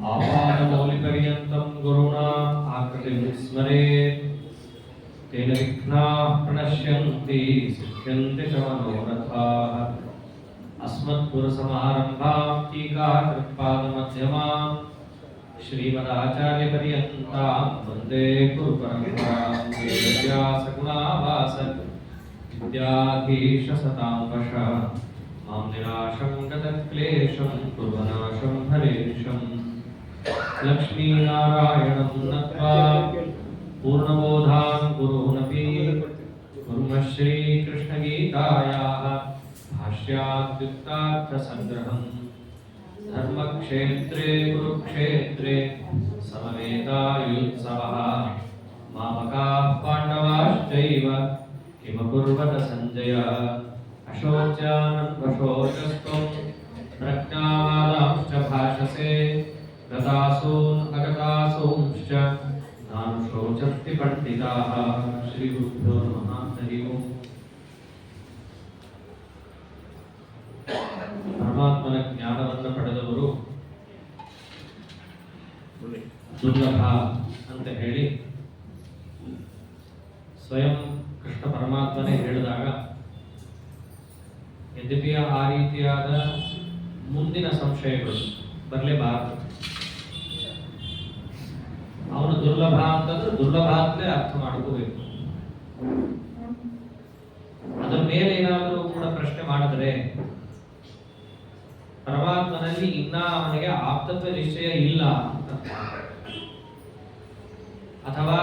आपादमौलिपर्यन्तं गुरूणाम् आकृतिं स्मरेत् तेन विघ्नाः प्रणश्यन्ति सिद्ध्यन्ति च मनोरथाः अस्मद्गुरुसमारम्भां टीकाकृत्पादमध्यमाम् श्रीमदाचार्यपर्यन्तां वन्दे गुरुपरम्परां वेदव्यासगुणाभास विद्याधीशसतां वश मां निराशं गतक्लेशं कुर्वनाशं हरेशं लक्ष्मीनारायणं नत्वा पूर्णबोधां गुरूनपि कुर्मः श्रीकृष्णगीतायाः भाष्याद्युक्तार्थसङ्ग्रहम् धर्मक्षेत्रे कुरुक्षेत्रे समवेतायुत्सवः मामकाः पाण्डवाश्चैव किमकुर्वत सञ्जय अशोच्यानन्वशोचस्त्वं प्रज्ञावादांश्च भाषसे गतासून् अगतासूंश्च नानुशोचन्ति पण्डिताः श्रीगुरुभ्यो नमः हरि ओम् ಪರಮಾತ್ಮನ ಜ್ಞಾನವನ್ನು ಪಡೆದವರು ದುರ್ಲಭ ಅಂತ ಹೇಳಿ ಸ್ವಯಂ ಕೃಷ್ಣ ಪರಮಾತ್ಮನೇ ಹೇಳಿದಾಗ ಯದ್ಯಪಿ ಆ ರೀತಿಯಾದ ಮುಂದಿನ ಸಂಶಯಗಳು ಬರಲೇಬಾರದು. ಅವನು ದುರ್ಲಭ ಅಂತಂದ್ರೆ ದುರ್ಲಭ ಅಂತಲೇ ಅರ್ಥ ಮಾಡ್ಕೋಬೇಕು. ಅದರ ಮೇಲೆ ಏನಾದರೂ ಕೂಡ ಪ್ರಶ್ನೆ ಮಾಡಿದ್ರೆ ಪರಮಾತ್ಮನಲ್ಲಿ ಇನ್ನ ಅವನಿಗೆ ಆಪ್ತತ್ವ ನಿಶ್ಚಯ ಇಲ್ಲ ಅಂತ, ಅಥವಾ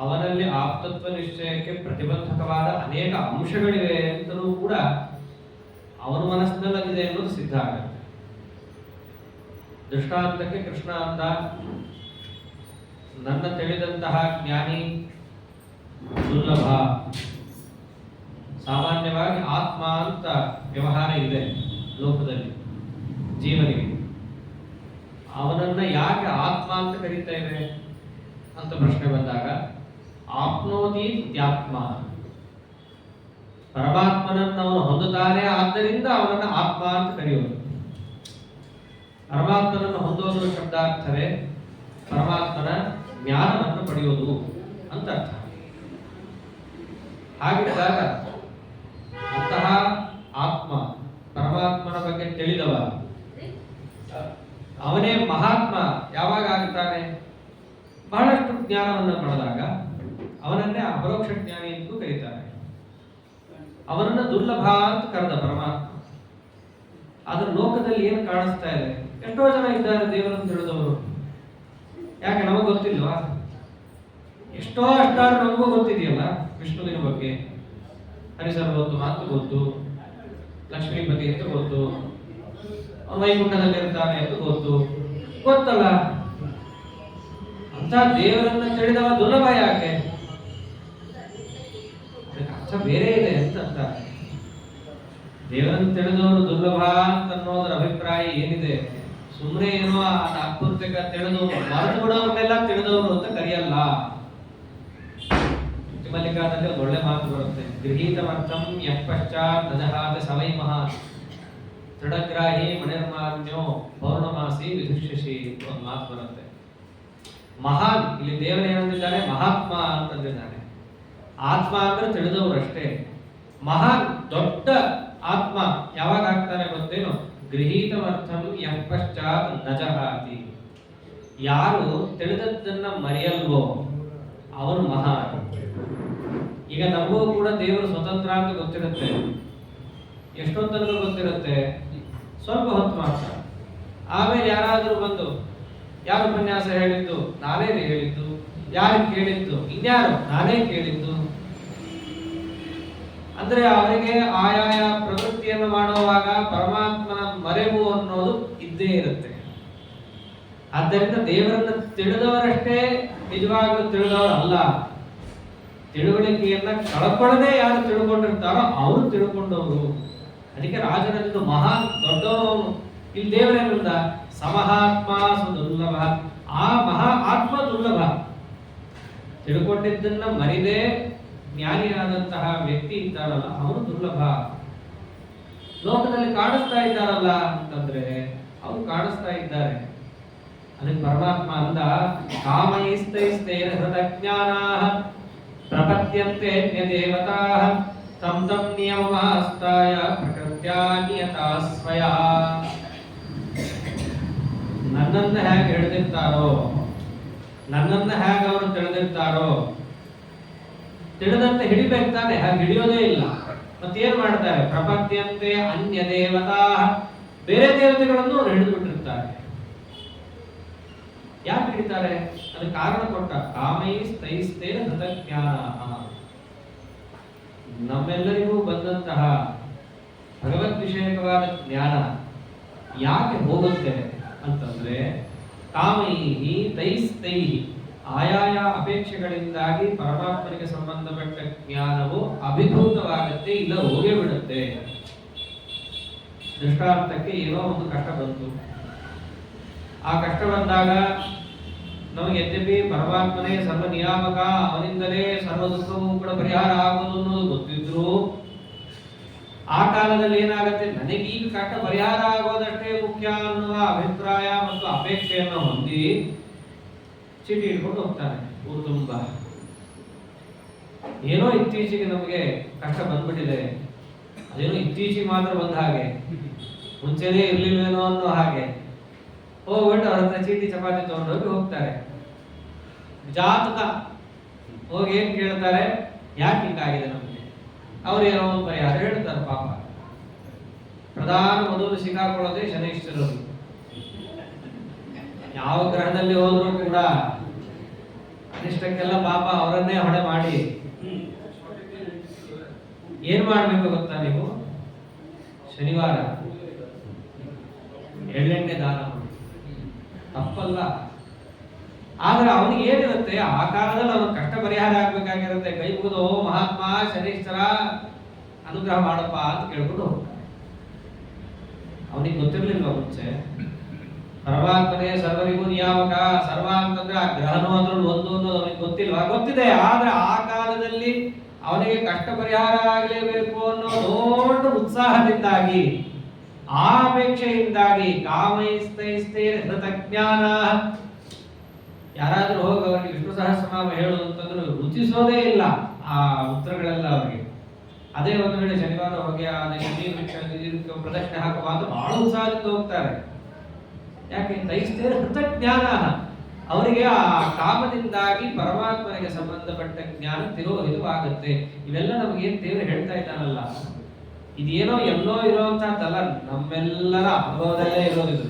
ಅವನಲ್ಲಿ ಆಪ್ತತ್ವ ನಿಶ್ಚಯಕ್ಕೆ ಪ್ರತಿಬಂಧಕವಾದ ಅನೇಕ ಅಂಶಗಳಿವೆ ಅಂತಲೂ ಕೂಡ ಅವನ ಮನಸ್ಸಿನಲ್ಲಿದೆ ಅನ್ನೋದು ಸಿದ್ಧ ಆಗುತ್ತೆ. ದೃಷ್ಟಾಂತಕ್ಕೆ ಕೃಷ್ಣ ಅಂತ, ನನ್ನ ತಿಳಿದಂತಹ ಜ್ಞಾನಿ ದುರ್ಲಭ. ಸಾಮಾನ್ಯವಾಗಿ ಆತ್ಮ ಅಂತ ವ್ಯವಹಾರ ಇದೆ ಲೋಕದಲ್ಲಿ ಜೀವನಿಗೆ. ಅವನನ್ನ ಯಾಕೆ ಆತ್ಮ ಅಂತ ಕರೀತೇವೆ ಅಂತ ಪ್ರಶ್ನೆ ಬಂದಾಗ, ಆಪ್ನೋತಿ ತ್ಯಾತ್ಮ, ಪರಮಾತ್ಮನನ್ನು ಅವನು ಹೊಂದುತ್ತಾನೆ, ಆದ್ದರಿಂದ ಅವನನ್ನ ಆತ್ಮ ಅಂತ ಕರೆಯೋದು. ಪರಮಾತ್ಮನನ್ನು ಹೊಂದೋದು ಶಬ್ದಾರ್ಥವೇ ಪರಮಾತ್ಮನ ಜ್ಞಾನವನ್ನು ಪಡೆಯೋದು ಅಂತ ಅರ್ಥ. ಹಾಗಿದ್ದಾಗ ಅಂತಹ ಆತ್ಮ ಪರಮಾತ್ಮನ ಬಗ್ಗೆ ತಿಳಿದವ ಅವನೇ ಮಹಾತ್ಮ ಯಾವಾಗ ಆಗುತ್ತಾನೆ? ಬಹಳಷ್ಟು ಜ್ಞಾನವನ್ನು ಪಡೆದಾಗ ಅವನನ್ನೇ ಅಪರೋಕ್ಷ ಜ್ಞಾನಿ ಎಂದು ಕರೀತಾರೆ. ಅವನನ್ನ ದುರ್ಲಭ ಅಂತ ಕರೆದ ಪರಮಾತ್ಮ. ಆದ್ರೆ ಲೋಕದಲ್ಲಿ ಏನು ಕಾಣಿಸ್ತಾ ಇದೆ? ಎಷ್ಟೋ ಜನ ಇದ್ದಾರೆ ದೇವರನ್ನು ತಿಳಿದವರು. ಯಾಕೆ ನಮಗೆ ಗೊತ್ತಿಲ್ವಾ? ಎಷ್ಟೋ ಅಷ್ಟಾರು ನಮಗೂ ಗೊತ್ತಿದೆಯಲ್ಲ ವಿಷ್ಣುವಿನ ಬಗ್ಗೆ. ಹರಿಸರ್ವೋತ್ತಮ ಅಂತ ಗೊತ್ತು, ಲಕ್ಷ್ಮೀಪತಿ ಅಂತ ಗೊತ್ತು, ವೈಕುಂಠದಲ್ಲಿ ಇರ್ತಾನೆ ಅಂತ ಗೊತ್ತಲ್ಲ. ಅಂತ ದೇವರನ್ನ ತಿಳಿದವ ದುರ್ಲಭ ಯಾಕೆ? ಅರ್ಥ ಬೇರೆ ಇದೆ ಅಂತ. ದೇವರನ್ನು ತಿಳಿದವರು ದುರ್ಲಭ ಅಂತ ಅನ್ನೋದ್ರ ಅಭಿಪ್ರಾಯ ಏನಿದೆ? ಸುಮ್ಮನೆ ಏನೋ ಆ ತಾತ್ಪರ್ಯಕ ತಿಳಿದವರು ಮರೆತು ಬಿಡೋರ್ನೆಲ್ಲ ತಿಳಿದವರು ಅಂತ ಕರೆಯಲ್ಲ. ಮಲ್ಲಿಕಾದಲ್ಲಿ ಒಂದು ಒಳ್ಳೆ ಮಾತು ಬರುತ್ತೆ, ಗೃಹೀತಮರ್ಥಂ ಯಃ ಪಶ್ಚಾತ್ ನಜಹಾತ ಸವೈ ಮಹಾನ್ ದೃಢಗ್ರಾಹಿ ಮಣಿರ್ಮಾನ್ಯೋ ಪೌರ್ಣಮಾಸಿ ವಿದುಷ್ಯಸಿ ಒಂದು ಮಾತು ಬರುತ್ತೆ. ಮಹಾನ್, ಇಲ್ಲಿ ದೇವರು ಏನಂದಿದ್ದಾನೆ? ಮಹಾತ್ಮ ಅಂತಂದಿದ್ದಾನೆ. ಆತ್ಮ ಅಂದ್ರೆ ತಿಳಿದವರಷ್ಟೇ. ಮಹಾನ್, ದೊಡ್ಡ ಆತ್ಮ ಯಾವಾಗ ಆಗ್ತಾನೆ ಗೊತ್ತೇನು? ಗೃಹೀತಮರ್ಥಂ ಯಃ ಪಶ್ಚಾತ್ ನಜಹಾತಿ, ಯಾರು ತಿಳಿದದ್ದನ್ನ ಮರೆಯಲ್ವೋ ಅವನು ಮಹಾನ್. ಈಗ ನಮಗೂ ಕೂಡ ದೇವರು ಸ್ವತಂತ್ರ ಅಂತ ಗೊತ್ತಿರುತ್ತೆ. ಎಷ್ಟೊತ್ತನಕ ಗೊತ್ತಿರುತ್ತೆ? ಸ್ವಲ್ಪ ಹೊತ್ತು ಮಾತ್ರ. ಆಮೇಲೆ ಯಾರಾದರೂ ಬಂದು, ಯಾರು ಉಪನ್ಯಾಸ ಹೇಳಿದ್ದು? ನಾನೇ ಹೇಳಿದ್ದು. ಯಾರು ಕೇಳಿದ್ದು? ಇನ್ಯಾರು? ನಾನೇ ಕೇಳಿದ್ದು. ಅಂದ್ರೆ ಅವರಿಗೆ ಆಯಾಯ ಪ್ರವೃತ್ತಿಯನ್ನು ಮಾಡುವಾಗ ಪರಮಾತ್ಮನ ಮರೆವು ಅನ್ನೋದು ಇದ್ದೇ ಇರುತ್ತೆ. ಆದ್ದರಿಂದ ದೇವರನ್ನ ತಿಳಿದವರಷ್ಟೇ ನಿಜವಾಗ್ಲೂ ತಿಳಿದವರಲ್ಲ. ತಿಳುವಳಿಕೆಯನ್ನ ಕಳ್ಕೊಳ್ಳದೆ ಯಾರು ತಿಳ್ಕೊಂಡಿರ್ತಾರೋ ಅವರು ತಿಳ್ಕೊಂಡವರು. ಅದಕ್ಕೆ ರಾಜನದ್ದು ಮಹಾನ್, ದೊಡ್ಡವನು. ಇಲ್ಲಿ ದೇವರೇನಿಂದ ಸಮಹಾತ್ಮ ಸುದುರ್ಲಭ, ಆ ಮಹಾ ಆತ್ಮ ದುರ್ಲಭ. ತಿಳ್ಕೊಂಡಿದ್ದನ್ನ ಮರಿದೇ ಜ್ಞಾನಿಯಾದಂತಹ ವ್ಯಕ್ತಿ ಇದ್ದಾರಲ್ಲ ಅವರು ದುರ್ಲಭ. ಲೋಕದಲ್ಲಿ ಕಾಣಿಸ್ತಾ ಇದ್ದಾರಲ್ಲ ಅಂತಂದ್ರೆ ಅವರು ಕಾಣಿಸ್ತಾ ಇದ್ದಾರೆ. ಅದಕ್ಕೆ ಪರಮಾತ್ಮ ಅಂದ ಕಾಮೈಸ್ತೈಸ್ತೈರ ಹೃತಜ್ಞಾನಾಃ ಪ್ರಪದ್ಯಂತೆ ದೇವತಾಃ ತಂ ತಂ ನಿಯಮಮಾಸ್ತಾಯ ಪ್ರಕೃತ್ಯಾ ನಿಯತಾ ಸ್ವಯಃ. ನನ್ನನ್ನು ಹೇಗೆ ಹಿಡಿದಿರ್ತಾರೋ, ನನ್ನನ್ನು ಹೇಗೆ ಅವರು ತಿಳಿದಿರ್ತಾರೋ, ತಿಳಿದಂತೆ ಹಿಡಿಬೇಕು ತಾನೆ, ಹಾಗೆ ಹಿಡಿಯೋದೇ ಇಲ್ಲ. ಮತ್ತೇನ್ ಮಾಡ್ತಾರೆ? ಪ್ರಪದ್ಯಂತೆ ಅನ್ಯ ದೇವತಾ, ಬೇರೆ ದೇವತೆಗಳನ್ನು ಅವರು ಹಿಡಿದು ಬಿಟ್ಟಿರ್ತಾರೆ. ಯಾಕೆ ಹಿಡಿತಾರೆ? ಅದಕ್ಕೆ ಕಾರಣ ಕೊಟ್ಟ. ಕಾಮೈಸ್ತೈಸ್ತೇ ಹೃತಜ್ಞಾನ. ನಮ್ಮೆಲ್ಲರಿಗೂ ಬಂದಂತಹ ಭಗವದ್ ವಿಷಯಕವಾದ ಜ್ಞಾನ ಯಾಕೆ ಹೋಗುತ್ತೆ ಅಂತಂದ್ರೆ, ಕಾಮೈಹಿ ತೈಸ್ತೈಹಿ, ಆಯಾಯ ಅಪೇಕ್ಷೆಗಳಿಂದಾಗಿ ಪರಮಾತ್ಮನಿಗೆ ಸಂಬಂಧಪಟ್ಟ ಜ್ಞಾನವು ಅಭಿಭೂತವಾಗುತ್ತೆ, ಇಲ್ಲ ಹೋಗೇ ಬಿಡುತ್ತೆ. ದೃಷ್ಟಾರ್ಥಕ್ಕೆ ಏನೋ ಒಂದು ಕಷ್ಟ ಬಂತು. ಆ ಕಷ್ಟ ಬಂದಾಗ ನಮಗೆ ಯದ್ಯಪಿ ಪರಮಾತ್ಮನೇ ಸರ್ವ ನಿಯಾಮಕ, ಅವನಿಂದಲೇ ಸರ್ವ ದುಃಖವೂ ಕೂಡ ಪರಿಹಾರ ಆಗುವುದು ಅನ್ನೋದು ಗೊತ್ತಿದ್ರು, ಆ ಕಾಲದಲ್ಲಿ ಏನಾಗುತ್ತೆ, ನನಗೀಗ ಕಷ್ಟ ಪರಿಹಾರ ಆಗೋದಷ್ಟೇ ಮುಖ್ಯ ಅನ್ನುವ ಅಭಿಪ್ರಾಯ ಮತ್ತು ಅಪೇಕ್ಷೆಯನ್ನು ಹೊಂದಿ ಚೀಟಿ ಇಟ್ಕೊಂಡು ಹೋಗ್ತಾನೆ ಊರು ತುಂಬ. ಏನೋ ಇತ್ತೀಚೆಗೆ ನಮಗೆ ಕಷ್ಟ ಬಂದ್ಬಿಟ್ಟಿದೆ, ಅದೇನೋ ಇತ್ತೀಚೆಗೆ ಮಾತ್ರ ಬಂದ ಹಾಗೆ, ಮುಂಚೆನೇ ಇರ್ಲಿಲ್ವೇನೋ ಅನ್ನೋ ಹಾಗೆ ಹೋಗ್ಬಿಟ್ಟು ಅವ್ರ ಹತ್ರ ಚೀಟಿ ಚಪಾತಿ ತಗೊಂಡೋಗಿ ಹೋಗ್ತಾರೆ. ಜಾತಕ ಹೋಗಿ ಏನ್ ಕೇಳ್ತಾರೆ, ಯಾಕೆ ಹಿಂಗಾಗಿದೆ ನಮಗೆ? ಅವ್ರು ಏನೋ ಒಂದು ಪರಿಹಾರ ಹೇಳ್ತಾರೆ. ಪಾಪ ಪ್ರಧಾನ ಮೊದಲು ಸಿಕ್ಕಾಕೊಳ್ಳೋದೇ ಶನೈಶ್ವರರು. ಯಾವ ಗ್ರಹದಲ್ಲಿ ಹೋದ್ರು ಕೂಡ ಅನಿಷ್ಟಕ್ಕೆಲ್ಲ ಪಾಪ ಅವರನ್ನೇ ಹೊಣೆ ಮಾಡಿ ಏನ್ ಮಾಡ್ಬೇಕು ಗೊತ್ತಾ ನೀವು? ಶನಿವಾರ ಎಳ್ಳೆಣ್ಣೆ ದಾನ ಮಾಡಿ, ತಪ್ಪಲ್ಲ. ಆದ್ರೆ ಅವನಿಗೆ ಏನಿರುತ್ತೆ, ಆ ಕಾಲದಲ್ಲಿ ಅವನ ಕಷ್ಟ ಪರಿಹಾರ ಆಗ್ಬೇಕಾಗಿರುತ್ತೆ. ಕೈ ಮುಗಿದು ಮಹಾತ್ಮ ಶನೀಶ್ವರ ಅನುಗ್ರಹ ಮಾಡಪ್ಪ ಅಂತ ಕೇಳ್ಕೊಂಡು ಹೋಗ್ತಾನೆ. ಅವನಿಗೆ ಗೊತ್ತಿರ್ಲಿಲ್ವ ಮುಂಚೆ ಪರಮಾತ್ಮನೇ ಸರ್ವರಿಗೂ ನಿಯಾಮಕ, ಸರ್ವ ಅಂತಂದ್ರೆ ಆ ಗ್ರಹನೂ ಅದ್ರಲ್ಲಿ ಒಂದು ಅನ್ನೋದು ಅವನಿಗೆ ಗೊತ್ತಿಲ್ವಾ? ಗೊತ್ತಿದೆ. ಆದ್ರೆ ಆ ಕಾಲದಲ್ಲಿ ಅವನಿಗೆ ಕಷ್ಟ ಪರಿಹಾರ ಆಗಲೇಬೇಕು ಅನ್ನೋ ದೊಡ್ಡ ಉತ್ಸಾಹದಿಂದಾಗಿ, ಆ ಅಪೇಕ್ಷೆಯಿಂದಾಗಿ ಕಾಮೈಸ್ತೈಸ್ತೇ ಹೃತಜ್ಞಾನ. ಯಾರಾದ್ರೂ ಹೋಗಿ ಅವರಿಗೆ ವಿಷ್ಣು ಸಹಸ್ರನಾಮ ಹೇಳು ಅಂತಂದ್ರೆ ರುಚಿಸೋದೇ ಇಲ್ಲ ಆ ಉತ್ತರಗಳೆಲ್ಲ ಅವರಿಗೆ. ಅದೇ ಒಂದು ವೇಳೆ ಶನಿವಾರ ಹೋಗಿ ಪ್ರದಕ್ಷಿಣೆ ಹಾಕುವ ಅಂತ ಬಹಳ ಉತ್ಸಾಹದಿಂದ ಹೋಗ್ತಾರೆ. ಯಾಕೆ? ತೈಸ್ತೇ ಹೃತಜ್ಞಾನ. ಅವರಿಗೆ ಆ ಕಾಮದಿಂದಾಗಿ ಪರಮಾತ್ಮನಿಗೆ ಸಂಬಂಧಪಟ್ಟ ಜ್ಞಾನ ತಿರೋಹಿತವಾಗುತ್ತೆ. ಇವೆಲ್ಲ ನಮಗೇನ್ ದೇವರು ಹೇಳ್ತಾ ಇದ್ದಾನಲ್ಲ, ಇದೇನೋ ಎಲ್ಲೋ ಇರೋಂತಹದ್ದಲ್ಲ, ನಮ್ಮೆಲ್ಲರ ಅನುಭವದಲ್ಲೇ ಇರೋದಿಲ್ಲ.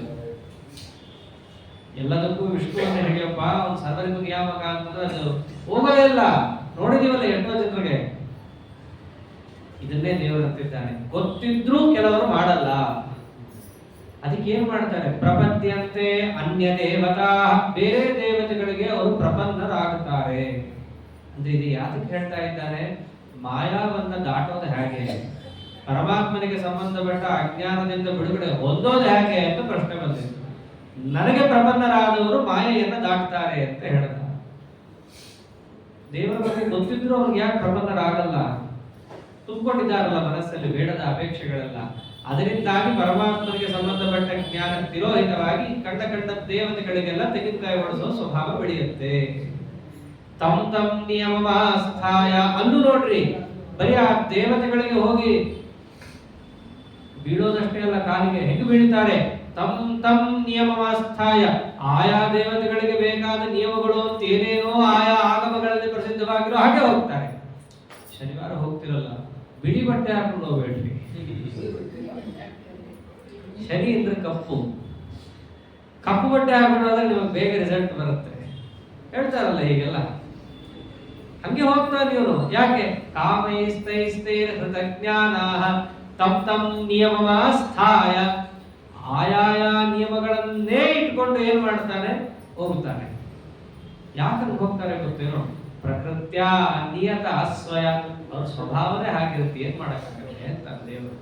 ಎಲ್ಲದಕ್ಕೂ ವಿಷ್ಣುವನ್ನು ಹಿಡಿಯಪ್ಪ, ಒಂದು ಸರ್ವರಿಗೂ ನಿಯಾಮಕ ಅಂತಂದ್ರೆ ಅದು ಹೋಗೋದೇ ಇಲ್ಲ. ನೋಡಿದೀವಲ್ಲ ಎಷ್ಟೋ ಜನರಿಗೆ. ಇದನ್ನೇ ದೇವರು ಅಂತಿದ್ದಾನೆ. ಗೊತ್ತಿದ್ರೂ ಕೆಲವರು ಮಾಡಲ್ಲ. ಅದಕ್ಕೆ ಏನ್ ಮಾಡ್ತಾರೆ? ಪ್ರಪದ್ಯಂತೆ ಅನ್ಯ ದೇವತಾ, ಬೇರೆ ದೇವತೆಗಳಿಗೆ ಅವರು ಪ್ರಪನ್ನರಾಗುತ್ತಾರೆ. ಅಂದ್ರೆ ಇದು ಯಾತಕ್ಕೆ ಹೇಳ್ತಾ ಇದ್ದಾನೆ? ಮಾಯಾವನ್ನ ದಾಟೋದು ಹೇಗೆ, ಪರಮಾತ್ಮನಿಗೆ ಸಂಬಂಧಪಟ್ಟ ಅಜ್ಞಾನದಿಂದ ಬಿಡುಗಡೆ ಹೊಂದೋದು ಹೇಗೆ ಅಂತ ಪ್ರಶ್ನೆ ಬಂದಿತ್ತು. ನನಗೆ ಪ್ರಪನ್ನರಾದವರು ಮಾಯೆಯನ್ನ ದಾಟ್ತಾರೆ ಅಂತ ಹೇಳಿದ. ದೇವರ ಬಗ್ಗೆ ಗೊತ್ತಿದ್ರು ಅವ್ರಿಗೆ ಯಾಕೆ ಪ್ರಪನ್ನರಾಗಲ್ಲ? ತುಂಬಿಕೊಂಡಿದ್ದಾರಲ್ಲ ಮನಸ್ಸಲ್ಲಿ ಬೇಡದ ಅಪೇಕ್ಷೆಗಳೆಲ್ಲ. ಅದರಿಂದಾಗಿ ಪರಮಾತ್ಮನಿಗೆ ಸಂಬಂಧಪಟ್ಟ ಜ್ಞಾನ ತಿರೋಹಿತವಾಗಿ ಕಂಡ ದೇವತೆಗಳಿಗೆಲ್ಲ ತೆಗೆದುಕಾಯಿ ಹೊಡೆಸೋ ಸ್ವಭಾವ ಬೆಳೆಯುತ್ತೆ. ತಮ್ ತಮ್ ನಿಯಮಮಾಸ್ಥಾಯ. ಅಲ್ಲೂ ನೋಡ್ರಿ, ಬರೀ ಆ ದೇವತೆಗಳಿಗೆ ಹೋಗಿ ಬೀಳೋದಷ್ಟೇ ಅಲ್ಲ, ಕಾಲಿಗೆ ಹೆಂಗೆ ಬೀಳ್ತಾರೆ? ತಮ್ ತಮ್ ನಿಯಮಮಾಸ್ಥಾಯ. ಆಯಾ ದೇವತೆಗಳಿಗೆ ಬೇಕಾದ ನಿಯಮಗಳು ಅಂತ ಏನೇನೋ ಆಯಾ ಆಗಮಗಳಲ್ಲಿ ಪ್ರಸಿದ್ಧವಾಗಿರೋ ಹಾಗೆ ಹೋಗ್ತಾರೆ. ಶನಿವಾರ ಹೋಗ್ತಿರಲ್ಲ, ಬಿಳಿ ಬಟ್ಟೆ ಹಾಕೊಂಡು ಹೋಗ್ಬೇಡ್ರಿ. ಶನಿ ಅಂದ್ರೆ ಕಪ್ಪು, ಕಪ್ಪು ಬಟ್ಟೆ ಹಾಕೊಂಡಾದ್ರೆ ನಿಮಗೆ ಬೇಗ ರಿಸಲ್ಟ್ ಬರುತ್ತೆ ಹೇಳ್ತಾರಲ್ಲ ಹೀಗೆಲ್ಲ. ಹಂಗೆ ಹೋಗ್ತಾನೆ ಇವನು. ಯಾಕೆ? ಕಾಮೈಸ್ತೈಸ್ತೈರ ಹೃತಜ್ಞಾನಾಃ ತಮ್ ತಮ್ ನಿಯಮಮಾಸ್ಥಾಯ. ಆಯಾಯ ನಿಯಮಗಳನ್ನೇ ಇಟ್ಕೊಂಡು ಏನ್ ಮಾಡ್ತಾನೆ? ಹೋಗ್ತಾನೆ. ಯಾಕಂದ್ರೆ ಹೋಗ್ತಾರೆ ಗೊತ್ತೇನೋ? ಪ್ರಕೃತ್ಯ ನಿಯತ ಸ್ವಯ. ಅವ್ರ ಸ್ವಭಾವನೇ ಹಾಗಿರುತ್ತೆ, ಏನ್ ಮಾಡಕ್ಕಾಗತ್ತೆ ಅಂತ ದೇವರು.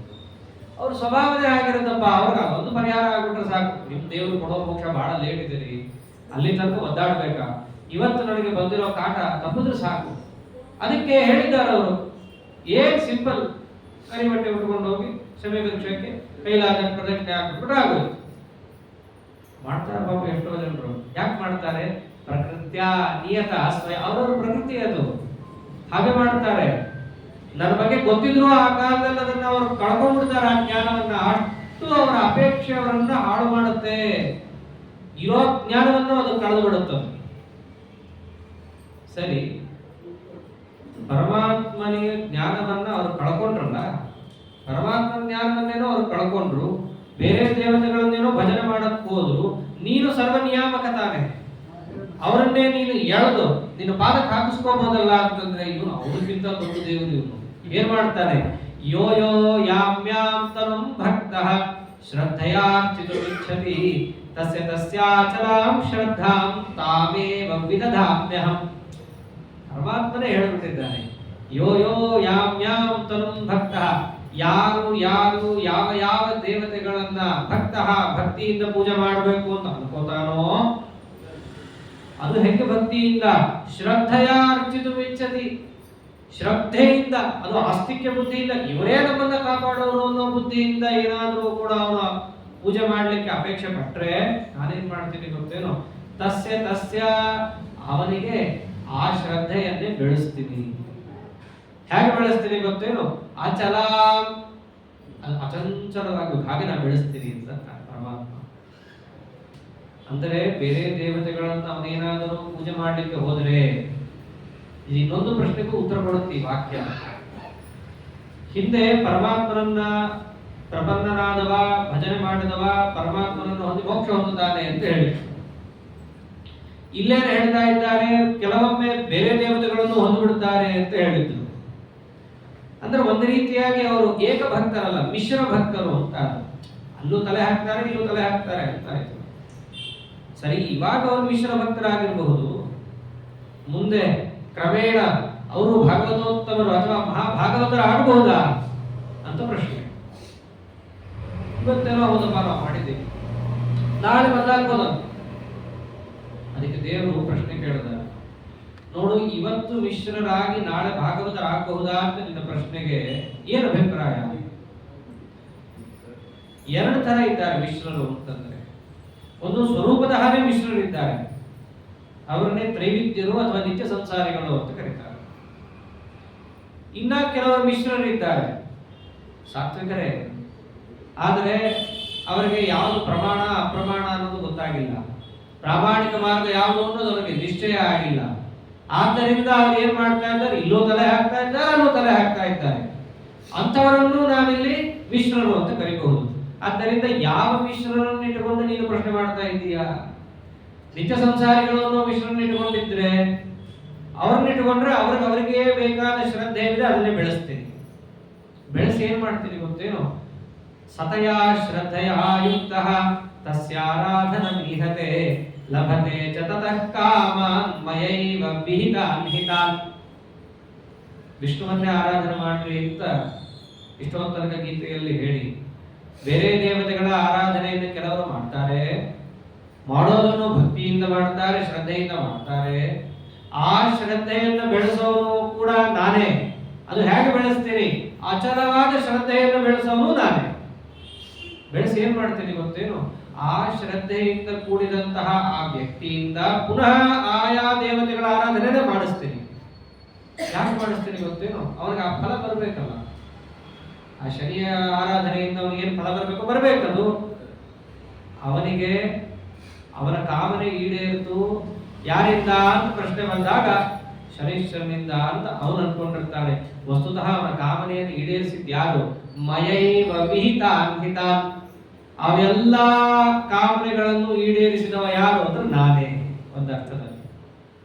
ಅವ್ರ ಸ್ವಭಾವನೇ ಆಗಿರುತ್ತಪ್ಪ. ಅವ್ರಿಗೆ ಅದೊಂದು ಪರಿಹಾರ ಆಗ್ಬಿಟ್ರೆ ಸಾಕು. ನಿಮ್ ದೇವ್ರು ಕೊಡೋ ಮೋಕ್ಷ ಬಹಳ ಲೇಟ್ ಇದೆ ರೀ, ಅಲ್ಲಿ ತನಕ ಒದ್ದಾಡ್ಬೇಕಾ, ಇವತ್ತು ನನಗೆ ಬಂದಿರೋ ಕಾಟ ತಪ್ಪಿದ್ರೆ ಸಾಕು. ಅದಕ್ಕೆ ಹೇಳಿದ್ದಾರೆ ಅವರು, ಏನ್ ಸಿಂಪಲ್, ಕರಿ ಬಟ್ಟೆ ಉಟ್ಕೊಂಡು ಹೋಗಿ ಸಮಯ ಭಿಕ್ಷಕ್ಕೆ ಕೈಲಾದ ಪ್ರದಕ್ಷಿಣೆ ಹಾಕ್ಬಿಟ್ರೆ ಆಗೋದು. ಮಾಡ್ತಾರೆ ಪಾಪ ಎಷ್ಟೋ ಜನರು. ಯಾಕೆ ಮಾಡ್ತಾರೆ? ಪ್ರಕೃತ್ಯ ನಿಯತ ಅವರವ್ರ ಪ್ರಕೃತಿ ಅದು, ಹಾಗೆ ಮಾಡ್ತಾರೆ. ನನ್ನ ಬಗ್ಗೆ ಗೊತ್ತಿದ್ರು ಆ ಕಾಲದಲ್ಲಿ ಅದನ್ನ ಅವರು ಕಳ್ಕೊಂಡ್ಬಿಡ್ತಾರೆ ಆ ಜ್ಞಾನವನ್ನ. ಅಷ್ಟು ಅವರ ಅಪೇಕ್ಷೆ ಅವರನ್ನ ಹಾಳು ಮಾಡುತ್ತೆ. ಇರೋ ಜ್ಞಾನವನ್ನು ಅದು ಕಳೆದು ಬಿಡುತ್ತದೆ. ಸರಿ, ಪರಮಾತ್ಮನಿಗೆ ಜ್ಞಾನವನ್ನ ಅವರು ಕಳ್ಕೊಂಡ್ರಲ್ಲ, ಪರಮಾತ್ಮ ಜ್ಞಾನವನ್ನೇನೋ ಅವ್ರು ಕಳ್ಕೊಂಡ್ರು, ಬೇರೆ ದೇವತೆಗಳನ್ನೇನೋ ಭಜನೆ ಮಾಡಕ್ ಹೋದ್ರು. ನೀನು ಸರ್ವನಿಯಾಮಕ ತಾನೆ, ಅವರನ್ನೇ ನೀನು ಎಳೆದು ನಿನ್ನ ಪಾದಕ್ಕೆ ಹಾಕಿಸ್ಕೋಬಹುದಲ್ಲ ಅಂತಂದ್ರೆ ಇವನು ಅವ್ರಿಗಿಂತ ದೊಡ್ಡ ದೇವರು. ಇವನು ಏನ್ ಮಾಡ್ತಾನೆ? ಯೋ ಯೋ ಯಾಮ್ಯಾಂ ತನುಂ ಭಕ್ತಃ ಶ್ರದ್ಧಯಾರ್ಚಿತುಮಿಚ್ಛತಿ ತಸ್ಯ ತಸ್ಯಾಚಲಾಂ ಶ್ರದ್ಧಾಂ ತಾಮೇವ ವಿದಧಾಮ್ಯಹಂ. ಪರಮಾತ್ಮನೇ ಹೇಳಿಬಿಟ್ಟಿದ್ದಾನೆ, ಯೋ ಯೋ ಯಾಮ್ಯಾಂ ತನುಂ ಭಕ್ತಃ, ಯಾರು ಯಾರು ಯಾವ ಯಾವ ದೇವತೆಗಳನ್ನ ಭಕ್ತಃ ಭಕ್ತಿಯಿಂದ ಪೂಜೆ ಮಾಡಬೇಕು ಅಂತ ಅನ್ಕೋತಾನೋ, ಅದು ಹೆಂಗೆ ಭಕ್ತಿಯಿಂದ? ಶ್ರದ್ಧೆಯ ಅರ್ಚಿತುಮಿಚ್ಛತಿ, ಶ್ರದ್ಧೆಯಿಂದ, ಅದು ಆಸ್ತಿಕ್ಯ ಬುದ್ಧಿಯಿಂದ, ಇವರೇ ನಮ್ಮನ್ನ ಕಾಪಾಡೋರು ಅನ್ನೋ ಬುದ್ಧಿಯಿಂದ ಏನಾದರೂ ಕೂಡ ಅವನು ಪೂಜೆ ಮಾಡ್ಲಿಕ್ಕೆ ಅಪೇಕ್ಷೆ ಪಟ್ರೆ ನಾನೇನ್ ಮಾಡ್ತೀನಿ ಗೊತ್ತೇನೋ? ತಸ್ಯ ತಸ್ಯ, ಅವನಿಗೆ ಆ ಶ್ರದ್ಧೆಯನ್ನೇ ಬೆಳೆಸ್ತೀನಿ. ಹೇಗೆ ಬೆಳೆಸ್ತೀನಿ ಗೊತ್ತೇನು? ಅಚಲ, ಅಚಂಚಲವಾಗುವುದು, ಹಾಗೆ ನಾನು ಬೆಳೆಸ್ತೀನಿ ಅಂತ ಪರಮಾತ್ಮ. ಅಂದರೆ ಬೇರೆ ದೇವತೆಗಳನ್ನ ಅವನೇನಾದರೂ ಪೂಜೆ ಮಾಡ್ಲಿಕ್ಕೆ ಹೋದ್ರೆ, ಇನ್ನೊಂದು ಪ್ರಶ್ನೆಗೂ ಉತ್ತರ ಕೊಡುತ್ತೆ ಈ ವಾಕ್ಯ. ಹಿಂದೆ ಪರಮಾತ್ಮನನ್ನ ಪ್ರಪನ್ನನಾದವ, ಭಜನೆ ಮಾಡಿದವ ಪರಮಾತ್ಮನನ್ನು ಹೊಂದಿ ಮೋಕ್ಷ ಹೊಂದುತ್ತಾನೆ ಅಂತ ಹೇಳಿ, ಇಲ್ಲೇನು ಹೇಳ್ತಾ ಇದ್ದಾರೆ? ಕೆಲವೊಮ್ಮೆ ಬೇರೆ ದೇವತೆಗಳನ್ನು ಹೊಂದಿಬಿಡ್ತಾರೆ ಅಂತ ಹೇಳಿದ್ರು. ಅಂದ್ರೆ ಒಂದು ರೀತಿಯಾಗಿ ಅವರು ಏಕ ಭಕ್ತರಲ್ಲ, ಮಿಶ್ರ ಭಕ್ತರು ಅಂತ. ಅಲ್ಲೂ ತಲೆ ಹಾಕ್ತಾರೆ, ಇಲ್ಲೂ ತಲೆ ಹಾಕ್ತಾರೆ ಅಂತ ಆಯ್ತು. ಸರಿ, ಇವಾಗ ಅವರು ಮಿಶ್ರ ಭಕ್ತರಾಗಿರಬಹುದು, ಮುಂದೆ ಕ್ರಮೇಣ ಅವರು ಭಾಗವತೋತ್ತಮರು ಅಥವಾ ಮಹಾಭಾಗವತರ ಆಗಬಹುದಾ ಅಂತ ಪ್ರಶ್ನೆ. ಇವತ್ತೇನೋ ಹೌದಪ್ಪ ನಾವು ಮಾಡಿದ್ದೀವಿ, ನಾಳೆ ಬದಲಾಗ್ಬೋದ? ಅದಕ್ಕೆ ದೇವರು ಪ್ರಶ್ನೆ ಕೇಳಿದ, ನೋಡು, ಇವತ್ತು ಮಿಶ್ರರಾಗಿ ನಾಳೆ ಭಾಗವತರಾಗಬಹುದಾ ಅಂತ ನಿನ್ನ ಪ್ರಶ್ನೆಗೆ ಏನು ಅಭಿಪ್ರಾಯ? ಎರಡು ತರ ಇದ್ದಾರೆ ಮಿಶ್ರರು ಅಂತಂದ್ರೆ. ಒಂದು ಸ್ವರೂಪದ ಹಾಗೆ ಮಿಶ್ರರಿದ್ದಾರೆ, ಅವರನ್ನೇ ತ್ರೈವಿದ್ಯರು ಅಥವಾ ನಿತ್ಯ ಸಂಸಾರಿಗಳು ಅಂತ ಕರೀತಾರೆ. ಇನ್ನ ಕೆಲವರು ಮಿಶ್ರರಿದ್ದಾರೆ, ಸಾತ್ವಿಕರೇ, ಆದರೆ ಅವರಿಗೆ ಯಾವುದು ಪ್ರಮಾಣ ಅಪ್ರಮಾಣ ಅನ್ನೋದು ಗೊತ್ತಾಗಿಲ್ಲ, ಪ್ರಾಮಾಣಿಕ ಮಾರ್ಗ ಯಾವುದು ಅನ್ನೋದು ಅವರಿಗೆ ನಿಶ್ಚಯ ಆಗಿಲ್ಲ. ಆದ್ದರಿಂದ ಅವ್ರು ಏನ್ ಮಾಡ್ತಾ ಇದ್ದಾರೆ? ಇಲ್ಲೂ ತಲೆ ಹಾಕ್ತಾ ಇದ್ದಾರೆ, ಅಲ್ಲೂ ತಲೆ ಹಾಕ್ತಾ ಇದ್ದಾರೆ. ಅಂಥವರನ್ನು ನಾವಿಲ್ಲಿ ಮಿಶ್ರರು ಅಂತ ಕರೀಬಹುದು. ಆದ್ದರಿಂದ ಯಾವ ಮಿಶ್ರರನ್ನು ಇಟ್ಟುಕೊಂಡು ನೀನು ಪ್ರಶ್ನೆ ಮಾಡ್ತಾ ಇದ್ದೀಯಾ? ನಿತ್ಯ ಸಂಸಾರಿಗಳನ್ನು ಮಿಶ್ರರನ್ನು ಇಟ್ಟುಕೊಂಡಿದ್ರೆ, ಅವ್ರನ್ನ ಇಟ್ಟುಕೊಂಡ್ರೆ ಅವರಿಗೆ ಬೇಕಾದ ಶ್ರದ್ಧೆ ಇದ್ರೆ ಅದನ್ನೇ ಬೆಳೆಸ್ತೀನಿ. ಬೆಳೆಸಿ ಏನ್ ಮಾಡ್ತೀನಿ ಗೊತ್ತೇನು? ಸತಯಾ ಶ್ರದ್ಧೆಯ ಯುಕ್ತಃ ತಸ್ಯಾರಾಧನ ನಿಹತೆ ಲಭತೆ ಚ ತತಃ ಕಾಮಾನ್ ಮಯೈವ ವಿಹಿತಾನ್ ಹಿತಾನ್. ವಿಷ್ಣುವನ್ನೇ ಆರಾಧನೆ ಮಾಡ್ರಿ ಅಂತ ಇಷ್ಟೊತ್ತನಕ ಗೀತೆಯಲ್ಲಿ ಹೇಳಿ, ಬೇರೆ ದೇವತೆಗಳ ಆರಾಧನೆಯನ್ನು ಕೆಲವರು ಮಾಡ್ತಾರೆ, ಮಾಡೋದನ್ನು ಭಕ್ತಿಯಿಂದ ಮಾಡ್ತಾರೆ, ಶ್ರದ್ಧೆಯಿಂದ ಮಾಡ್ತಾರೆ. ಆ ಶ್ರದ್ಧೆಯನ್ನು ಬೆಳೆಸೋನು ಕೂಡ ನಾನೇ. ಅದು ಹೇಗೆ ಬೆಳೆಸ್ತೀನಿ? ಅಚಲವಾದ ಶ್ರದ್ಧೆಯನ್ನು ಬೆಳೆಸೋನು ನಾನೇ. ಬೆಳೆಸಿ ಏನ್ ಮಾಡ್ತೀನಿ ಗೊತ್ತೇನು? ಆ ಶ್ರದ್ಧೆಯಿಂದ ಕೂಡಿದಂತಹ ಆ ವ್ಯಕ್ತಿಯಿಂದ ಪುನಃ ಆಯಾ ದೇವತೆಗಳ ಆರಾಧನೆ ಮಾಡಿಸ್ತೀನಿ. ಯಾಕೆ ಮಾಡಿಸ್ತೀನಿ ಗೊತ್ತೇನು? ಅವನಿಗೆ ಆ ಫಲ ಬರಬೇಕಲ್ಲ. ಆ ಶನಿಯ ಆರಾಧನೆಯಿಂದ ಅವನಿಗೆ ಏನು ಫಲ ಬರಬೇಕು? ಬರಬೇಕದು. ಅವನಿಗೆ ಅವನ ಕಾಮನೆ ಈಡೇರಿತು ಯಾರಿಂದ ಅಂತ ಪ್ರಶ್ನೆ ಬಂದಾಗ ಶನೀಶ್ವರನಿಂದ ಅಂತ ಅವನು ಅನ್ಕೊಂಡಿರ್ತಾನೆ. ವಸ್ತುತಃ ಅವನ ಕಾಮನೆಯನ್ನು ಈಡೇರಿಸಿದ್ ಯಾರು? ಮಯೈವ ವಿಹಿತಾನ್ ಹಿತಾನ್. ಅವೆಲ್ಲ ಕಾಮನೆಗಳನ್ನು ಈಡೇರಿಸಿದವ ಯಾರು ಅಂದ್ರೆ ನಾನೇ, ಒಂದು ಅರ್ಥದಲ್ಲಿ.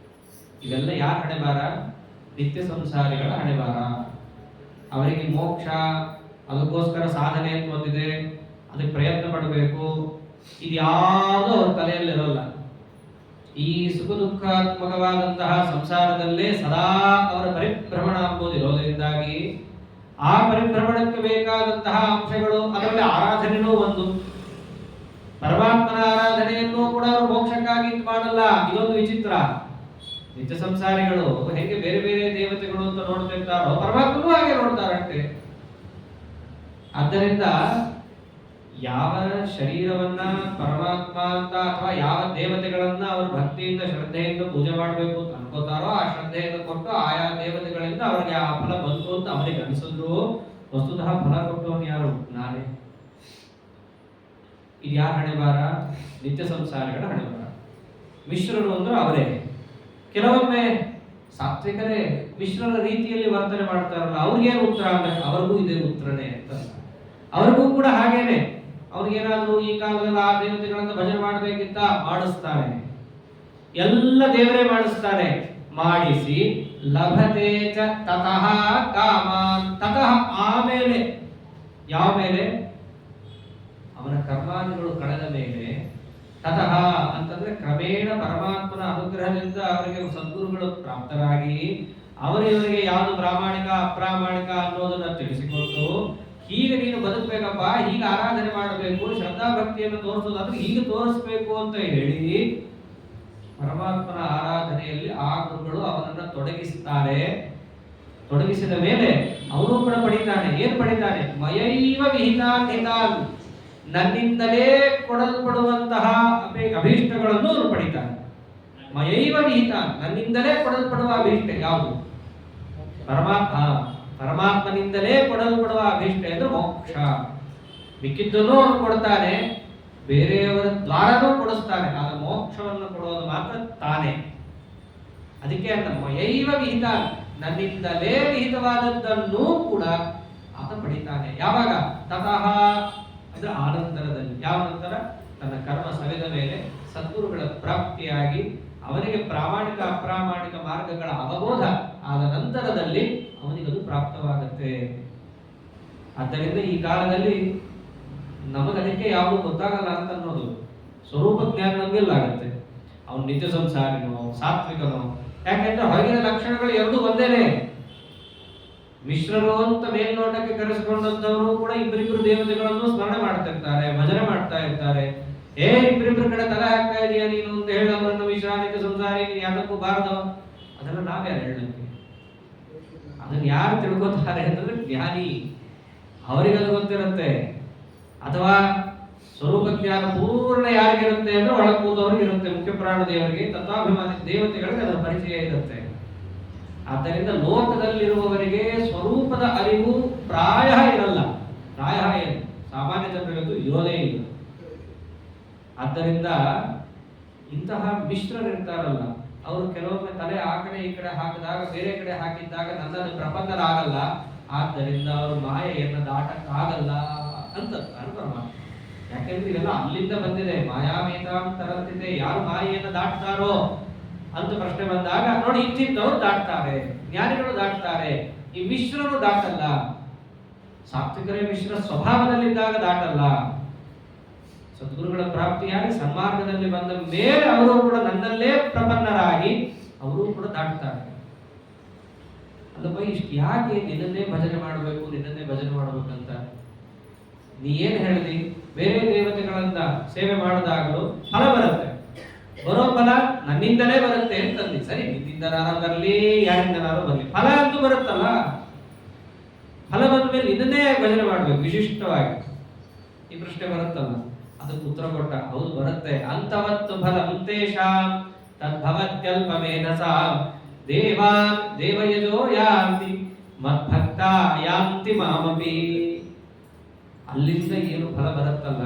ಇವೆಲ್ಲ ಯಾರ ಹಣೆಬಾರ? ನಿತ್ಯ ಸಂಸಾರಿಗಳ ಹಣೆಬಾರ. ಅವರಿಗೆ ಮೋಕ್ಷ, ಅದಕ್ಕೋಸ್ಕರ ಸಾಧನೆ ಅಂತ ಬಂದಿದೆ, ಅದಕ್ಕೆ ಪ್ರಯತ್ನ ಪಡಬೇಕು, ಇದ್ಯಾವುದೂ ಅವ್ರ ತಲೆಯಲ್ಲಿರೋಲ್ಲ. ಈ ಸುಖ ದುಃಖಾತ್ಮಕವಾದಂತಹ ಸಂಸಾರದಲ್ಲೇ ಸದಾ ಅವರ ಪರಿಭ್ರಮಣ ಎಂಬುದಿರೋದರಿಂದಾಗಿ ಆ ಪರಿಭ್ರಮಣಕ್ಕೆ ಬೇಕಾದಂತಹ ಅಂಶಗಳು, ಅದರಲ್ಲಿ ಆರಾಧನೆಯೂ ಒಂದು. ಪರಮಾತ್ಮನ ಆರಾಧನೆಯನ್ನು ಕೂಡ ಅವರು ಮೋಕ್ಷಕ್ಕಾಗಿ ಮಾಡಲ್ಲ. ಇದೊಂದು ವಿಚಿತ್ರ. ನಿತ್ಯ ಸಂಸಾರಿಗಳು ಹೇಗೆ ಬೇರೆ ಬೇರೆ ದೇವತೆಗಳು ಅಂತ ನೋಡ್ತಿರ್ತಾರೋ, ಪರಮಾತ್ಮನೂ ಹಾಗೆ ನೋಡ್ತಾರಂತೆ. ಆದ್ದರಿಂದ ಯಾವ ಶರೀರವನ್ನ ಪರಮಾತ್ಮ ಅಂತ ಅಥವಾ ಯಾವ ದೇವತೆಗಳನ್ನ ಅವರು ಭಕ್ತಿಯಿಂದ ಶ್ರದ್ಧೆಯಿಂದ ಪೂಜೆ ಮಾಡಬೇಕು ಅಂತ ಅನ್ಕೋತಾರೋ ಆ ಶ್ರದ್ಧೆಯನ್ನು ಕೊಟ್ಟು ಆಯಾ ದೇವತೆಗಳಿಂದ ಅವರಿಗೆ ಆ ಫಲ ಬಂತು ಅಂತ ಅವರಿಗೆ ಅನಿಸಿದ್ರು ವಸ್ತುತಃ ಫಲ ಕೊಟ್ಟವನು ಯಾರು? ನಾನೇ. ಇದು ಯಾರ ಹಣೆ ಬಾರ? ನಿತ್ಯ ಸಂಸಾರಿಗಳ ಹಣೆ ಬಾರ. ಮಿಶ್ರರು ಅಂದ್ರೆ ಅವರೇ. ಕೆಲವೊಮ್ಮೆ ಸಾತ್ವಿಕರೇ ಮಿಶ್ರರ ರೀತಿಯಲ್ಲಿ ವರ್ತನೆ ಮಾಡ್ತಾರಲ್ಲ, ಅವ್ರಿಗೇನು ಉತ್ತರ ಅಂದ್ರೆ ಅವ್ರಿಗೂ ಇದೇ ಉತ್ತರನೇ ಅಂತ. ಅವ್ರಿಗೂ ಕೂಡ ಹಾಗೇನೆ. ಅವ್ರಿಗೇನಾದ್ರೂ ಈ ಕಾಲದಲ್ಲಿ ಆ ದೇವತೆಗಳನ್ನ ಭಜನೆ ಮಾಡಬೇಕಿಂತ ಮಾಡಿಸ್ತಾರೆ, ಎಲ್ಲ ದೇವರೇ ಮಾಡಿಸ್ತಾರೆ. ಮಾಡಿಸಿ ಲಭತೆ ಚ ತತಃ ಕಾಮಾನ್, ತತಃ ಆಮೇಲೆ, ಯಾವ ಮೇಲೆ? ಅವನ ಕರ್ಮಾದಿಗಳು ಕಳೆದ ಮೇಲೆ. ತತಃ ಅಂತಂದ್ರೆ ಕ್ರಮೇಣ ಪರಮಾತ್ಮನ ಅನುಗ್ರಹದಿಂದ ಅವರಿಗೆ ಸದ್ಗುರುಗಳು ಪ್ರಾಪ್ತರಾಗಿ ಅವರಿಗೆ ಯಾವುದು ಪ್ರಾಮಾಣಿಕ ಅಪ್ರಾಮಾಣಿಕ ಅನ್ನೋದನ್ನ ತಿಳಿಸಿಕೊಟ್ಟು, ಹೀಗೆ ನೀನು ಬದುಕಬೇಕಪ್ಪ, ಹೀಗೆ ಆರಾಧನೆ ಮಾಡಬೇಕು, ಶ್ರದ್ಧಾ ಭಕ್ತಿಯನ್ನು ತೋರಿಸೋದಾದ್ರೆ ಹೀಗೆ ತೋರಿಸ್ಬೇಕು ಅಂತ ಹೇಳಿ ಪರಮಾತ್ಮನ ಆರಾಧನೆಯಲ್ಲಿ ಆ ಗುರುಗಳು ಅವನನ್ನ ತೊಡಗಿಸುತ್ತಾರೆ. ತೊಡಗಿಸಿದ ಮೇಲೆ ಅವನು ಕೂಡ ಪಡಿತಾನೆ. ಏನ್ ಪಡಿತಾನೆ? ಮಯೈವ ವಿಹಿತಾನ್, ನನ್ನಿಂದಲೇ ಕೊಡಲ್ಪಡುವಂತಹ ಅಭೀಷ್ಟಗಳನ್ನು ಅವನು ಪಡಿತಾನೆ. ಮಯೈವ ವಿಹಿತಾನ್, ನನ್ನಿಂದಲೇ ಕೊಡಲ್ಪಡುವ ಅಭೀಷ್ಟ ಯಾವುದು? ಪರಮಾತ್ಮನಿಂದಲೇ ಕೊಡಲ್ಪಡುವ ಅಭೀಷ್ಟ ಎಂದು ಮೋಕ್ಷ. ಮಿಕ್ಕಿದ್ದನ್ನು ಅವನು ಕೊಡ್ತಾನೆ, ಬೇರೆಯವರ ದ್ವಾರನೂ ಕೊಡಿಸ್ತಾನೆ. ಆಗ ಮೋಕ್ಷವನ್ನು ಕೊಡುವುದು ಮಾತ್ರ ತಾನೇ. ಅದಕ್ಕೆ ಅಂತ ಮಯೈವ ವಿಹಿತ, ನನ್ನಿಂದಲೇ ವಿಹಿತವಾದದ್ದನ್ನೂ ಕೂಡ ಆತ ಪಡಿತಾನೆ. ಯಾವಾಗ? ತತಃ ಅಂದ್ರೆ ಆನಂತರದಲ್ಲಿ. ಯಾವ ನಂತರ? ತನ್ನ ಕರ್ಮ ಸವೆದ ಮೇಲೆ ಸದ್ಗುರುಗಳ ಪ್ರಾಪ್ತಿಯಾಗಿ ಅವನಿಗೆ ಪ್ರಾಮಾಣಿಕ ಅಪ್ರಾಮಾಣಿಕ ಮಾರ್ಗಗಳ ಅವಬೋಧ ಆದ ನಂತರದಲ್ಲಿ ಅವನಿಗದು ಪ್ರಾಪ್ತವಾಗುತ್ತೆ. ಆದ್ದರಿಂದ ಈ ಕಾಲದಲ್ಲಿ ನಮಗದಕ್ಕೆ ಯಾವುದು ಗೊತ್ತಾಗಲ್ಲ ಅಂತ ಅನ್ನೋದು. ಸ್ವರೂಪ ಜ್ಞಾನ ನಮಗೆಲ್ಲ ಆಗುತ್ತೆ. ಅವನು ನಿತ್ಯ ಸಂಸಾರಿನೋ ಸಾತ್ವಿಕನೋ, ಯಾಕೆಂದ್ರೆ ಹೊರಗಿನ ಲಕ್ಷಣಗಳು ಎರಡೂ ಒಂದೇನೆ. ಮಿಶ್ರರು ಅಂತ ಮೇಲ್ನೋಟಕ್ಕೆ ಕರೆಸಿಕೊಂಡಂತವರು ಕೂಡ ಇಬ್ಬರಿಬ್ಬರು ದೇವತೆಗಳನ್ನು ಸ್ಮರಣೆ ಮಾಡ್ತಾ ಇರ್ತಾರೆ, ಭಜನೆ ಮಾಡ್ತಾ ಇರ್ತಾರೆ. ಇಬ್ಬರಿಬ್ಬರ ಕಡೆ ತಲೆ ಹಾಕ್ತಾ ಇದೀಯ ನೀನು ಅಂತ ಹೇಳಿ ಅವರನ್ನು ನಿತ್ಯ ಸಂಸಾರಿ, ನೀನು ಯಾವ್ದಕ್ಕೂ ಬಾರದೋ, ಅದನ್ನ ನಾವ್ಯಾರು ಹೇಳಕ್ಕೆ? ಅದನ್ನ ಯಾರು ತಿಳ್ಕೊತಾರೆ ಅಂತಂದ್ರೆ ಜ್ಞಾನಿ, ಅವರಿಗದು ಗೊತ್ತಿರುತ್ತೆ. ಅಥವಾ ಸ್ವರೂಪ ಜ್ಞಾನ ಪೂರ್ಣ ಯಾರಿಗಿರುತ್ತೆ ಅಂದ್ರೆ ಒಳ ಕೂದವ್ರಿಗೆ ಇರುತ್ತೆ, ಮುಖ್ಯ ಪ್ರಾಣ ದೇವರಿಗೆ, ತತ್ವಾಭಿಮಾನಿ ದೇವತೆಗಳಿಗೆ ಅದರ ಪರಿಚಯ ಇರುತ್ತೆ. ಆದ್ದರಿಂದ ಲೋಕದಲ್ಲಿರುವವರಿಗೆ ಸ್ವರೂಪದ ಅರಿವು ಪ್ರಾಯ ಇರಲ್ಲ. ಪ್ರಾಯ ಏನು, ಸಾಮಾನ್ಯ ಜನರಿಗಂತೂ ಇರೋದೇ ಇಲ್ಲ. ಆದ್ದರಿಂದ ಇಂತಹ ಮಿಶ್ರರಿರ್ತಾರಲ್ಲ, ಅವರು ಕೆಲವೊಮ್ಮೆ ತಲೆ ಆ ಕಡೆ ಈ ಕಡೆ ಹಾಕಿದಾಗ, ಬೇರೆ ಕಡೆ ಹಾಕಿದ್ದಾಗ ನನ್ನನ್ನು ಪ್ರಪಂಚರಾಗಲ್ಲ, ಆದ್ದರಿಂದ ಅವರು ಮಾಯೆಯನ್ನು ದಾಟಕ್ಕಾಗಲ್ಲ ಅಂತ ಪರಮಾತ್ಮ. ಯಾಕೆಂದ್ರೆ ಇವೆಲ್ಲ ಅಲ್ಲಿಂದ ಬಂದಿದೆ. ಮಾಯಾಮೇತಾಂ ತರಂತಿದೆ, ಯಾರು ಮಾಯೆಯನ್ನು ದಾಟ್ತಾರೋ ಅಂತ ಪ್ರಶ್ನೆ ಬಂದಾಗ ನೋಡಿ, ಇಂತಿದ್ದವರು ದಾಟ್ತಾರೆ, ಜ್ಞಾನಿಗಳು ದಾಟ್ತಾರೆ, ಈ ಮಿಶ್ರರು ದಾಟಲ್ಲ. ಸಾತ್ವಿಕರೇ ಮಿಶ್ರ ಸ್ವಭಾವದಲ್ಲಿದ್ದಾಗ ದಾಟಲ್ಲ. ಸದ್ಗುರುಗಳ ಪ್ರಾಪ್ತಿಯಾಗಿ ಸನ್ಮಾರ್ಗದಲ್ಲಿ ಬಂದ ಮೇಲೆ ಅವರು ಕೂಡ ನನ್ನಲ್ಲೇ ಪ್ರಪನ್ನರಾಗಿ ಅವರು ಕೂಡ ದಾಟ್ತಾರೆ. ಅಲ್ಲಪ್ಪ, ಇಷ್ಟು ಯಾಕೆ ನಿನ್ನನ್ನೇ ಭಜನೆ ಮಾಡಬೇಕು, ನಿನ್ನನ್ನೇ ಭಜನೆ ಮಾಡಬೇಕಂತ ನೀ ಏನ್ ಹೇಳಿದಿ? ಬೇರೆ ದೇವತೆಗಳನ್ನ ಸೇವೆ ಮಾಡಿದಾಗಲೂ ಫಲ ಬರುತ್ತೆ. ಬರೋ ಫಲ ನನ್ನಿಂದಲೇ ಬರುತ್ತೆ ಅಂತಂದಿ. ಸರಿ, ನಿನ್ನಿಂದನಾರು ಬರಲಿ, ಯಾರಿಂದನಾರು ಬರಲಿ, ಫಲ ಅಂತೂ ಬರುತ್ತಲ್ಲ. ಫಲ ಬಂದ ಮೇಲೆ ನಿನ್ನನ್ನೇ ಭಜನೆ ಮಾಡ್ಬೇಕು ವಿಶಿಷ್ಟವಾಗಿ. ಈ ಪ್ರಶ್ನೆ ಬರುತ್ತಲ್ಲ, ಅದಕ್ಕೆ ಉತ್ತರ ಕೊಟ್ಟ. ಹೌದು, ಬರುತ್ತೆ. ಅಂತವತ್ತು ಫಲಂ ತೇಷಾಂ ತದ್ಭವತ್ಯಲ್ಪಮೇಧಸಾ ದೇವಾನ್ ದೇವಯಜೋ ಯಾಂತಿ ಮದ್ಭಕ್ತಾ ಯಾಂತಿ ಮಾಮಪಿ. ಅಲ್ಲಿಂದ ಏನು ಫಲ ಬರುತ್ತಲ್ಲ,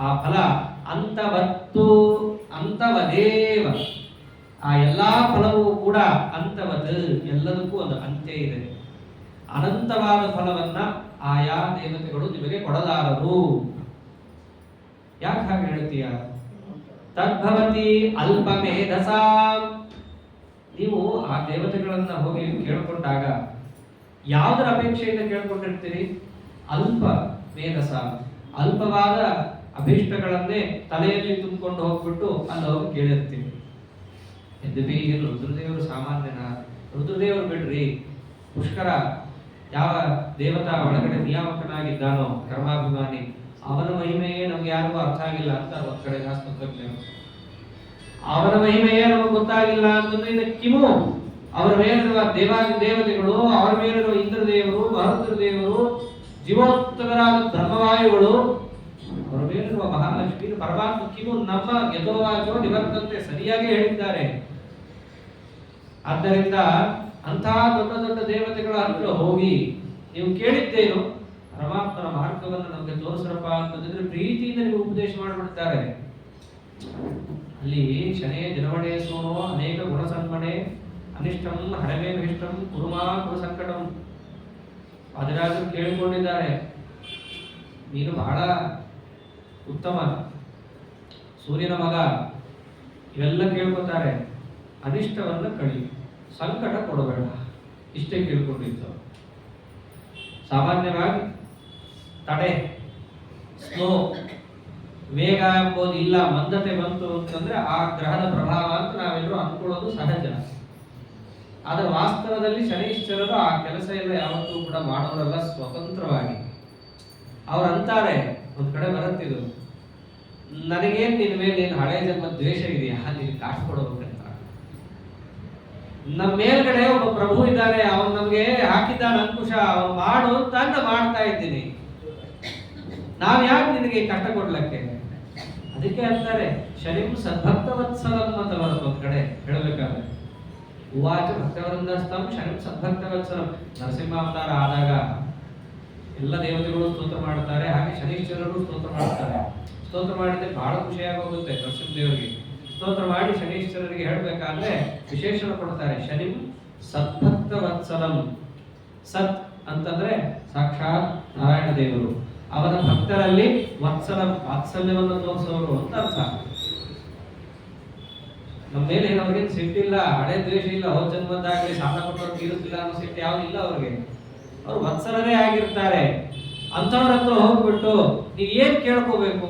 ಆ ಫಲ ಅಂತವತ್ತು ಅಂತವದೇವ. ಆ ಎಲ್ಲಾ ಫಲವೂ ಕೂಡ ಅಂತವತ್, ಎಲ್ಲದಕ್ಕೂ ಒಂದು ಅಂತ್ಯ ಇದೆ. ಅನಂತವಾದ ಫಲವನ್ನ ಆಯಾ ದೇವತೆಗಳು ನಿಮಗೆ ಕೊಡಲಾರರು. ಯಾಕೆ ಹಾಗೆ ಹೇಳ್ತೀಯ? ತದ್ಭವತಿ ಅಲ್ಪಮೇಧಸಾ. ನೀವು ಆ ದೇವತೆಗಳನ್ನ ಹೋಗಿ ಕೇಳ್ಕೊಂಡಾಗ ಯಾವುದರ ಅಪೇಕ್ಷೆಯಿಂದ ಕೇಳ್ಕೊಂಡಿರ್ತೀರಿ? ಅಲ್ಪ ಮೇಧಸ, ಅಲ್ಪವಾದ ಅಭೀಷ್ಟಗಳನ್ನೇ ತಲೆಯಲ್ಲಿ ತುಂಬಿಕೊಂಡು ಹೋಗ್ಬಿಟ್ಟು ಅಲ್ಲಿ ಹೋಗಿ ಕೇಳಿರ್ತೀವಿ. ಯದ್ಯಪಿ ರುದ್ರದೇವರು ಸಾಮಾನ್ಯನ, ರುದ್ರದೇವರು ಬಿಡ್ರಿ, ಪುಷ್ಕರ ಯಾವ ದೇವತಾ ಒಳಗಡೆ ನಿಯಾಮಕನಾಗಿದ್ದಾನೋ ಕರ್ಮಾಭಿಮಾನಿ, ಅವನ ಮಹಿಮೆಯೇ ನಮ್ಗೆ ಯಾರಿಗೂ ಅರ್ಥ ಆಗಿಲ್ಲ ಅಂತ ಒಂದ್ ಕಡೆ ಶಾಸ್ತ್ರಜ್ಞರು. ಅವನ ಮಹಿಮೆಯೇ ನಮಗೆ ಗೊತ್ತಾಗಿಲ್ಲ ಅಂತಂದ್ರೆ ಇದು ಕಿಮು. ಅವರ ಮೇಲಿರುವ ದೇವತೆಗಳು, ಅವರ ಮೇಲಿರುವ ಇಂದ್ರದೇವರು, ಮಹರುದ್ರ ದೇವರು, ಜೀವೋತ್ತಮರಾದ ಧರ್ಮವಾಯುಗಳು, ಮೇಲಿರುವ ಮಹಾಲಕ್ಷ್ಮಿ ಪರಮಾತ್ಮ ಕಿಮು ನಮ್ಮ ಯಥೋವಾಚೋ ನಿವರ್ತಂತೆ ಸರಿಯಾಗಿ ಹೇಳಿದ್ದಾರೆ. ಆದ್ದರಿಂದ ಅಂತಹ ದೊಡ್ಡ ದೊಡ್ಡ ದೇವತೆಗಳ ಹತ್ರ ಹೋಗಿ ನೀವು ಕೇಳಿದ್ದೇನು ಪರಮಾತ್ಮನ ಮಾರ್ಗವನ್ನು ನಮಗೆ ತೋರಿಸ್ರಪ್ಪ ಅಂತಂದ್ರೆ ಪ್ರೀತಿಯಿಂದ ನೀವು ಉಪದೇಶ ಮಾಡಿಬಿಡ್ತಾರೆ. ಅಲ್ಲಿ ಶನೇ ದಿನವಣೆ ಸೋನೋ ಅನೇಕ ಗುಣಸನ್ಮಣೆ ಅನಿಷ್ಟಂ ಹರಮೇ ಭೀಷ್ಟಂ ಕುರುಮಾ ಕುರು ಸಂಕಟಂ. ಅದರಾದ್ರೂ ಕೇಳಿಕೊಂಡಿದ್ದಾರೆ, ನೀನು ಬಹಳ ಉತ್ತಮ, ಸೂರ್ಯನ ಮಗ, ಇವೆಲ್ಲ ಕೇಳ್ಕೊತಾರೆ. ಅನಿಷ್ಟವನ್ನು ಕಳಿ, ಸಂಕಟ ಕೊಡಬೇಡ, ಇಷ್ಟೇ ಕೇಳ್ಕೊಂಡಿದ್ದು. ಸಾಮಾನ್ಯವಾಗಿ ತಡೆ, ಸ್ಲೋ, ವೇಗ ಎಂಬುದು ಇಲ್ಲ, ಮಂದತೆ ಬಂತು ಅಂತಂದ್ರೆ ಆ ಗ್ರಹದ ಪ್ರಭಾವ ಅಂತ ನಾವೆಲ್ಲರೂ ಅಂದ್ಕೊಳ್ಳೋದು ಸಹಜ. ಆದರೆ ವಾಸ್ತವದಲ್ಲಿ ಶನೈಶ್ಚರರು ಆ ಕೆಲಸ ಎಲ್ಲ ಯಾವತ್ತೂ ಕೂಡ ಮಾಡೋರಲ್ಲ, ಸ್ವತಂತ್ರವಾಗಿ. ಅವ್ರು ಅಂತಾರೆ, ಒಂದ್ ಕಡೆ ಬರುತ್ತಿದ್ದು, ನನಗೇನ್ ನಿನ್ ಮೇಲೆ ಏನು ಹಳೆ ಜನ್ಮ ದ್ವೇಷ ಇದೆಯಾ, ನೀನು ಕಾಸು ಕೊಡಬೇಕಂತ. ನಮ್ಮ ಮೇಲ್ಗಡೆ ಒಬ್ಬ ಪ್ರಭು ಇದ್ದಾರೆ, ಅವನು ನಮ್ಗೆ ಹಾಕಿದ್ದಾನ ಅಂಕುಶ, ಅವನು ಮಾಡು ಅಂತ ಮಾಡ್ತಾ ಇದ್ದೀನಿ, ನಾವ್ ಯಾಕೆ ನಿನಗೆ ಕಷ್ಟ ಕೊಡ್ಲಕ್ಕೆ. ಅದಕ್ಕೆ ಅಂತಾರೆ ಶನಿಂ ಸದ್ಭಕ್ತ ವತ್ಸಲಂ ಅಂತ ಬರುತ್ತೆ ಒಂದ್ ಕಡೆ ಹೇಳಬೇಕಾದ್ರೆ. ಉವಾಚ ಭಕ್ತವೃಂದಸ್ಥಂ ಶನಿಂ ಸದ್ಭಕ್ತ ವತ್ಸಲಂ. ನರಸಿಂಹಾವತಾರ ಆದಾಗ ಎಲ್ಲ ದೇವತೆಗಳು ಸ್ತೋತ್ರ ಮಾಡ್ತಾರೆ, ಹಾಗೆ ಶನೀಶ್ವರರು ಸ್ತೋತ್ರ ಮಾಡ್ತಾರೆ. ಸ್ತೋತ್ರ ಮಾಡಿದ್ರೆ ಬಹಳ ಖುಷಿಯಾಗಿ ಹೋಗುತ್ತೆ ನರಸಿಂಹದೇವರಿಗೆ. ಸ್ತೋತ್ರ ಮಾಡಿ ಶನೀಶ್ವರರಿಗೆ ಹೇಳ್ಬೇಕಾದ್ರೆ ವಿಶೇಷಣ ಕೊಡ್ತಾರೆ, ಶನಿಂ ಸದ್ಭಕ್ತ ವತ್ಸಲಂ. ಸತ್ ಅಂತಂದ್ರೆ ಸಾಕ್ಷಾತ್ ನಾರಾಯಣ ದೇವರು, ಅವನ ಭಕ್ತರಲ್ಲಿ ವತ್ಸಲ ವಾತ್ಸಲ್ಯವನ್ನು ತೋರಿಸೋರು ಅಂತ ಅರ್ಥ. ನಮ್ಮ ಮೇಲೆ ಏನು ಅವ್ರಿಗೇನು ಸಿಟ್ಟಿಲ್ಲ, ಹಳೆ ದ್ವೇಷ ಇಲ್ಲ, ಹೋದ ಜನ್ಮದಾಗಲಿ ಸಾಲ ಕೊಟ್ಟವ್ರು ತೀರಿಸಿಲ್ಲ ಅನ್ನೋ ಸಿಟ್ಟು ಯಾವುದಿಲ್ಲ ಅವ್ರಿಗೆ. ಅವ್ರು ವತ್ಸಲರೇ ಆಗಿರ್ತಾರೆ. ಅಂಥವ್ರ ಹತ್ರ ಹೋಗ್ಬಿಟ್ಟು ನೀವು ಏನ್ ಕೇಳ್ಕೋಬೇಕು,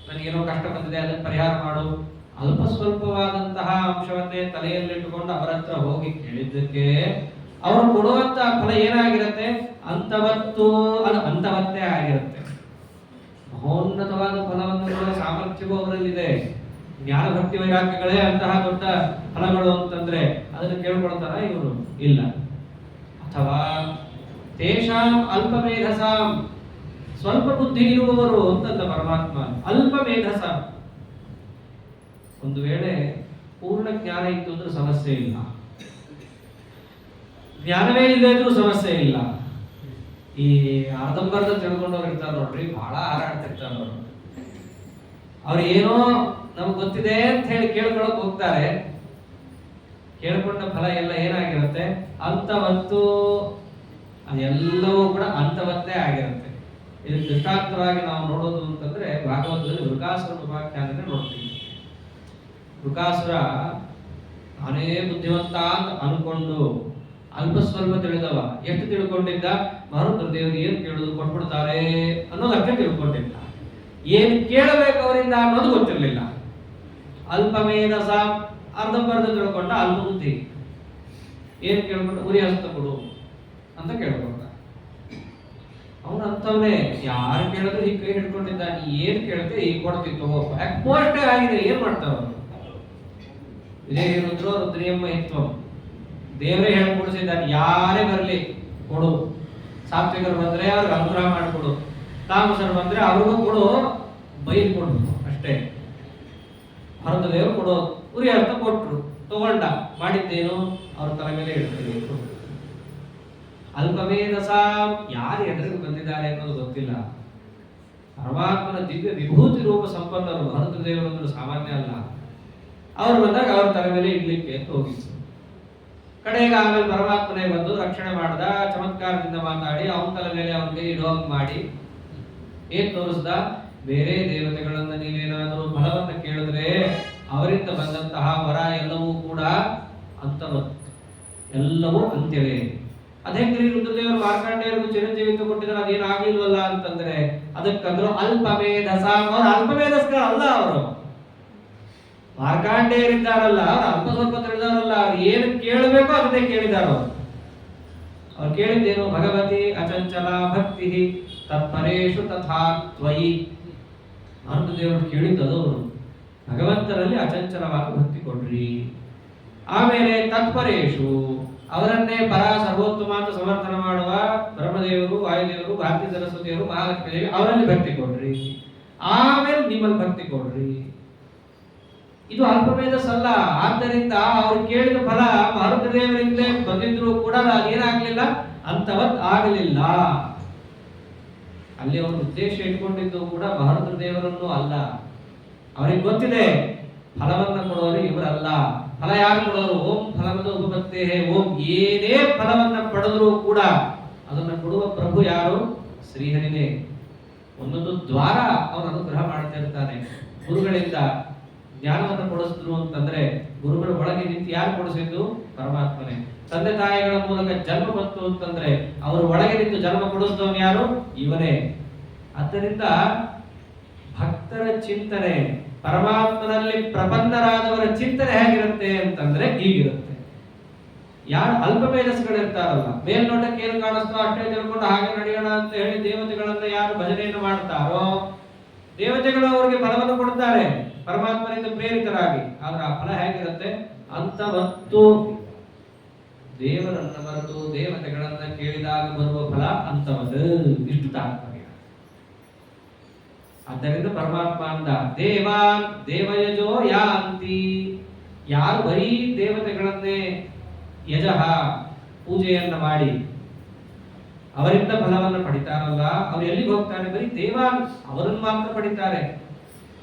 ನನಗೇನೋ ಕಷ್ಟ ಬಂದಿದೆ ಅದನ್ನು ಪರಿಹಾರ ಮಾಡು, ಅಲ್ಪ ಸ್ವಲ್ಪವಾದಂತಹ ಅಂಶವನ್ನೇ ತಲೆಯಲ್ಲಿಟ್ಟುಕೊಂಡು ಅವರ ಹತ್ರ ಹೋಗಿ ಕೇಳಿದ್ದಕ್ಕೆ ಅವರು ಕೊಡುವಂತ ಫಲ ಏನಾಗಿರುತ್ತೆ, ಅಂತವತ್ತೇ ಆಗಿರುತ್ತೆ. ಮಹೋನ್ನತವಾದ ಫಲವನ್ನು ಕೊಡುವ ಸಾಮರ್ಥ್ಯವೂ ಅವರಲ್ಲಿದೆ. ಜ್ಞಾನ ಭಕ್ತಿ ವೈರಾಗ್ಯಗಳೇ ಅಂತಹ ದೊಡ್ಡ ಫಲಗಳು ಅಂತಂದ್ರೆ ಅದನ್ನು ಕೇಳ್ಕೊಳ್ತಾರ ಇವರು? ಇಲ್ಲ. ಅಥವಾ ತೇಷಾಂ ಅಲ್ಪ ಮೇಧಸಾಂ, ಸ್ವಲ್ಪ ಬುದ್ಧಿ ಇರುವವರು ಅಂತಂದ ಪರಮಾತ್ಮ. ಅಲ್ಪ ಮೇಧಸ, ಒಂದು ವೇಳೆ ಪೂರ್ಣ ಜ್ಞಾನ ಇತ್ತು ಅಂದ್ರೆ ಸಮಸ್ಯೆ ಇಲ್ಲ, ಜ್ಞಾನವೇ ಇಲ್ಲದೆ ಇದ್ರೂ ಸಮಸ್ಯೆ ಇಲ್ಲ. ಈ ಅರ್ಧಂಬರ್ಧ ತಿಳ್ಕೊಂಡವ್ರು ಇರ್ತಾರೆ ನೋಡ್ರಿ, ಬಹಳ ಹಾರಾಡ್ತಿರ್ತಾರೆ ಅವರು. ಅವ್ರು ಏನೋ ನಮ್ಗೆ ಗೊತ್ತಿದೆ ಅಂತ ಹೇಳಿ ಕೇಳ್ಕೊಳಕ್ ಹೋಗ್ತಾರೆ, ಕೇಳ್ಕೊಂಡ ಫಲ ಎಲ್ಲ ಏನಾಗಿರುತ್ತೆ, ಅಂತವತ್ತು ಅದೆಲ್ಲವೂ ಕೂಡ ಅಂತವತ್ತೇ ಆಗಿರುತ್ತೆ. ಇದಕ್ಕೆ ದೃಷ್ಟಾಂತವಾಗಿ ನಾವು ನೋಡೋದು ಅಂತಂದ್ರೆ ಭಾಗವತದಲ್ಲಿ ವೃಕಾಸುರ ಉಪಾಖ್ಯಾನದಲ್ಲಿ ನೋಡ್ತೀವಿ. ವೃಕಾಸುರ ನಾನೇ ಬುದ್ಧಿವಂತ ಅಂತ ಅನ್ಕೊಂಡು ಅಲ್ಪ ಸ್ವಲ್ಪ ತಿಳಿದವ. ಎಷ್ಟು ತಿಳ್ಕೊಂಡಿದ್ದ, ಮರುದ್ರ ದೇವರಿಗೆ ಏನ್ ಕೇಳುದು ಕೊಟ್ಬಿಡ್ತಾರೆ ಅನ್ನೋದು ಅಷ್ಟೇ ತಿಳ್ಕೊಂಡಿದ್ದ. ಏನ್ ಕೇಳಬೇಕು ಅವರಿಂದ ಅನ್ನೋದು ಗೊತ್ತಿರ್ಲಿಲ್ಲ. ಅಲ್ಪ ಮೇಧಸ, ಅರ್ಧಂಬರ್ಧ ತಿಳ್ಕೊಂಡ ಅಲ್ಪ ಬುದ್ಧಿ. ಏನ್ ಕೇಳ್ಕೊಂಡ, ಉರಿ ಹಸ್ತ ಕೊಡು ಅಂತ ಕೇಳ್ಕೊಂಡ. ಅವನು ಅಂತವನೇ, ಯಾರು ಕೇಳಿದ್ರು ಈ ಕೈ ಹಿಡ್ಕೊಂಡಿದ್ದ, ನೀ ಏನ್ ಕೇಳ್ತೆ ಈಗ ಕೊಡ್ತಿತ್ತು ಅಕ್ಮೋಷ್ಟೇ ಆಗಿದೆ. ಏನ್ ಮಾಡ್ತಾವ ಇದೇ ರುದ್ರೋ ರುದ್ರಿಯಮ್ಮ ಹಿತ್ವಂ, ದೇವರೇ ಹೇಳ್ಕೊಡಿಸಿದ್ದಾನೆ, ಯಾರೇ ಬರಲಿ ಕೊಡು. ಸಾತ್ವಿಕರು ಬಂದ್ರೆ ಅವ್ರಿಗೆ ಅನುಗ್ರಹ ಮಾಡಿಕೊಡು, ತಾಮಸರು ಬಂದ್ರೆ ಅವ್ರಿಗೂ ಕೊಡು, ಬೈಲ್ ಕೊಡು ಅಷ್ಟೇ. ಭರತ ದೇವರು ಕೊಡು, ಉರಿ ಅರ್ಥ ಕೊಟ್ರು, ತಗೊಂಡ, ಮಾಡಿದ್ದೇನು ಅವ್ರ ತಲೆ ಮೇಲೆ ಇಡ್ತೀವಿ. ಅಲ್ಪವೇದಸ, ಯಾರು ಎದುರಿಗೆ ಬಂದಿದ್ದಾರೆ ಅನ್ನೋದು ಗೊತ್ತಿಲ್ಲ. ಪರಮಾತ್ಮನ ದಿವ್ಯ ವಿಭೂತಿ ರೂಪ ಸಂಪನ್ನರು ಭರತ ದೇವರಂದ್ರು ಸಾಮಾನ್ಯ ಅಲ್ಲ. ಅವ್ರು ಬಂದಾಗ ಅವ್ರ ತಲೆ ಮೇಲೆ ಇಡ್ಲಿಕ್ಕೆ ಅಂತ ಹೋಗಿತ್ತು. ಕಡೆಗೆ ಆಮೇಲೆ ಪರಮಾತ್ಮನೇ ಬಂದು ರಕ್ಷಣೆ ಮಾಡ್ದ, ಚಮತ್ಕಾರದಿಂದ ಮಾತಾಡಿ ಅವನ ತಲೆ ಮೇಲೆ ಅವನಿಗೆ ಇಡೋಂಗ್ ಮಾಡಿ ಏನ್ ತೋರಿಸ್ದ, ಬೇರೆ ದೇವತೆಗಳನ್ನ ನೀವೇನಾದರೂ ಫಲವನ್ನ ಕೇಳಿದ್ರೆ ಅವರಿಂದ ಬಂದಂತಹ ವರ ಎಲ್ಲವೂ ಕೂಡ ಅಂತವತ್ತು, ಎಲ್ಲವೂ ಅಂತ್ಯವೇ. ಅದೇ ರುದ್ರದೇವರು ಮಾರ್ಕಂಡೇಯರಿಗೂ ಚಿರಂಜೀವಿತ್ವ ಕೊಟ್ಟಿದ್ರೆ ಅದೇನಾಗ್ಲಿಲ್ವಲ್ಲ ಅಂತಂದ್ರೆ ಅದಕ್ಕಂದ್ರು ಅಲ್ಪಮೇಧಸ. ಅವ್ರು ಅಲ್ಪಮೇಧಸ್ಕರ ಅಲ್ಲ, ಅವರು ಮಾರ್ಕಾಂಡೇಯರಿದ್ದಾರಲ್ಲ, ಅವ್ರು ಅಲ್ಪ ಸ್ವಲ್ಪ ತಿಳಿದವರಲ್ಲ. ಅವ್ರು ಏನು ಕೇಳಬೇಕೋ ಅದನ್ನೇ ಕೇಳಿದಾರ. ಅವ್ರು ಕೇಳಿದ್ದೇನು, ಭಗವತಿ ಅಚಂಚಲ ಭಕ್ತಿ ತತ್ಪರೇಶು ತಥಾ ತ್ವಯಿ. ದೇವರು ಕೇಳಿದ್ದದು ಅವರು ಭಗವಂತರಲ್ಲಿ ಅಚಂಚಲವಾದ ಭಕ್ತಿ ಕೊಡ್ರಿ. ಆಮೇಲೆ ತತ್ಪರೇಶು, ಅವರನ್ನೇ ಪರ ಸರ್ವೋತ್ತಮ ಅಂತ ಸಮರ್ಥನ ಮಾಡುವ ಬ್ರಹ್ಮದೇವರು, ವಾಯುದೇವರು, ಭಾರತೀಯ ಸರಸ್ವತಿಯವರು, ಮಹಾಲಕ್ಷ್ಮೀ ದೇವಿ, ಅವರಲ್ಲಿ ಭಕ್ತಿ ಕೊಡ್ರಿ. ಆಮೇಲೆ ನಿಮ್ಮಲ್ಲಿ ಭಕ್ತಿ ಕೊಡ್ರಿ. ಇದು ಅಲ್ಪಮೇಧಸ್ಸಲ್ಲ. ಆದ್ದರಿಂದ ಅವ್ರು ಕೇಳಿದ ಫಲ ಮಾರುತ ದೇವರಿಂದಲೇ ಬಂದಿದ್ರು ಕೂಡ ಅದೇನಾಗ್ಲಿಲ್ಲ, ಅಂತವತ್ ಆಗಲಿಲ್ಲ. ಅಲ್ಲಿ ಅವರು ಉದ್ದೇಶ ಇಟ್ಕೊಂಡಿದ್ದು ಕೂಡ ಮಾರುತ ದೇವರನ್ನು ಅಲ್ಲ. ಅವರಿಗೆ ಗೊತ್ತಿದೆ ಫಲವನ್ನ ಕೊಡೋರು ಇವರಲ್ಲ. ಫಲ ಯಾರು ಕೊಡೋರು? ಓಂ ಫಲವದ ಉಪಪತ್ತೇ. ಓಂ ಏನೇ ಫಲವನ್ನ ಪಡೆದರೂ ಕೂಡ ಅದನ್ನು ಕೊಡುವ ಪ್ರಭು ಯಾರು? ಶ್ರೀಹರಿನೇ. ಒಂದೊಂದು ದ್ವಾರ ಅವನು ಅನುಗ್ರಹ ಮಾಡ್ತಾ ಇರ್ತಾನೆ. ಗುರುಗಳಿಂದ ಜ್ಞಾನವನ್ನು ಕೊಡಿಸಿದ್ರು ಅಂತಂದ್ರೆ ಗುರುಗಳ ಒಳಗೆ ನಿಂತು ಯಾರು ಕೊಡಿಸಿದ್ದು? ಪರಮಾತ್ಮನೇ. ತಂದೆ ತಾಯಿಗಳ ಮೂಲಕ ಜನ್ಮ ಬಂತು ಅಂತಂದ್ರೆ ಅವರ ಒಳಗೆ ನಿಂತು ಜನ್ಮ ಕೊಡಿಸಿದವನು ಯಾರು? ಇವನೇ. ಆದ್ದರಿಂದ ಭಕ್ತರ ಚಿಂತನೆ, ಪರಮಾತ್ಮನಲ್ಲಿ ಪ್ರಪನ್ನರಾದವರ ಚಿಂತನೆ ಹೇಗಿರುತ್ತೆ ಅಂತಂದ್ರೆ ಹೀಗಿರುತ್ತೆ. ಯಾರು ಅಲ್ಪಮೇಧಸ್ಗಳಿರ್ತಾರಲ್ಲ, ಮೇಲ್ನೋಟಕ್ಕೆ ಏನು ಕಾಣಿಸ್ತೋ ಅಷ್ಟೇ ತಿಳ್ಕೊಂಡು ಹಾಗೆ ನಡೆಯೋಣ ಅಂತ ಹೇಳಿ ದೇವತೆಗಳನ್ನ ಯಾರು ಭಜನೆಯನ್ನು ಮಾಡ್ತಾರೋ ದೇವತೆಗಳು ಅವರಿಗೆ ಫಲವನ್ನು ಕೊಡ್ತಾರೆ ಪರಮಾತ್ಮನಿಂದ ಪ್ರೇರಿತರಾಗಿ. ಆದ್ರೆ ಆ ಫಲ ಹೇಗಿರುತ್ತೆ? ಅಂತವತ್ತು ದೇವರನ್ನ ಮರೆತು ದೇವತೆಗಳನ್ನ ಕೇಳಿದಾಗ ಬರುವ ಫಲ ಅಂತವದು. ಇಷ್ಟು ತಾತ್ಪರ್ಯ. ಆದ್ದರಿಂದ ಪರಮಾತ್ಮ ಅಂದ ದೇವಾನ್ ದೇವಯಜೋ ಯಾಂತಿ. ಯಾರು ಬರೀ ದೇವತೆಗಳನ್ನೇ ಯಜಃ ಪೂಜೆಯನ್ನ ಮಾಡಿ ಅವರಿಂದ ಫಲವನ್ನು ಪಡಿತಾರಲ್ಲ, ಅವ್ರು ಎಲ್ಲಿಗೆ ಹೋಗ್ತಾರೆ? ಬರೀ ದೇವಾನ್ ಅವರನ್ನು ಮಾತ್ರ ಪಡಿತಾರೆ.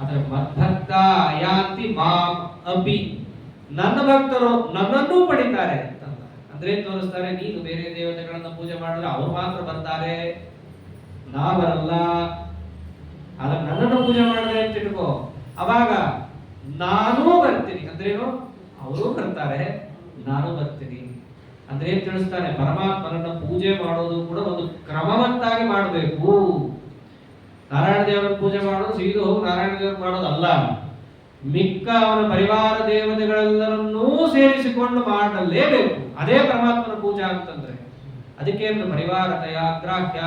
ಅದರ ಮದ್ಭಕ್ತ ಯಾಂತಿ ಮಾಂ ಅಪಿ. ನನ್ನ ಭಕ್ತರು ನನ್ನನ್ನೂ ಪಡಿತಾರೆ ಅಂತ. ಅಂದ್ರೆ ತೋರಿಸ್ತಾರೆ, ನೀನು ಬೇರೆ ದೇವತೆಗಳನ್ನ ಪೂಜೆ ಮಾಡಿದ್ರೆ ಅವ್ರು ಮಾತ್ರ ಬರ್ತಾರೆ, ನಾ ಬರಲ್ಲ. ಆಗ ನನ್ನನ್ನು ಪೂಜೆ ಮಾಡಿದ್ರೆ ಅಂತ ಇಟ್ಕೋ, ಅವಾಗ ನಾನೂ ಬರ್ತೀನಿ. ಅಂದ್ರೇನು? ಅವರು ಬರ್ತಾರೆ, ನಾನು ಬರ್ತೀನಿ. ಅಂದ್ರೆ ಏನ್ ತಿಳಿಸ್ತಾನೆ? ಪರಮಾತ್ಮನನ್ನ ಪೂಜೆ ಮಾಡೋದು ಕೂಡ ಒಂದು ಕ್ರಮವತ್ತಾಗಿ ಮಾಡಬೇಕು. ನಾರಾಯಣ ದೇವರ ಪೂಜೆ ಮಾಡೋದು ಸೀದು ಹೋಗಿ ನಾರಾಯಣ ದೇವರು ಮಾಡೋದಲ್ಲ. ಮಿಕ್ಕ ಅವನ ಪರಿವಾರ ದೇವತೆಗಳೆಲ್ಲರನ್ನೂ ಸೇರಿಸಿಕೊಂಡು ಮಾಡಲೇಬೇಕು. ಅದೇ ಪರಮಾತ್ಮನ ಪೂಜಾ ಅಂತಂದ್ರೆ. ಅದಕ್ಕೆ ಪರಿವಾರತೆಯ ಗ್ರಾಹ್ಯ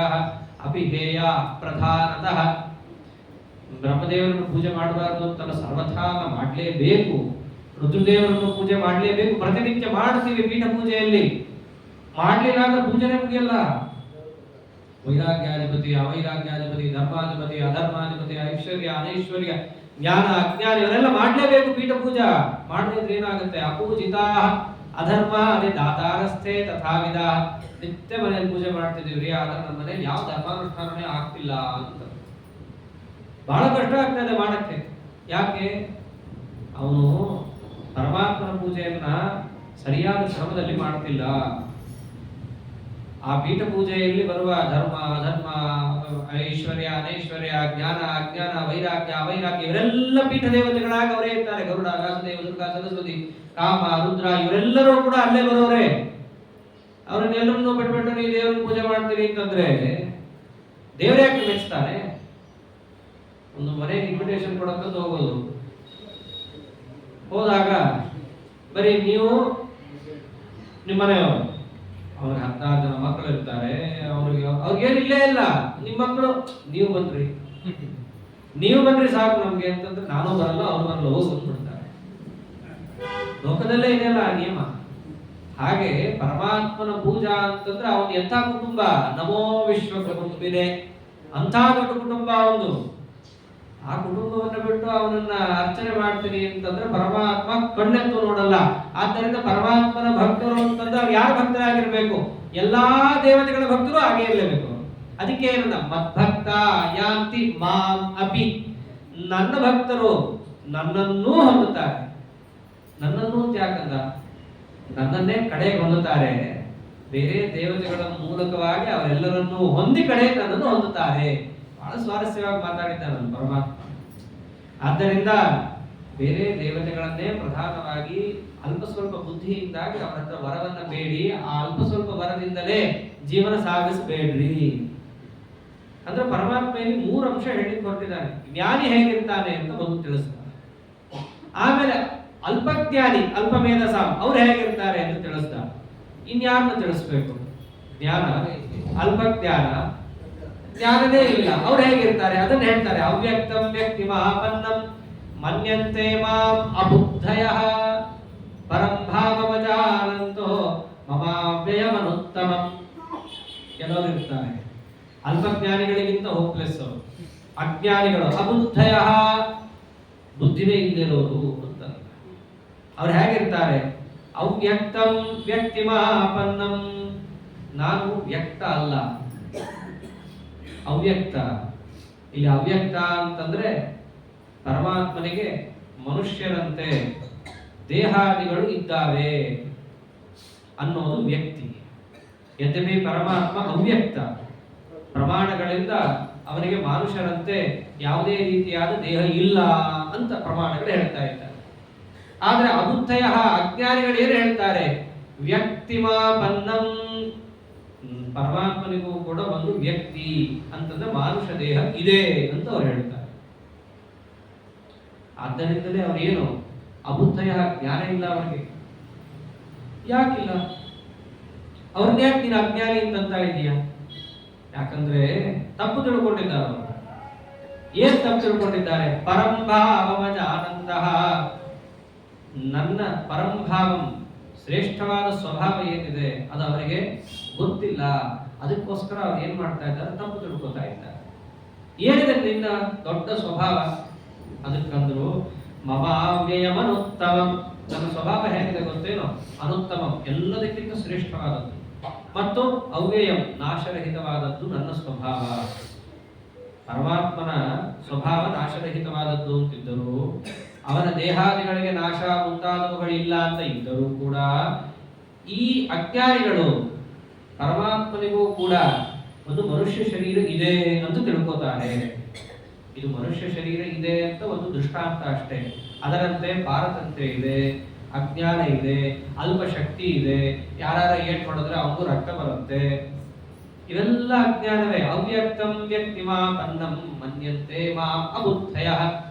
ಅಪಿಹೇಯ ಪ್ರಧಾನತಃ. ಬ್ರಹ್ಮದೇವರನ್ನು ಪೂಜೆ ಮಾಡಬಾರದು ಅಂತ ಸರ್ವಥಾ ಮಾಡಲೇಬೇಕು. ರುದ್ರದೇವರನ್ನು ಪೂಜೆ ಮಾಡಲೇಬೇಕು. ಪ್ರತಿನಿತ್ಯ ಮಾಡ್ತೀವಿ ಪೀಠ ಪೂಜೆಯಲ್ಲಿ. ಮಾಡಲಿಲ್ಲ ಅಂದ್ರೆ ಪೂಜೆನೇ ಮುಗಿಯಲ್ಲ. ವೈರಾಗ್ಯಾಧಿಪತಿ, ಅವೈರಾಗ್ಯಾಧಿಪತಿ, ಧರ್ಮಾಧಿಪತಿ, ಅಧರ್ಮಾಧಿಪತಿ, ಐಶ್ವರ್ಯ ಅನೈಶ್ವರ್ಯ, ಜ್ಞಾನ ಅಜ್ಞಾನ ಇವರೆಲ್ಲ ಮಾಡಲೇಬೇಕು ಪೀಠ ಪೂಜಾ. ಮಾಡದಿದ್ರೆ ಏನಾಗುತ್ತೆ? ಅಪೂಜಿತಾ ಅಧರ್ಮ ಅದೇ ದಾತಾರಸ್ಥೆ ತಥಾವಿಧ. ನಿತ್ಯ ಮನೆಯಲ್ಲಿ ಪೂಜೆ ಮಾಡ್ತಿದೀವ್ರಿ, ಆದ್ರೆ ನಮ್ಮ ಮನೆಯಲ್ಲಿ ಯಾವ ಧರ್ಮಾನುಷ್ಠಾನನೇ ಆಗ್ತಿಲ್ಲ ಅಂತ ಬಹಳ ಕಷ್ಟ ಆಗ್ತದೆ ಮಾಡಕ್ಕೆ. ಯಾಕೆ? ಅವನು ಪರಮಾತ್ಮನ ಪೂಜೆಯನ್ನ ಸರಿಯಾದ ಕ್ರಮದಲ್ಲಿ ಮಾಡ್ತಿಲ್ಲ. ಆ ಪೀಠ ಪೂಜೆಯಲ್ಲಿ ಬರುವ ಧರ್ಮ ಅಧರ್ಮ, ಐಶ್ವರ್ಯ ಅನೈಶ್ವರ್ಯ, ಜ್ಞಾನ ಅಜ್ಞಾನ, ವೈರಾಗ್ಯ ಅವೈರಾಗ್ಯ ಇವರೆಲ್ಲ ಪೀಠ ದೇವತೆಗಳಾಗಿ ಅವರೇ ಇರ್ತಾರೆ. ಗರುಡ, ವ್ಯಾಸದೇವ, ದುರ್ಗಾ, ಸರಸ್ವತಿ, ಕಾಮ, ರುದ್ರ ಇವರೆಲ್ಲರೂ ಕೂಡ ಅಲ್ಲೇ ಬರೋರೆ. ಅವ್ರನ್ನೆಲ್ಲರನ್ನೂ ಬಿಟ್ಬಿಟ್ಟು ನೀವು ದೇವರನ್ನ ಪೂಜೆ ಮಾಡ್ತೀರಿ ಅಂತಂದ್ರೆ ದೇವರೇ ಯಾಕೆ ಮೆಚ್ತಾನೆ? ಒಂದು ಮನೆಗೆ ಇನ್ವಿಟೇಷನ್ ಕೊಡಕ್ಕಂತ ಹೋಗೋದು. ಹೋದಾಗ ಬರೀ ನೀವು ನಿಮ್ಮ ಮನೆಯವರು, ಅವ್ರಿಗೆ 16 ಜನ ಮಕ್ಕಳು ಇರ್ತಾರೆ, ಅವ್ರಿಗೇನು ಇಲ್ಲೇ ಇಲ್ಲ. ನಿಮ್ಮ ಮಕ್ಕಳು ನೀವು ಬನ್ರಿ ಸಾಕು ನಮ್ಗೆ ಅಂತಂದ್ರೆ ನಾನು ಬರಲ್ಲ, ಅವ್ರು ಬರಲ್ಲ, ಹೋಗಿ ಬಂದ್ಬಿಡ್ತಾರೆ. ಲೋಕದಲ್ಲೇ ಇದೆಯಲ್ಲ ಆ ನಿಯಮ. ಹಾಗೆ ಪರಮಾತ್ಮನ ಪೂಜಾ ಅಂತಂದ್ರೆ ಅವನು ಎಂಥ ಕುಟುಂಬ? ನಮೋ ವಿಶ್ವ ಕುಟುಂಬಿನೇ. ಅಂಥ ದೊಡ್ಡ ಕುಟುಂಬ ಅವನು. ಆ ಕುಟುಂಬವನ್ನು ಬಿಟ್ಟು ಅವನನ್ನ ಅರ್ಚನೆ ಮಾಡ್ತೀನಿ ಅಂತಂದ್ರೆ ಪರಮಾತ್ಮ ಕಣ್ಣೆತ್ತು ನೋಡಲ್ಲ. ಆದ್ದರಿಂದ ಪರಮಾತ್ಮನ ಭಕ್ತರು ಅಂತಂದ್ರೆ ಅವ್ರು ಯಾರು ಭಕ್ತರಾಗಿರ್ಬೇಕು? ಎಲ್ಲಾ ದೇವತೆಗಳ ಭಕ್ತರು ಹಾಗೆ ಇರಲೇಬೇಕು. ಅದಕ್ಕೆ ಏನಂದ? ಮದ್ಭಕ್ತ ಯಾಂತಿ ಮಾಂ ಅಪಿ. ನನ್ನ ಭಕ್ತರು ನನ್ನನ್ನೂ ಹೊಂದುತ್ತಾರೆ. ನನ್ನನ್ನೂ ಯಾಕಂದ? ನನ್ನನ್ನೇ ಕಡೆಗೆ ಹೊಂದುತ್ತಾರೆ. ಬೇರೆ ದೇವತೆಗಳ ಮೂಲಕವಾಗಿ ಅವರೆಲ್ಲರನ್ನೂ ಹೊಂದಿ ಕಡೆ ನನ್ನನ್ನು ಹೊಂದುತ್ತಾರೆ. ಬಹಳ ಸ್ವಾರಸ್ಯವಾಗಿ ಮಾತಾಡಿದ್ದಾನೆ ಪರಮಾತ್ಮ. ಆದ್ದರಿಂದ ಬೇರೆ ದೇವತೆಗಳನ್ನೇ ಪ್ರಧಾನವಾಗಿ ಅಲ್ಪ ಸ್ವಲ್ಪ ಬುದ್ಧಿಯಿಂದಾಗಿ ಅವರ ಹತ್ರ ವರವನ್ನ ಬೇಡಿ, ಆ ಅಲ್ಪ ಸ್ವಲ್ಪ ವರದಿಂದಲೇ ಜೀವನ ಸಾಗಿಸಬೇಡ್ರಿ. ಅಂದ್ರೆ ಪರಮಾತ್ಮೆಯಲ್ಲಿ 3 ಅಂಶ ಹೇಳಿ ಕೊಟ್ಟಿದ್ದಾನೆ. ಜ್ಞಾನಿ ಹೇಗಿರ್ತಾನೆ ಅಂತ ಒಂದು ತಿಳಿಸ್ತಾನೆ. ಆಮೇಲೆ ಅಲ್ಪಜ್ಞಾನಿ ಅಲ್ಪಮೇಧಸ ಅವ್ರು ಹೇಗಿರ್ತಾರೆ ಅಂತ ತಿಳಿಸ್ತಾನೆ. ಇನ್ಯಾರನ್ನ ತಿಳಿಸ್ಬೇಕು? ಜ್ಞಾನ ಅಲ್ಪಜ್ಞಾನ ಜ್ಞಾನನೇ ಇಲ್ಲ, ಅವ್ರು ಹೇಗಿರ್ತಾರೆ ಅದನ್ನ ಹೇಳ್ತಾರೆ. ಅವ್ಯಕ್ತಂ ವ್ಯಕ್ತಿ ಮಹಾಪನ್ನಂ ಮನ್ಯಂತೆ ಮಾಂ ಅಬುದ್ಧಯಃ ಪರಂ ಭಾವಮಜಾನಂತೋ ಮಮಾವ್ಯಯಮನುತ್ತಮಂ. ಕೆಲವರು ಇರ್ತಾರೆ ಅಲ್ಪಜ್ಞಾನಿಗಳಿಗಿಂತ ಹೋಪ್ಲೆಸ್ ಅವರು. ಅಜ್ಞಾನಿಗಳು ಅಬುದ್ಧಯ, ಬುದ್ಧಿನೇ ಇಲ್ಲದಿರೋರು ಅಂತ. ಅವ್ರು ಹೇಗಿರ್ತಾರೆ? ಅವ್ಯಕ್ತಂ ವ್ಯಕ್ತಿಮಾಪನ್ನಂ, ನಾನು ವ್ಯಕ್ತ ಅಲ್ಲ, ಅವ್ಯಕ್ತ. ಇಲ್ಲಿ ಅವ್ಯಕ್ತ ಅಂತಂದ್ರೆ ಪರಮಾತ್ಮನಿಗೆ ಮನುಷ್ಯರಂತೆ ದೇಹಾದಿಗಳು ಇದ್ದಾವೆ ಅನ್ನೋದು ವ್ಯಕ್ತಿ. ಯದ್ಯಪಿ ಪರಮಾತ್ಮ ಅವ್ಯಕ್ತ, ಪ್ರಮಾಣಗಳಿಂದ ಅವನಿಗೆ ಮನುಷ್ಯರಂತೆ ಯಾವುದೇ ರೀತಿಯಾದ ದೇಹ ಇಲ್ಲ ಅಂತ ಪ್ರಮಾಣಗಳು ಹೇಳ್ತಾ ಇದ್ದಾರೆ. ಆದ್ರೆ ಅಬುದ್ಧಯ ಅಜ್ಞಾನಿಗಳು ಏನು ಹೇಳ್ತಾರೆ? ವ್ಯಕ್ತಿಮಾಪನ್ನಂ, ಪರಮಾತ್ಮನಿಗೂ ಕೂಡ ಒಂದು ವ್ಯಕ್ತಿ ಅಂತಂದ್ರೆ ಮಾನುಷ ದೇಹ ಇದೆ ಅಂತ ಅವ್ರು ಹೇಳ್ತಾರೆ. ಆದ್ದರಿಂದಲೇ ಅವ್ರೇನು ಅಬುದ್ಧಯ, ಜ್ಞಾನ ಇಲ್ಲ ಅವರಿಗೆ. ಯಾಕಿಲ್ಲ? ಅವ್ರನ್ನ ಯಾಕೆ ನೀನು ಅಜ್ಞಾನಿ ಅಂತ ಇದೆಯಾ? ಯಾಕಂದ್ರೆ ತಪ್ಪು ತಿಳ್ಕೊಂಡಿದ್ದಾರೆ ಅವರು. ಏನ್ ತಪ್ಪು ತಿಳ್ಕೊಂಡಿದ್ದಾರೆ? ಪರಂಭಾವಮಜ ಆನಂದ, ನನ್ನ ಪರಂಭಾವಂ ಶ್ರೇಷ್ಠವಾದ ಸ್ವಭಾವ ಏನಿದೆ ಅದು ಅವರಿಗೆ ಗೊತ್ತಿಲ್ಲ. ಅದಕ್ಕೋಸ್ಕರ ಅವ್ರು ಏನ್ ಮಾಡ್ತಾ ಇದ್ದಾರೆ? ತಪ್ಪು ತಿಳ್ಕೊತಾ ಇದ್ದಾರೆ. ಏನಿದೆ ನಿನ್ನ ದೊಡ್ಡ ಸ್ವಭಾವ? ಅದಕ್ಕಂದ್ರು ಮಮ ಅವ್ಯಯಮನುತ್ತಮಂ, ನನ್ನ ಸ್ವಭಾವ ಹೇಗಿದೆ ಗೊತ್ತೇನೋ? ಅನುತ್ತಮಂ, ಎಲ್ಲದಕ್ಕಿಂತ ಶ್ರೇಷ್ಠವಾದದ್ದು. ಮತ್ತು ಅವ್ಯಯಂ, ನಾಶರಹಿತವಾದದ್ದು ನನ್ನ ಸ್ವಭಾವ. ಪರಮಾತ್ಮನ ಸ್ವಭಾವ ನಾಶರಹಿತವಾದದ್ದು ಅಂತಿದ್ದರು, ಅವನ ದೇಹಾದಿಗಳಿಗೆ ನಾಶ ಮುಂತಾದವುಗಳಿಲ್ಲ ಅಂತ ಇದ್ದರೂ ಕೂಡ ಈ ಅಜ್ಞಾನಿಗಳು ಪರಮಾತ್ಮನಿಗೂ ಕೂಡ ಒಂದು ಮನುಷ್ಯ ಶರೀರ ಇದೆ ಅಂತ ತಿಳ್ಕೊತಾರೆ. ಇದು ಮನುಷ್ಯ ಶರೀರ ಇದೆ ಅಂತ ಒಂದು ದೃಷ್ಟಾಂತ ಅಷ್ಟೇ. ಅದರಂತೆ ಪಾರತಂತ್ರ್ಯ ಇದೆ, ಅಜ್ಞಾನ ಇದೆ, ಅಲ್ಪ ಶಕ್ತಿ ಇದೆ, ಯಾರು ಏಟ್ ಹೊಡೆದ್ರೆ ಅವನಿಗೂ ರಕ್ತ ಬರುತ್ತೆ, ಇವೆಲ್ಲ ಅಜ್ಞಾನವೇ. ಅವ್ಯಕ್ತಂ ವ್ಯಕ್ತಿಮಾಪನ್ನಂ ಮನ್ಯಂತೆ ಮಾಂ ಅಬುದ್ಧಯ,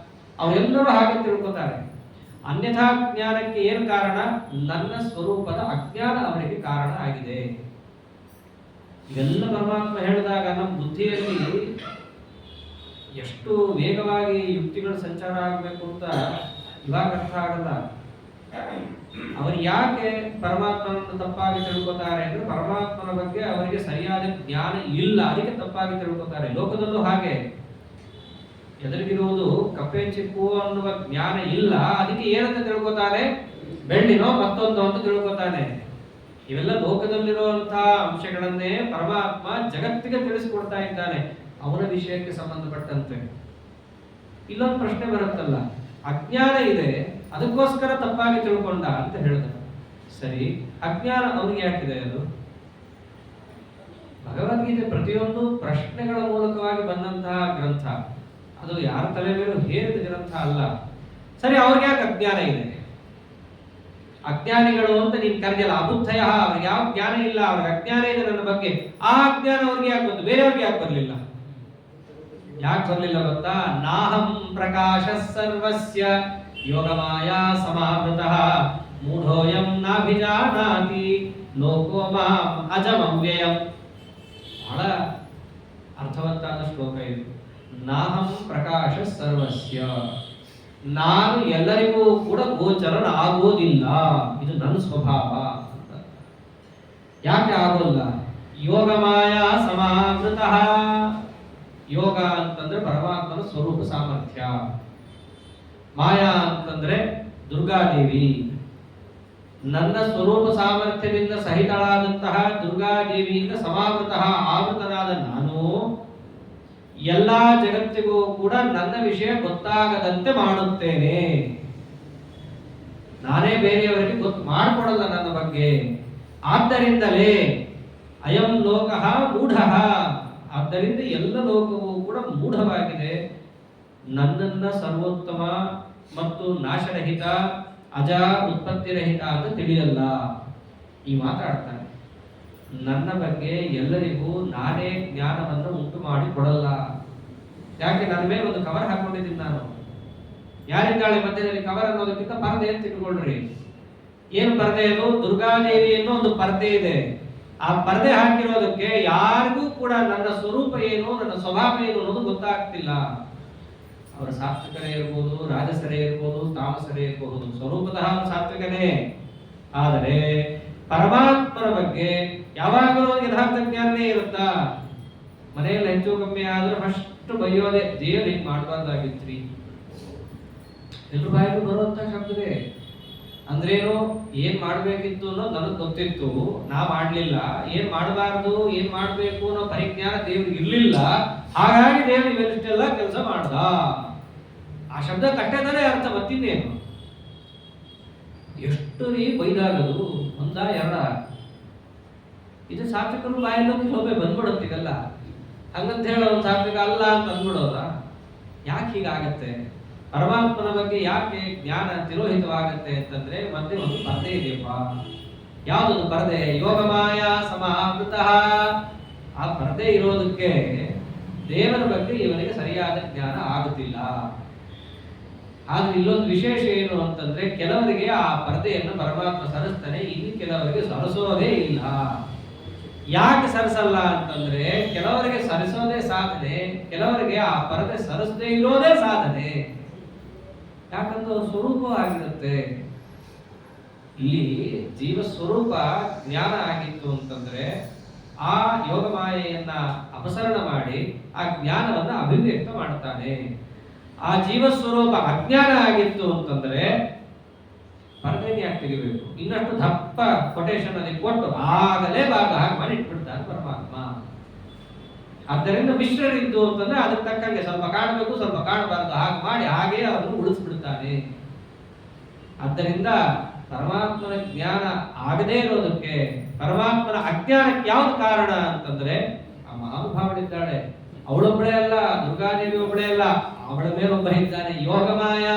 ಅವರೆಲ್ಲರೂ ಹಾಗೆ ತಿಳ್ಕೊತಾರೆ. ಅನ್ಯಥಾ ಜ್ಞಾನಕ್ಕೆ ಏನು ಕಾರಣ? ನನ್ನ ಸ್ವರೂಪದ ಅಜ್ಞಾನ ಅವರಿಗೆ ಕಾರಣ ಆಗಿದೆ. ಇವೆಲ್ಲ ಪರಮಾತ್ಮ ಹೇಳಿದಾಗ ನಮ್ಮ ಬುದ್ಧಿಯಲ್ಲಿ ಎಷ್ಟು ವೇಗವಾಗಿ ಯುಕ್ತಿಗಳ ಸಂಚಾರ ಆಗಬೇಕು ಅಂತ ಇವಾಗ ಅರ್ಥ ಆಗಲ್ಲ. ಅವರು ಯಾಕೆ ಪರಮಾತ್ಮನನ್ನು ತಪ್ಪಾಗಿ ತಿಳ್ಕೊತಾರೆ ಅಂದ್ರೆ ಪರಮಾತ್ಮನ ಬಗ್ಗೆ ಅವರಿಗೆ ಸರಿಯಾದ ಜ್ಞಾನ ಇಲ್ಲ, ಅದಕ್ಕೆ ತಪ್ಪಾಗಿ ತಿಳ್ಕೊತಾರೆ. ಲೋಕದಲ್ಲೂ ಹಾಗೆ ಎದುರಿಗಿರುವುದು ಕಪ್ಪೆ ಚಿಪ್ಪು ಅನ್ನುವ ಜ್ಞಾನ ಇಲ್ಲ, ಅದಕ್ಕೆ ಏನಂತ ತಿಳ್ಕೊತಾನೆ? ಬೆಳ್ಳಿನೋ ಮತ್ತೊಂದು ಅಂತ ತಿಳ್ಕೊತಾನೆ. ಇವೆಲ್ಲ ಲೋಕದಲ್ಲಿರುವಂತಹ ಅಂಶಗಳನ್ನೇ ಪರಮಾತ್ಮ ಜಗತ್ತಿಗೆ ತಿಳಿಸಿಕೊಡ್ತಾ ಇದ್ದಾನೆ ಅವನ ವಿಷಯಕ್ಕೆ ಸಂಬಂಧಪಟ್ಟಂತೆ. ಇಲ್ಲೊಂದು ಪ್ರಶ್ನೆ ಬರುತ್ತಲ್ಲ, ಅಜ್ಞಾನ ಇದೆ ಅದಕ್ಕೋಸ್ಕರ ತಪ್ಪಾಗಿ ತಿಳ್ಕೊಂಡ ಅಂತ ಹೇಳಿದ. ಸರಿ, ಅಜ್ಞಾನ ಅವನಿಗೆ ಯಾಕಿದೆ? ಅದು ಭಗವದ್ಗೀತೆ ಪ್ರತಿಯೊಂದು ಪ್ರಶ್ನೆಗಳ ಮೂಲಕವಾಗಿ ಬಂದಂತಹ ಗ್ರಂಥ, ಅದು ಯಾರ ತಲೆ ಮೇಲೂ ಹೇರಿದ ಗ್ರಂಥ ಅಲ್ಲ. ಸರಿ, ಅವ್ರಿಗೆ ಯಾಕೆ ಅಜ್ಞಾನ ಇದೆ? ಅಜ್ಞಾನಿಗಳು ಅಂತ ನೀನ್ ಕರೆದಿಲ್ಲ, ಅಬುದ್ಧಯ, ಅವ್ರಿಗೆ ಯಾವ ಜ್ಞಾನ ಇಲ್ಲ, ಅವ್ರಿಗೆ ಅಜ್ಞಾನ ಇದೆ ನನ್ನ ಬಗ್ಗೆ. ಆ ಅಜ್ಞಾನ ಅವ್ರಿಗೆ ಯಾಕೆ ಬಂತು? ಬೇರೆಯವ್ರಿಗೆ ಯಾಕೆ ಬರ್ಲಿಲ್ಲ? ಯಾಕೆ ಬರ್ಲಿಲ್ಲ ಗೊತ್ತಾ? ನಾಹಂ ಪ್ರಕಾಶ ಸರ್ವಸ್ಯ ಯೋಗಮಾಯಾ ಸಮಾವೃತಃ ಮೂಢೋಯಂ ನಾಭಿಜಾನಾತಿ ಲೋಕೋ ಮಾಂ ಅಜಮವ್ಯಯಂ. ಬಹಳ ಅರ್ಥವಂತಾದ ಶ್ಲೋಕ ಇದು. ನಾಹಂ ಪ್ರಕಾಶ ಸರ್ವಸ್ಯ, ನಾನು ಎಲ್ಲರಿಗೂ ಕೂಡ ಗೋಚರನಾಗೋದಿಲ್ಲ, ಇದು ನನ್ನ ಸ್ವಭಾವ. ಯಾಕೆ ಆಗೋಲ್ಲ? ಯೋಗಮಾಯಾ ಸಮಾವೃತಃ, ಯೋಗ ಅಂತಂದ್ರೆ ಪರಮಾತ್ಮನ ಸ್ವರೂಪ ಸಾಮರ್ಥ್ಯ, ಮಾಯಾ ಅಂತಂದ್ರೆ ದುರ್ಗಾದೇವಿ. ನನ್ನ ಸ್ವರೂಪ ಸಾಮರ್ಥ್ಯದಿಂದ ಸಹಿತಳಾದಂತಹ ದುರ್ಗಾದೇವಿಯಿಂದ ಸಮಾವೃತಃ ಆವೃತನಾದ ನಾನು ಎಲ್ಲಾ ಜಗತ್ತಿಗೂ ಕೂಡ ನನ್ನ ವಿಷಯ ಗೊತ್ತಾಗದಂತೆ ಮಾಡುತ್ತೇನೆ. ನಾನೇ ಬೇರೆಯವರಿಗೆ ಗೊತ್ತು ಮಾಡಿಕೊಡಲ್ಲ ನನ್ನ ಬಗ್ಗೆ. ಆದ್ದರಿಂದಲೇ ಅಯಂ ಲೋಕಃ ಮೂಢಃ, ಆದ್ದರಿಂದ ಎಲ್ಲ ಲೋಕವೂ ಕೂಡ ಮೂಢವಾಗಿದೆ. ನನ್ನನ್ನ ಸರ್ವೋತ್ತಮ ಮತ್ತು ನಾಶರಹಿತ, ಅಜ, ಉತ್ಪತ್ತಿರಹಿತ ಅಂತ ತಿಳಿಯಲ್ಲ. ಈ ಮಾತಾಡ್ತಾನೆ. ನನ್ನ ಬಗ್ಗೆ ಎಲ್ಲರಿಗೂ ನಾನೇ ಜ್ಞಾನವನ್ನು ಉಂಟು ಮಾಡಿ ಕೊಡಲ್ಲ. ಯಾಕೆ? ನನ್ನ ಮೇಲೆ ಒಂದು ಕವರ್ ಹಾಕೊಂಡಿದ್ದೀನಿ ನಾನು. ಯಾರಿದ್ದಾಳೆ ಮಧ್ಯದಲ್ಲಿ? ಕವರ್ ಅನ್ನೋದಕ್ಕಿಂತ ಪರದೆ ಅಂತ ಇಟ್ಕೊಳ್ರಿ. ಏನು ಪರದೆ? ಅದು ದುರ್ಗಾದೇವಿ ಅನ್ನೋ ಒಂದು ಪರದೆ ಇದೆ. ಆ ಪರದೆ ಹಾಕಿರೋದಕ್ಕೆ ಯಾರಿಗೂ ಕೂಡ ನನ್ನ ಸ್ವರೂಪ ಏನು, ನನ್ನ ಸ್ವಭಾವ ಏನು ಅನ್ನೋದು ಗೊತ್ತಾಗ್ತಿಲ್ಲ. ಅವರ ಸಾತ್ವಿಕರೇ ಇರ್ಬೋದು, ರಾಜಸರೇ ಇರ್ಬೋದು, ತಾಮಸರೇ ಇರಬಹುದು, ಸ್ವರೂಪತಃ ಸಾತ್ವಿಕನೇ. ಆದರೆ ಪರಮಾತ್ಮನ ಬಗ್ಗೆ ಯಾವಾಗಲೂ ಯಥಾರ್ಥ ಜ್ಞಾನನೇ ಇರುತ್ತಾ? ಮನೆಯಲ್ಲಿ ಹೆಚ್ಚು ಕಮ್ಮಿ ಆದ್ರೆ ಫಸ್ಟ್ ಫಸ್ಟ್ ಬೈಯೋದೆ, ದೇವ್ರು ಹಿಂಗ್ ಮಾಡ್ಬಾರ್ದಾಗಿತ್ರಿ. ಎಲ್ರ ಬಾಯಿಗೂ ಬರುವಂತ ಶಬ್ದವೇ. ಅಂದ್ರೇನು, ಏನ್ ಮಾಡ್ಬೇಕಿತ್ತು ಅನ್ನೋದು ನನಗ್ ಗೊತ್ತಿತ್ತು, ನಾ ಮಾಡ್ಲಿಲ್ಲ. ಏನ್ ಮಾಡಬಾರ್ದು, ಏನ್ ಮಾಡ್ಬೇಕು ಅನ್ನೋ ಪರಿಜ್ಞಾನ ದೇವ್ರಿಗೆ ಇರ್ಲಿಲ್ಲ. ಹಾಗಾಗಿ ದೇವ್ರು ಇವೆಷ್ಟೆಲ್ಲ ಕೆಲಸ ಮಾಡ್ದ. ಆ ಶಬ್ದ ಕಟ್ಟೆದಾನೆ ಅರ್ಥ, ಮತ್ತಿನ್ನೇನು. ಎಷ್ಟು ರೀ ಬೈದಾಗದು, ಒಂದ ಎರಡ. ಇದು ಸಾತ್ವಿಕರು ಬಾಯಲ್ಲಿ ಶೋಭೆ ಬಂದ್ಬಿಡುತ್ತೀವಲ್ಲ, ಹಂಗಂತ ಹೇಳೋ ಒಂದು ಸಾತ್ವಿಕ ಅಲ್ಲ ಅಂತ ಅಂದ್ಬಿಡೋದ. ಯಾಕೆ ಹೀಗಾಗತ್ತೆ? ಪರಮಾತ್ಮನ ಬಗ್ಗೆ ಯಾಕೆ ಜ್ಞಾನ ತಿರೋಹಿತವಾಗತ್ತೆ ಅಂತಂದ್ರೆ, ಮತ್ತೆ ಒಂದು ಪರದೆ ಇದೆಯಪ್ಪ. ಯಾವುದೊಂದು ಪರದೆ? ಯೋಗಮಾಯ ಸಮಾವೃತ. ಆ ಪರದೆ ಇರೋದಕ್ಕೆ ದೇವರ ಬಗ್ಗೆ ಇವನಿಗೆ ಸರಿಯಾದ ಜ್ಞಾನ ಆಗುತ್ತಿಲ್ಲ. ಆದ್ರೆ ಇಲ್ಲೊಂದು ವಿಶೇಷ ಏನು ಅಂತಂದ್ರೆ, ಕೆಲವರಿಗೆ ಆ ಪರದೆಯನ್ನು ಪರಮಾತ್ಮ ಸರಿಸ್ತಾನೆ, ಇನ್ನು ಕೆಲವರಿಗೆ ಸರಿಸೋದೇ ಇಲ್ಲ. ಯಾಕೆ ಸರಿಸಲ್ಲ ಅಂತಂದ್ರೆ, ಕೆಲವರಿಗೆ ಸರಿಸೋದೇ ಸಾಧನೆ, ಕೆಲವರಿಗೆ ಆ ಪರದೆ ಸರಿಸದೇ ಇರೋದೇ ಸಾಧನೆ. ಯಾಕಂದ್ರೆ ಸ್ವರೂಪ ಆಗಿರುತ್ತೆ. ಇಲ್ಲಿ ಜೀವ ಸ್ವರೂಪ ಜ್ಞಾನ ಆಗಿತ್ತು ಅಂತಂದ್ರೆ, ಆ ಯೋಗ ಮಾಯೆಯನ್ನ ಅಪಸರಣ ಮಾಡಿ ಆ ಜ್ಞಾನವನ್ನ ಅಭಿವ್ಯಕ್ತ ಮಾಡ್ತಾನೆ. ಆ ಜೀವ ಸ್ವರೂಪ ಅಜ್ಞಾನ ಆಗಿತ್ತು ಅಂತಂದ್ರೆ ಪರದೇನೆ ಯಾಕೆ ತೆಗಿಬೇಕು? ಇನ್ನಷ್ಟು ದಪ್ಪ ಕೊಟೇಶನ್ ಅದಕ್ಕೆ ಕೊಟ್ಟು ಆಗಲೇ ಭಾಗ ಹಾಗೆ ಮಾಡಿ ಇಟ್ಬಿಡ್ತಾನೆ ಪರಮಾತ್ಮ. ಆದ್ದರಿಂದ ಮಿಶ್ರರಿದ್ದು ಅಂತಂದ್ರೆ ಅದಕ್ಕೆ ತಕ್ಕಂಗೆ ಸ್ವಲ್ಪ ಕಾಣಬೇಕು, ಸ್ವಲ್ಪ ಕಾಣಬಾರದು, ಹಾಗೆ ಮಾಡಿ ಹಾಗೆ ಅವರನ್ನು ಉಳಿಸ್ಬಿಡ್ತಾನೆ. ಆದ್ದರಿಂದ ಪರಮಾತ್ಮನ ಜ್ಞಾನ ಆಗದೇ ಇರೋದಕ್ಕೆ, ಪರಮಾತ್ಮನ ಅಜ್ಞಾನಕ್ಕೆ ಯಾವ್ದು ಕಾರಣ ಅಂತಂದ್ರೆ, ಆ ಮಹಾನುಭಾವಳಿದ್ದಾಳೆ, ಅವಳೊಬ್ಬಳೇ ಅಲ್ಲ, ದುರ್ಗಾದೇವಿ ಒಬ್ಬಳೇ ಅಲ್ಲ, ಅವಳ ಮೇಲೊಬ್ಬ ಇದ್ದಾನೆ. ಯೋಗಮಾಯ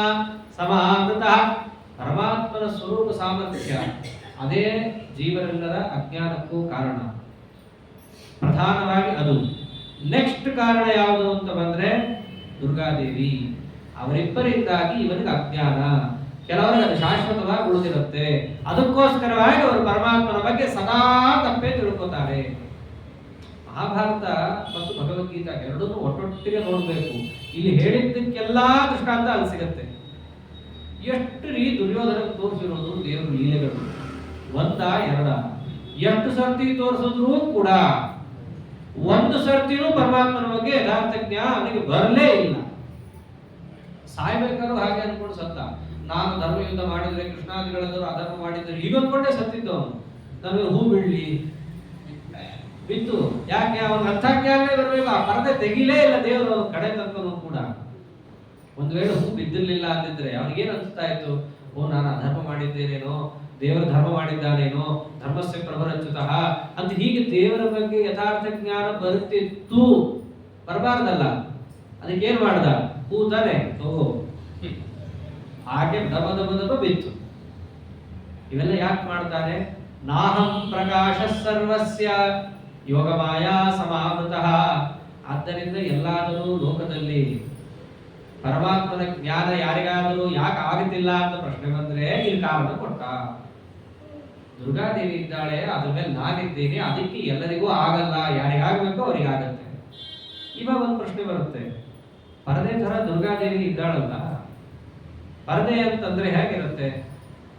ಸಮಾವೃತ. ಪರಮಾತ್ಮನ ಸ್ವರೂಪ ಸಾಮರ್ಥ್ಯ ಅದೇ ಜೀವರೆಲ್ಲರ ಅಜ್ಞಾನಕ್ಕೂ ಕಾರಣ, ಪ್ರಧಾನವಾಗಿ ಅದು. ನೆಕ್ಸ್ಟ್ ಕಾರಣ ಯಾವುದು ಅಂತ ಬಂದ್ರೆ ದುರ್ಗಾದೇವಿ. ಅವರಿಬ್ಬರಿಂದಾಗಿ ಇವನಿಗೆ ಅಜ್ಞಾನ. ಕೆಲವರಿಗೆ ಅದು ಶಾಶ್ವತವಾಗಿ ಉಳಿದಿರುತ್ತೆ. ಅದಕ್ಕೋಸ್ಕರವಾಗಿ ಅವರು ಪರಮಾತ್ಮನ ಬಗ್ಗೆ ಸದಾ ತಪ್ಪೇ ತಿಳ್ಕೊತಾರೆ. ಮಹಾಭಾರತ ಮತ್ತು ಭಗವದ್ಗೀತಾ ಎರಡನ್ನೂ ಒಟ್ಟೊಟ್ಟಿಗೆ ನೋಡ್ಬೇಕು. ಇಲ್ಲಿ ಹೇಳಿದ್ದಕ್ಕೆಲ್ಲಾ ದೃಷ್ಟಾಂತ ಅಲ್ಲಿ ಸಿಗತ್ತೆ. ಎಷ್ಟು ರೀ ದುರ್ಯೋಧನ ತೋರಿಸಿರೋದು ದೇವರು ಲೀಲೆಗಳು, ಒಂದ ಎರಡ, ಎಷ್ಟು ಸರ್ತಿ ತೋರಿಸಿದ್ರು ಕೂಡ ಒಂದು ಸರ್ತಿನೂ ಪರಮಾತ್ಮನ ಬಗ್ಗೆ ಯಥಾರ್ಥ ಜ್ಞಾನ ಅವನಿಗೆ ಬರಲೇ ಇಲ್ಲ. ಸಾಯ್ಬೇಕಾದ್ರೂ ಹಾಗೆ ಅನ್ಕೊಂಡು ಸತ್ತ. ನಾನು ಧರ್ಮ ಯುದ್ಧ ಮಾಡಿದ್ರೆ, ಕೃಷ್ಣಾದಿಗಳಾದರೂ ಅಧರ್ಮ ಮಾಡಿದ್ರೆ, ಹೀಗನ್ಕೊಂಡೇ ಸತ್ತಿದ್ದವನು. ನಮಗೆ ಹೂ ಬಿಡ್ಲಿ ಬಿತ್ತು. ಯಾಕೆ? ಅವನ ಅರ್ಥಜ್ಞಾನನೇ ಬರಬೇಕು. ಆ ಪರದೆ ತೆಗಿಲೇ ಇಲ್ಲ ದೇವರು ಕಡೆ ತನಕನೂ ಕೂಡ. ಒಂದು ವೇಳೆ ಹೂ ಬಿದ್ದಿರ್ಲಿಲ್ಲ ಅಂದಿದ್ರೆ ಅವನಿಗೇನು ಅನಿಸ್ತಾ ಇತ್ತು? ಓ, ನಾನು ಅಧರ್ಮ ಮಾಡಿದ್ದೇನೇನೋ, ದೇವರು ಧರ್ಮ ಮಾಡಿದ್ದಾನೇನೋ, ಧರ್ಮಸ್ಯ ಪ್ರಭರಚ್ಯುತಃ ಅಂತ ಹೀಗೆ ದೇವರ ಬಗ್ಗೆ ಯಥಾರ್ಥ ಜ್ಞಾನ ಬರುತ್ತಿತ್ತು. ಬರಬಾರ್ದಲ್ಲ. ಅದಕ್ಕೇನ್ ಮಾಡ್ದ? ಹೂ ತಾನೆ ತಗೋ, ಹಾಗೆ ದಬ ದಬ ದಬ ಬಿತ್ತು. ಇವೆಲ್ಲ ಯಾಕೆ ಮಾಡ್ತಾನೆ? ನಾಹಂ ಪ್ರಕಾಶ ಸರ್ವಸ್ಯ ಯೋಗಮಾಯಾ ಸಮಾವೃತಃ. ಆದ್ದರಿಂದ ಎಲ್ಲಾದರೂ ಲೋಕದಲ್ಲಿ ಪರಮಾತ್ಮನ ಜ್ಞಾನ ಯಾರಿಗಾದರೂ ಯಾಕೆ ಆಗುತ್ತಿಲ್ಲ ಅಂತ ಪ್ರಶ್ನೆ ಬಂದ್ರೆ ಇಲ್ಲಿ ಕಾರಣ ಕೊಟ್ಟ. ದುರ್ಗಾದೇವಿ ಇದ್ದಾಳೆ, ಅದ್ರ ಮೇಲೆ ನಾನಿದ್ದೇನೆ, ಅದಕ್ಕೆ ಎಲ್ಲರಿಗೂ ಆಗಲ್ಲ, ಯಾರಿಗಾಗಬೇಕೋ ಅವರಿಗಾಗತ್ತೆ. ಇವಾಗ ಒಂದು ಪ್ರಶ್ನೆ ಬರುತ್ತೆ, ಪರದೆ ತರ ದುರ್ಗಾದೇವಿ ಇದ್ದಾಳಲ್ಲ, ಪರದೆ ಅಂತಂದ್ರೆ ಹೇಗಿರುತ್ತೆ?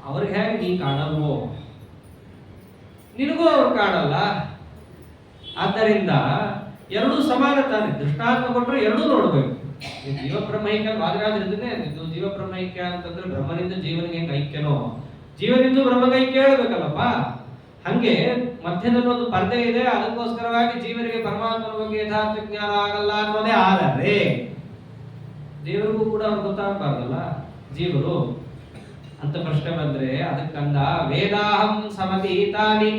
ಅವ್ರಿಗೆ ಹೇಗೆ ನೀ ಕಾಣಲ್ವೋ, ನಿನಗೂ ಅವ್ರು ಕಾಣಲ್ಲ. ಆದ್ದರಿಂದ ಎರಡೂ ಸಮಾನ ತಾನೆ. ದೃಷ್ಟಾಂತ ಕೊಟ್ಟರೆ ಎರಡೂ ನೋಡ್ಬೇಕು. ಜೀವ ಬ್ರಹ್ಮೈಕ್ಯ ವಾದರಾದ್ರಿದ್ದೇನೆ. ಜೀವ ಬ್ರಹ್ಮೈಕ್ಯ ಅಂತಂದ್ರೆ ಬ್ರಹ್ಮನಿಂದ ಜೀವನಿಗೆ ಹೆಂಗೆ ಐಕ್ಯನೋ, ಜೀವನಿಂದ ಬ್ರಹ್ಮಗೆ ಐಕ್ಯ ಹೇಳ್ಬೇಕಲ್ಲಪ್ಪ. ಹಂಗೆ ಮಧ್ಯದಲ್ಲಿ ಒಂದು ಪರದೆ ಇದೆ. ಅದಕ್ಕೋಸ್ಕರವಾಗಿ ಜೀವನಿಗೆ ಪರಮಾತ್ಮನ ಬಗ್ಗೆ ಯಥಾರ್ಥ ಜ್ಞಾನ ಆಗಲ್ಲ ಅನ್ನೋದೇ. ಆದರೆ ದೇವರಿಗೂ ಕೂಡ ಅವ್ರು ಗೊತ್ತಾಗಬಾರ್ದಲ್ಲ ಜೀವರು ಅಂತ ಪ್ರಶ್ನೆ ಬಂದ್ರೆ ಅದಕ್ಕಂದ ವೇದಾಹಂ ಸಮತೀತಾನಿ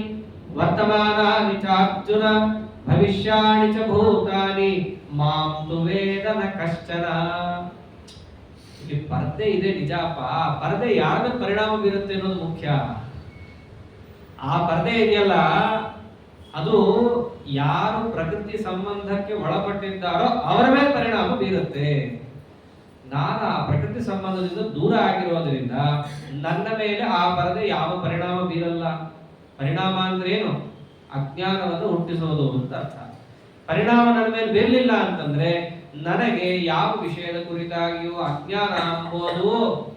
ವರ್ತಮಾನಾನಿ ಚ ಅರ್ಜುನ ಭವಿಷ್ಯಾಣಿ ಚ ಭೂತಾನಿ ಮಾಂ ತು ವೇದನ ಕಶ್ಚನ. ಇಲ್ಲಿ ಪರದೆ ಇದೆ ನಿಜಪ್ಪ. ಪರದೆ ಯಾರ ಮೇಲೆ ಪರಿಣಾಮ ಬೀರುತ್ತೆ ಅನ್ನೋದು ಮುಖ್ಯ. ಆ ಪರದೆ ಇದೆಯಲ್ಲ, ಅದು ಯಾರು ಪ್ರಕೃತಿ ಸಂಬಂಧಕ್ಕೆ ಒಳಪಟ್ಟಿದ್ದಾರೋ ಅವರ ಮೇಲೆ ಪರಿಣಾಮ ಬೀರುತ್ತೆ. ನಾನು ಆ ಪ್ರಕೃತಿ ಸಂಬಂಧದಿಂದ ದೂರ ಆಗಿರೋದ್ರಿಂದ ನನ್ನ ಮೇಲೆ ಆ ಪರದೆ ಯಾವ ಪರಿಣಾಮ ಬೀರಲ್ಲ. ಪರಿಣಾಮ ಅಂದ್ರೆ ಏನು? ಅಜ್ಞಾನವನ್ನು ಹುಟ್ಟಿಸೋದು ಅಂತ ಅರ್ಥ. ಪರಿಣಾಮ ನನ್ನ ಮೇಲೆ ಬೀರಲಿಲ್ಲ ಅಂತಂದ್ರೆ ನನಗೆ ಯಾವ ವಿಷಯದ ಕುರಿತಾಗಿಯೂ ಅಜ್ಞಾನ ಅಂಬೋದು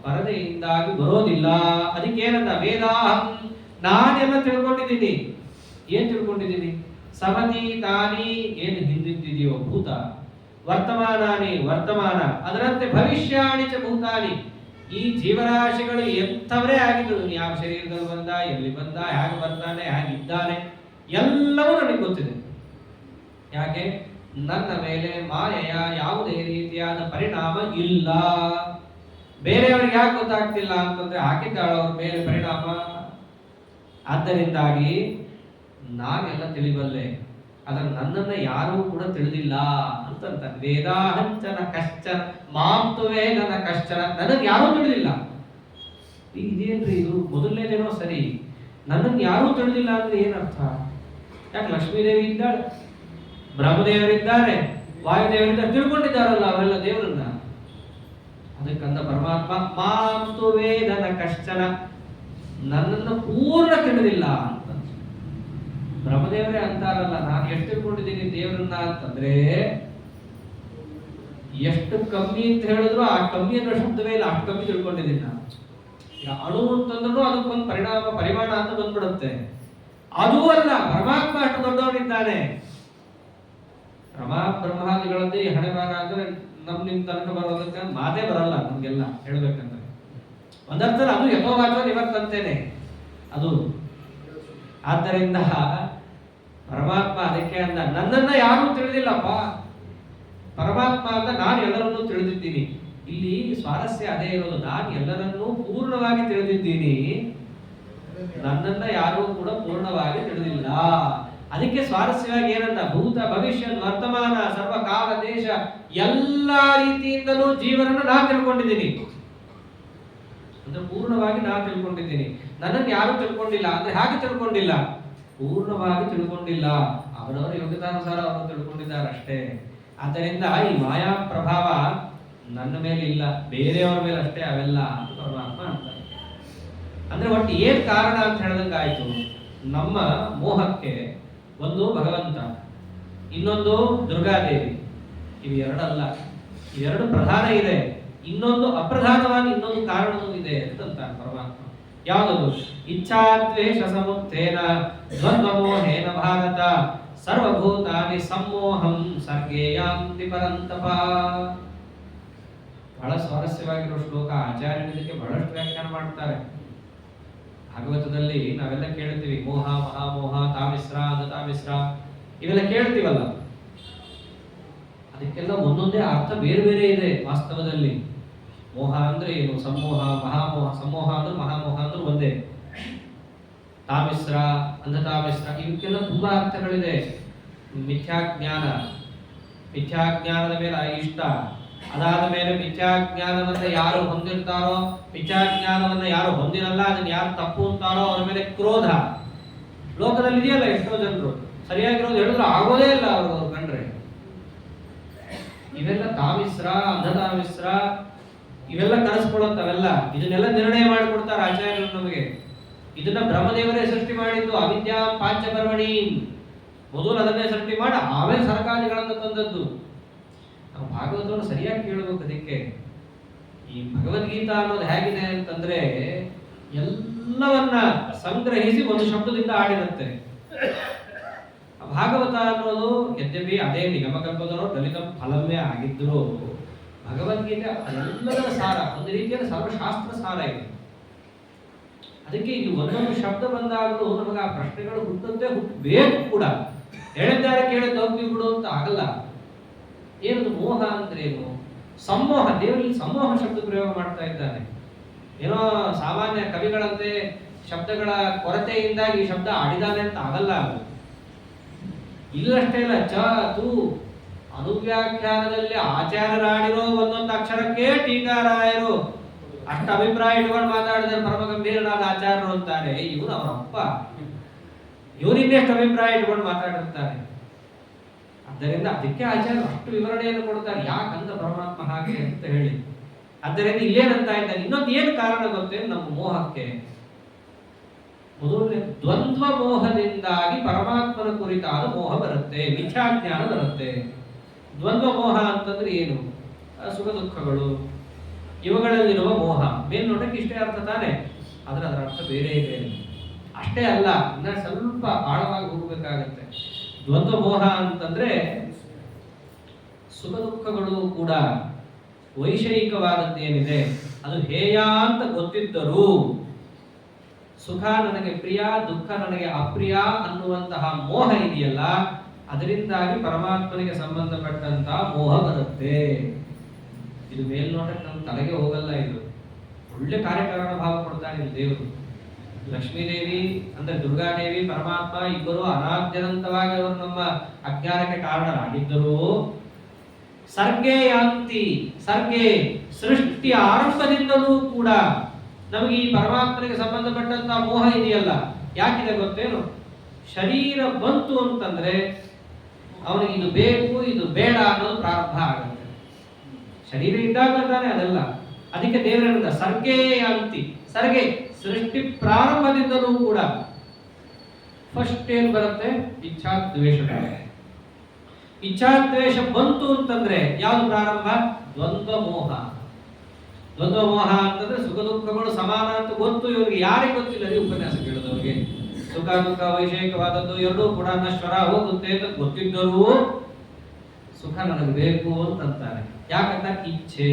ಪರದೆಯಿಂದಾಗಿ ಬರೋದಿಲ್ಲ. ಅದಕ್ಕೇನಂತ ವೇದಾಹಂ, ನಾನೆಲ್ಲ ತಿಳ್ಕೊಂಡಿದ್ದೀನಿ. ಏನ್ ತಿಳ್ಕೊಂಡಿದ್ದೀನಿ? ಸಮತಿ ತಾನಿ, ಏನು ಹಿಂದಿದ್ದಿದೆಯೋ ಭೂತ, ವರ್ತಮಾನಾನಿ ವರ್ತಮಾನ, ಅದರಂತೆ ಭವಿಷ್ಯಾಣಿ ಚ ಭೂತಾನಿ. ಈ ಜೀವರಾಶಿಗಳು ಎಂಥವರೇ ಆಗಿದ್ರು, ಯಾವ ಶರೀರದಲ್ಲಿ ಬಂದ, ಎಲ್ಲಿ ಬಂದ, ಹೇಗೆ ಬರ್ತಾನೆ, ಹೇಗಿದ್ದಾನೆ, ಎಲ್ಲವೂ ನನಗೆ ಗೊತ್ತಿದೆ. ಯಾಕೆ? ನನ್ನ ಮೇಲೆ ಮಾಯೆಯ ಯಾವುದೇ ರೀತಿಯಾದ ಪರಿಣಾಮ ಇಲ್ಲ. ಬೇರೆಯವರಿಗೆ ಯಾಕೆ ಗೊತ್ತಾಗ್ತಿಲ್ಲ ಅಂತಂದ್ರೆ ಹಾಕಿದ್ದಾಳ ಅವ್ರ ಮೇಲೆ ಪರಿಣಾಮ. ಆದ್ದರಿಂದಾಗಿ ನಾನೆಲ್ಲ ತಿಳಿಬಲ್ಲೆ, ಆದ್ರೆ ನನ್ನನ್ನ ಯಾರೂ ಕೂಡ ತಿಳಿದಿಲ್ಲ ಅಂತಂತ. ವೇದಾಹಂಚನ ಕಶ್ಚನ ಮಾಂತು ವೇದನ ಕಶ್ಚನ, ನನಗೆ ಯಾರೂ ತಿಳಿದಿಲ್ಲ. ಇದೇನ್ರಿ ಇದು? ಮೊದಲನೇದೇನೋ ಸರಿ, ನನ್ನನ್ನು ಯಾರೂ ತಿಳಿದಿಲ್ಲ ಅಂದ್ರೆ ಏನರ್ಥ? ಯಾಕೆ ಲಕ್ಷ್ಮೀದೇವಿ ಇದ್ದಾಳೆ, ಬ್ರಹ್ಮದೇವರಿದ್ದಾರೆ, ವಾಯುದೇವರಿದ್ದಾರೆ, ತಿಳ್ಕೊಂಡಿದ್ದಾರಲ್ಲ ಅವರೆಲ್ಲ ದೇವರನ್ನ. ಅದಕ್ಕಂತ ಪರಮಾತ್ಮ ಮಾಂತು ವೇದನ ಕಶ್ಚನ, ನನ್ನನ್ನು ಪೂರ್ಣ ತಿಳಿದಿಲ್ಲ ಅಂತ. ಬ್ರಹ್ಮದೇವರೇ ಅಂತಾರಲ್ಲ, ನಾನು ಎಷ್ಟು ತಿಳ್ಕೊಂಡಿದ್ದೀನಿ ದೇವರನ್ನ ಅಂತಂದ್ರೆ, ಎಷ್ಟು ಕಮ್ಮಿ ಅಂತ ಹೇಳಿದ್ರು ಆ ಕಮ್ಮಿ ಅನ್ನೋ ಶಬ್ದವೇ ಇಲ್ಲ, ಅಷ್ಟು ಕಮ್ಮಿ ತಿಳ್ಕೊಂಡಿದ್ದೀನಿ ನಾನು. ಅಣು ಅಂತಂದ್ರೂ ಅದಕ್ಕೊಂದು ಪರಿಮಾಣ ಅಂತ ಬಂದ್ಬಿಡುತ್ತೆ. ಅದೂ ಅಲ್ಲ, ಪರಮಾತ್ಮ ಅಷ್ಟು ದೊಡ್ಡವನಿದ್ದಾನೆ. ಬ್ರಹ್ಮಾದಿಗಳದ್ದೇ ಹಣೆ ಬಾರ ಅಂದ್ರೆ ನಿಮ್ ತನಕ ಬರೋದಕ್ಕೆ ಮಾತೇ ಬರಲ್ಲ ನಮ್ಗೆಲ್ಲ ಹೇಳ್ಬೇಕಂದ್ರೆ. ಒಂದರ್ಥದಲ್ಲಿ ಅದು ಯಥೋವಾಚೋ ನಿವರ್ತಂತೇನೆ ಅದು. ಆದ್ದರಿಂದ ಪರಮಾತ್ಮ ಅದಕ್ಕೆ ಅಂದ, ನನ್ನನ್ನ ಯಾರೂ ತಿಳಿದಿಲ್ಲಪ್ಪ, ಪರಮಾತ್ಮ ಅಂತ ನಾನು ಎಲ್ಲರನ್ನೂ ತಿಳಿದಿದ್ದೀನಿ. ಇಲ್ಲಿ ಸ್ವಾರಸ್ಯ ಅದೇ ಇರೋದು, ನಾನು ಎಲ್ಲರನ್ನೂ ಪೂರ್ಣವಾಗಿ ತಿಳಿದಿದ್ದೀನಿ, ನನ್ನನ್ನ ಯಾರೂ ಕೂಡ ಪೂರ್ಣವಾಗಿ ತಿಳಿದಿಲ್ಲ. ಅದಕ್ಕೆ ಸ್ವಾರಸ್ಯವಾಗಿ ಏನಂತ, ಭೂತ ಭವಿಷ್ಯ ವರ್ತಮಾನ ಸರ್ವಕಾಲ ದೇಶ ಎಲ್ಲಾ ರೀತಿಯಿಂದಲೂ ಜೀವನನ್ನು ನಾ ತಿಳ್ಕೊಂಡಿದ್ದೀನಿ ಅಂದ್ರೆ ಪೂರ್ಣವಾಗಿ ನಾ ತಿಳ್ಕೊಂಡಿದ್ದೀನಿ. ನನ್ನನ್ನು ಯಾರು ತಿಳ್ಕೊಂಡಿಲ್ಲ ಅಂದ್ರೆ ಹಾಗೆ ತಿಳ್ಕೊಂಡಿಲ್ಲ, ಪೂರ್ಣವಾಗಿ ತಿಳ್ಕೊಂಡಿಲ್ಲ. ಅವರವರ ಯೋಗ್ಯತಾನುಸಾರ ಅವರು ತಿಳ್ಕೊಂಡಿದ್ದಾರೆ ಅಷ್ಟೇ. ಆದ್ದರಿಂದ ಈ ಮಾಯಾ ಪ್ರಭಾವ ನನ್ನ ಮೇಲೆ ಇಲ್ಲ, ಬೇರೆಯವರ ಮೇಲೆ ಅಷ್ಟೇ ಅವೆಲ್ಲ ಅಂತ ಪರಮಾತ್ಮ ಅಂತಾರೆ. ಅಂದ್ರೆ ಒಟ್ಟು ಏನ್ ಕಾರಣ ಅಂತ ಹೇಳಿದಂಗಾಯ್ತು, ನಮ್ಮ ಮೋಹಕ್ಕೆ ಒಂದು ಭಗವಂತ, ಇನ್ನೊಂದು ದುರ್ಗಾದೇವಿ. ಇವು ಎರಡಲ್ಲ, ಇವೆರಡು ಪ್ರಧಾನ ಇದೆ, ಇನ್ನೊಂದು ಅಪ್ರಧಾನವಾಗಿ ಇನ್ನೊಂದು ಕಾರಣವೂ ಇದೆ ಅಂತಂತಾನೆ ಪರಮಾತ್ಮ. ಯಾವುದದು? ಇಚ್ಛಾದ್ವೇಷ ಸಮುತ್ಥೇನ ದ್ವಂದ್ವಮೋಹೇನ ಭಾರತ ಸರ್ವಭೂತಾನಿ ಸಮ್ಮೋಹಂ ಸರ್ಗೇಯಾಂತಿ ಪರಂತಪ. ಬಹಳ ಸ್ವಾರಸ್ಯವಾಗಿರೋ ಶ್ಲೋಕ. ಆಚಾರ್ಯರು ಇದಕ್ಕೆ ಬಹಳಷ್ಟು ವ್ಯಾಖ್ಯಾನ ಮಾಡ್ತಾರೆ. ಭಾಗವತದಲ್ಲಿ ನಾವೆಲ್ಲ ಕೇಳ್ತೀವಿ, ಮೋಹ, ಮಹಾಮೋಹ, ತಾಮಿಸ್ರ, ತಾಮಿಸ್ರ ಇವೆಲ್ಲ ಕೇಳ್ತೀವಲ್ಲ, ಅದಕ್ಕೆಲ್ಲ ಒಂದೊಂದೇ ಅರ್ಥ ಬೇರೆ ಬೇರೆ ಇದೆ ವಾಸ್ತವದಲ್ಲಿ. ಮೋಹ ಅಂದ್ರೆ ಏನು, ಸಮೋಹ, ಮಹಾಮೋಹ. ಸಮೋಹ ಅಂದ್ರೆ ಮಹಾಮೋಹ ಅಂದ್ರೆ ಒಂದೇ. ತಾಮಿಸ್ರ, ತಾಮಿಸ್ರ ಇವಕ್ಕೆಲ್ಲ ತುಂಬಾ ಅರ್ಥಗಳಿದೆ. ಮಿಥ್ಯಾಜ್ಞಾನ, ಮಿಥ್ಯಾಜ್ಞಾನದ ಮೇಲೆ ಇಷ್ಟ, ಅದಾದ ಮೇಲೆ ಮಿಥ್ಯಾಜ್ಞಾನವನ್ನ ಯಾರು ಹೊಂದಿರ್ತಾರೋ, ಮಿಥ್ಯಾಜ್ಞಾನವನ್ನ ಯಾರು ಹೊಂದಿರಲ್ಲ, ಅದನ್ನ ಯಾರು ತಪ್ಪು ಅಂತಾರೋ ಅವ್ರ ಮೇಲೆ ಕ್ರೋಧ. ಲೋಕದಲ್ಲಿ ಇದೆಯಲ್ಲ ಎಷ್ಟೋ ಜನರು ಸರಿಯಾಗಿರೋದು ಹೇಳಿದ್ರು ಆಗೋದೇ ಇಲ್ಲ ಅವರು ಕಂಡ್ರೆ. ಇವೆಲ್ಲ ತಾಮಿಸ್ರ, ತಾಮಿಸ್ರ ಇವೆಲ್ಲ ಕನಸ್ಕೊಳ್ಳುತ್ತವೆಲ್ಲ. ಇದನ್ನೆಲ್ಲ ನಿರ್ಣಯ ಮಾಡಿಕೊಡ್ತಾರೆ ಆಚಾರ್ಯರು ನಮಗೆ. ಇದನ್ನ ಬ್ರಹ್ಮದೇವರೇ ಸೃಷ್ಟಿ ಮಾಡಿದ್ದು. ಅವಿದ್ಯಾ ಪಾಂಚಪರ್ವಣಿ, ಮೊದಲು ಅದನ್ನೇ ಸೃಷ್ಟಿ ಮಾಡಿ ಆಮೇಲೆ ಸರ್ಕಾರಿಗಳನ್ನು ತಂದದ್ದು. ನಾವು ಭಾಗವತವನ್ನು ಸರಿಯಾಗಿ ಕೇಳಬೇಕು. ಅದಕ್ಕೆ ಈ ಭಗವದ್ಗೀತಾ ಅನ್ನೋದು ಹೇಗಿದೆ ಅಂತಂದ್ರೆ, ಎಲ್ಲವನ್ನ ಸಂಗ್ರಹಿಸಿ ಒಂದು ಶಬ್ದದಿಂದ ಆಡಿರುತ್ತೆ. ಭಾಗವತ ಅನ್ನೋದು ಯದ್ಯಪಿ ಅದೇ ನಿಗಮಕಲ್ಪದರೋ ದಲಿತ ಫಲವೇ ಆಗಿದ್ರು, ಭಗವದ್ಗೀತೆ ಅದೆಲ್ಲದರ ಸಾರ, ಒಂದು ರೀತಿಯಲ್ಲಿ ಸರ್ವಶಾಸ್ತ್ರ ಸಾರ ಇದೆ. ಅದಕ್ಕೆ ಇದು ಒಂದೊಂದು ಶಬ್ದ ಬಂದಾಗಲೂ ನಮಗೆ ಆ ಪ್ರಶ್ನೆಗಳು ಹುಟ್ಟುತ್ತೆ, ಹುಟ್ಟಬೇಕು ಕೂಡ. ಹೇಳಿದ್ದಾರೆ ಕೇಳಿದ್ದು ಹೋಗ್ತೀವಿ ಬಿಡು ಅಂತ ಆಗಲ್ಲ. ಏನದು ಮೋಹ ಅಂದ್ರೇನು? ಸಮೋಹ. ದೇವರಲ್ಲಿ ಸಮೋಹ ಶಬ್ದ ಪ್ರಯೋಗ ಮಾಡ್ತಾ ಇದ್ದಾನೆ. ಏನೋ ಸಾಮಾನ್ಯ ಕವಿಗಳಂತೆ ಶಬ್ದಗಳ ಕೊರತೆಯಿಂದಾಗಿ ಈ ಶಬ್ದ ಆಡಿದಾನೆ ಅಂತ ಆಗಲ್ಲ. ಅದು ಇಲ್ಲಷ್ಟೇ ಇಲ್ಲ, ಚ ತು ಅನುವ್ಯಾಖ್ಯಾನದಲ್ಲಿ ಆಚಾರ್ಯರಾಡಿರೋ ಒಂದೊಂದು ಅಕ್ಷರಕ್ಕೆ ಟೀಕಾರಾಯರು ಅಷ್ಟು ಅಭಿಪ್ರಾಯ ಇಟ್ಕೊಂಡು ಮಾತಾಡಿದರೆ ಪರಮ ಗಂಭೀರನಾದ ಆಚಾರ್ಯರು ಅಂತಾರೆ. ಇವರು ಅವರಪ್ಪ, ಇವರಿನ್ನೆಷ್ಟು ಅಭಿಪ್ರಾಯ ಇಟ್ಕೊಂಡು ಮಾತಾಡಿರ್ತಾರೆ. ಆದ್ದರಿಂದ ಅದಕ್ಕೆ ಆಚಾರ್ಯರು ಅಷ್ಟು ವಿವರಣೆಯನ್ನು ಕೊಡ್ತಾರೆ, ಯಾಕಂದ ಪರಮಾತ್ಮ ಹಾಗೆ ಅಂತ ಹೇಳಿ. ಆದ್ದರಿಂದ ಇಲ್ಲೇನಂತ ಇದ್ದಾರೆ, ಇನ್ನೊಂದು ಏನು ಕಾರಣ ಗೊತ್ತೇನು ನಮ್ಮ ಮೋಹಕ್ಕೆ? ಮೊದಲನೇ ದ್ವಂದ್ವ ಮೋಹದಿಂದಾಗಿ ಪರಮಾತ್ಮನ ಕುರಿತಾದ ಮೋಹ ಬರುತ್ತೆ, ಮಿಥ್ಯಾಜ್ಞಾನ ಬರುತ್ತೆ. ದ್ವಂದ್ವ ಮೋಹ ಅಂತಂದ್ರೆ ಏನು? ಸುಖ ದುಃಖಗಳು ಇವುಗಳಲ್ಲಿರುವ ಮೋಹ. ಮೇಲ್ನೋಟಕ್ಕೆ ಇಷ್ಟೇ ಅರ್ಥ ತಾನೆ, ಆದ್ರೆ ಅದರ ಅರ್ಥ ಬೇರೆ ಇದೆ. ಅಷ್ಟೇ ಅಲ್ಲ, ಇನ್ನ ಸ್ವಲ್ಪ ಆಳವಾಗಿ ಹೋಗಬೇಕಾಗತ್ತೆ. ದ್ವಂದ್ವ ಮೋಹ ಅಂತಂದ್ರೆ ಸುಖ ದುಃಖಗಳು ಕೂಡ ವೈಷಯಿಕವಾದದ್ದೇನಿದೆ ಅದು ಹೇಯ ಅಂತ ಗೊತ್ತಿದ್ದರೂ ಸುಖ ನನಗೆ ಪ್ರಿಯ, ದುಃಖ ನನಗೆ ಅಪ್ರಿಯ ಅನ್ನುವಂತಹ ಮೋಹ ಇದೆಯಲ್ಲ, ಅದರಿಂದಾಗಿ ಪರಮಾತ್ಮನಿಗೆ ಸಂಬಂಧಪಟ್ಟಂತಹ ಮೋಹ ಬರುತ್ತೆ. ಇದು ಮೇಲ್ನೋಟಕ್ಕೆ ನಮ್ಮ ತಲೆಗೆ ಹೋಗಲ್ಲ. ಇದು ಒಳ್ಳೆ ಕಾರ್ಯಕಾರಣ ಭಾವ ಕೊಡ್ತಾನೆ ದೇವರು. ಲಕ್ಷ್ಮೀದೇವಿ ಅಂದ್ರೆ ದುರ್ಗಾದೇವಿ, ಪರಮಾತ್ಮ ಇಬ್ಬರು ಅನಾದ್ಯನಂತವಾಗಿ ಅವರು ನಮ್ಮ ಅಜ್ಞಾನಕ್ಕೆ ಕಾರಣರಾಗಿದ್ದರು. ಸರ್ಗೆ ಯಾಂತಿ, ಸರ್ಗೆ ಸೃಷ್ಟಿ ಆರಂಭದಿಂದಲೂ ಕೂಡ ನಮಗೆ ಈ ಪರಮಾತ್ಮನಿಗೆ ಸಂಬಂಧಪಟ್ಟಂತಹ ಮೋಹ ಇದೆಯಲ್ಲ. ಯಾಕಿದೆ ಗೊತ್ತೇನು? ಶರೀರ ಬಂತು ಅಂತಂದ್ರೆ ಅವನಿಗೆ ಇದು ಬೇಕು ಇದು ಬೇಡ ಅನ್ನೋದು ಪ್ರಾರಂಭ ಆಗುತ್ತೆ. ಶರೀರ ಇದ್ದಾಗ ತಾನೆ ಅದೆಲ್ಲ. ಅದಕ್ಕೆ ದೇವರ ಸರ್ಗೆ ಯಾಂತಿ, ಸರ್ಗೆ ಸೃಷ್ಟಿ ಪ್ರಾರಂಭದಿಂದಲೂ ಕೂಡ ಫಸ್ಟ್ ಏನ್ ಬರುತ್ತೆ? ಇಚ್ಛಾದ್ವೇಷ. ಇಚ್ಛಾದ್ವೇಷ ಬಂತು ಅಂತಂದ್ರೆ ಯಾವುದು ಪ್ರಾರಂಭ? ದ್ವಂದ್ವ ಮೋಹ. ದ್ವಂದ್ವ ಮೋಹ ಅಂತಂದ್ರೆ ಸುಖ ದುಃಖಗಳು ಸಮಾನ ಅಂತ ಗೊತ್ತು. ಇವರಿಗೆ ಯಾರಿಗೆ ಗೊತ್ತಿಲ್ಲ ರೀ ಉಪನ್ಯಾಸ ಕೇಳೋದವ್ರಿಗೆ. ಸುಖ ದುಃಖ ವೈಷಯಿಕವಾದದ್ದು ಎರಡೂ ಕೂಡ ನಶ್ವರ ಹೋಗುತ್ತೆ ಅಂತ ಗೊತ್ತಿದ್ದರೂ ಸುಖ ನನಗೆ ಬೇಕು ಅಂತಂತಾರೆ. ಯಾಕಂತ ಇಚ್ಛೆ.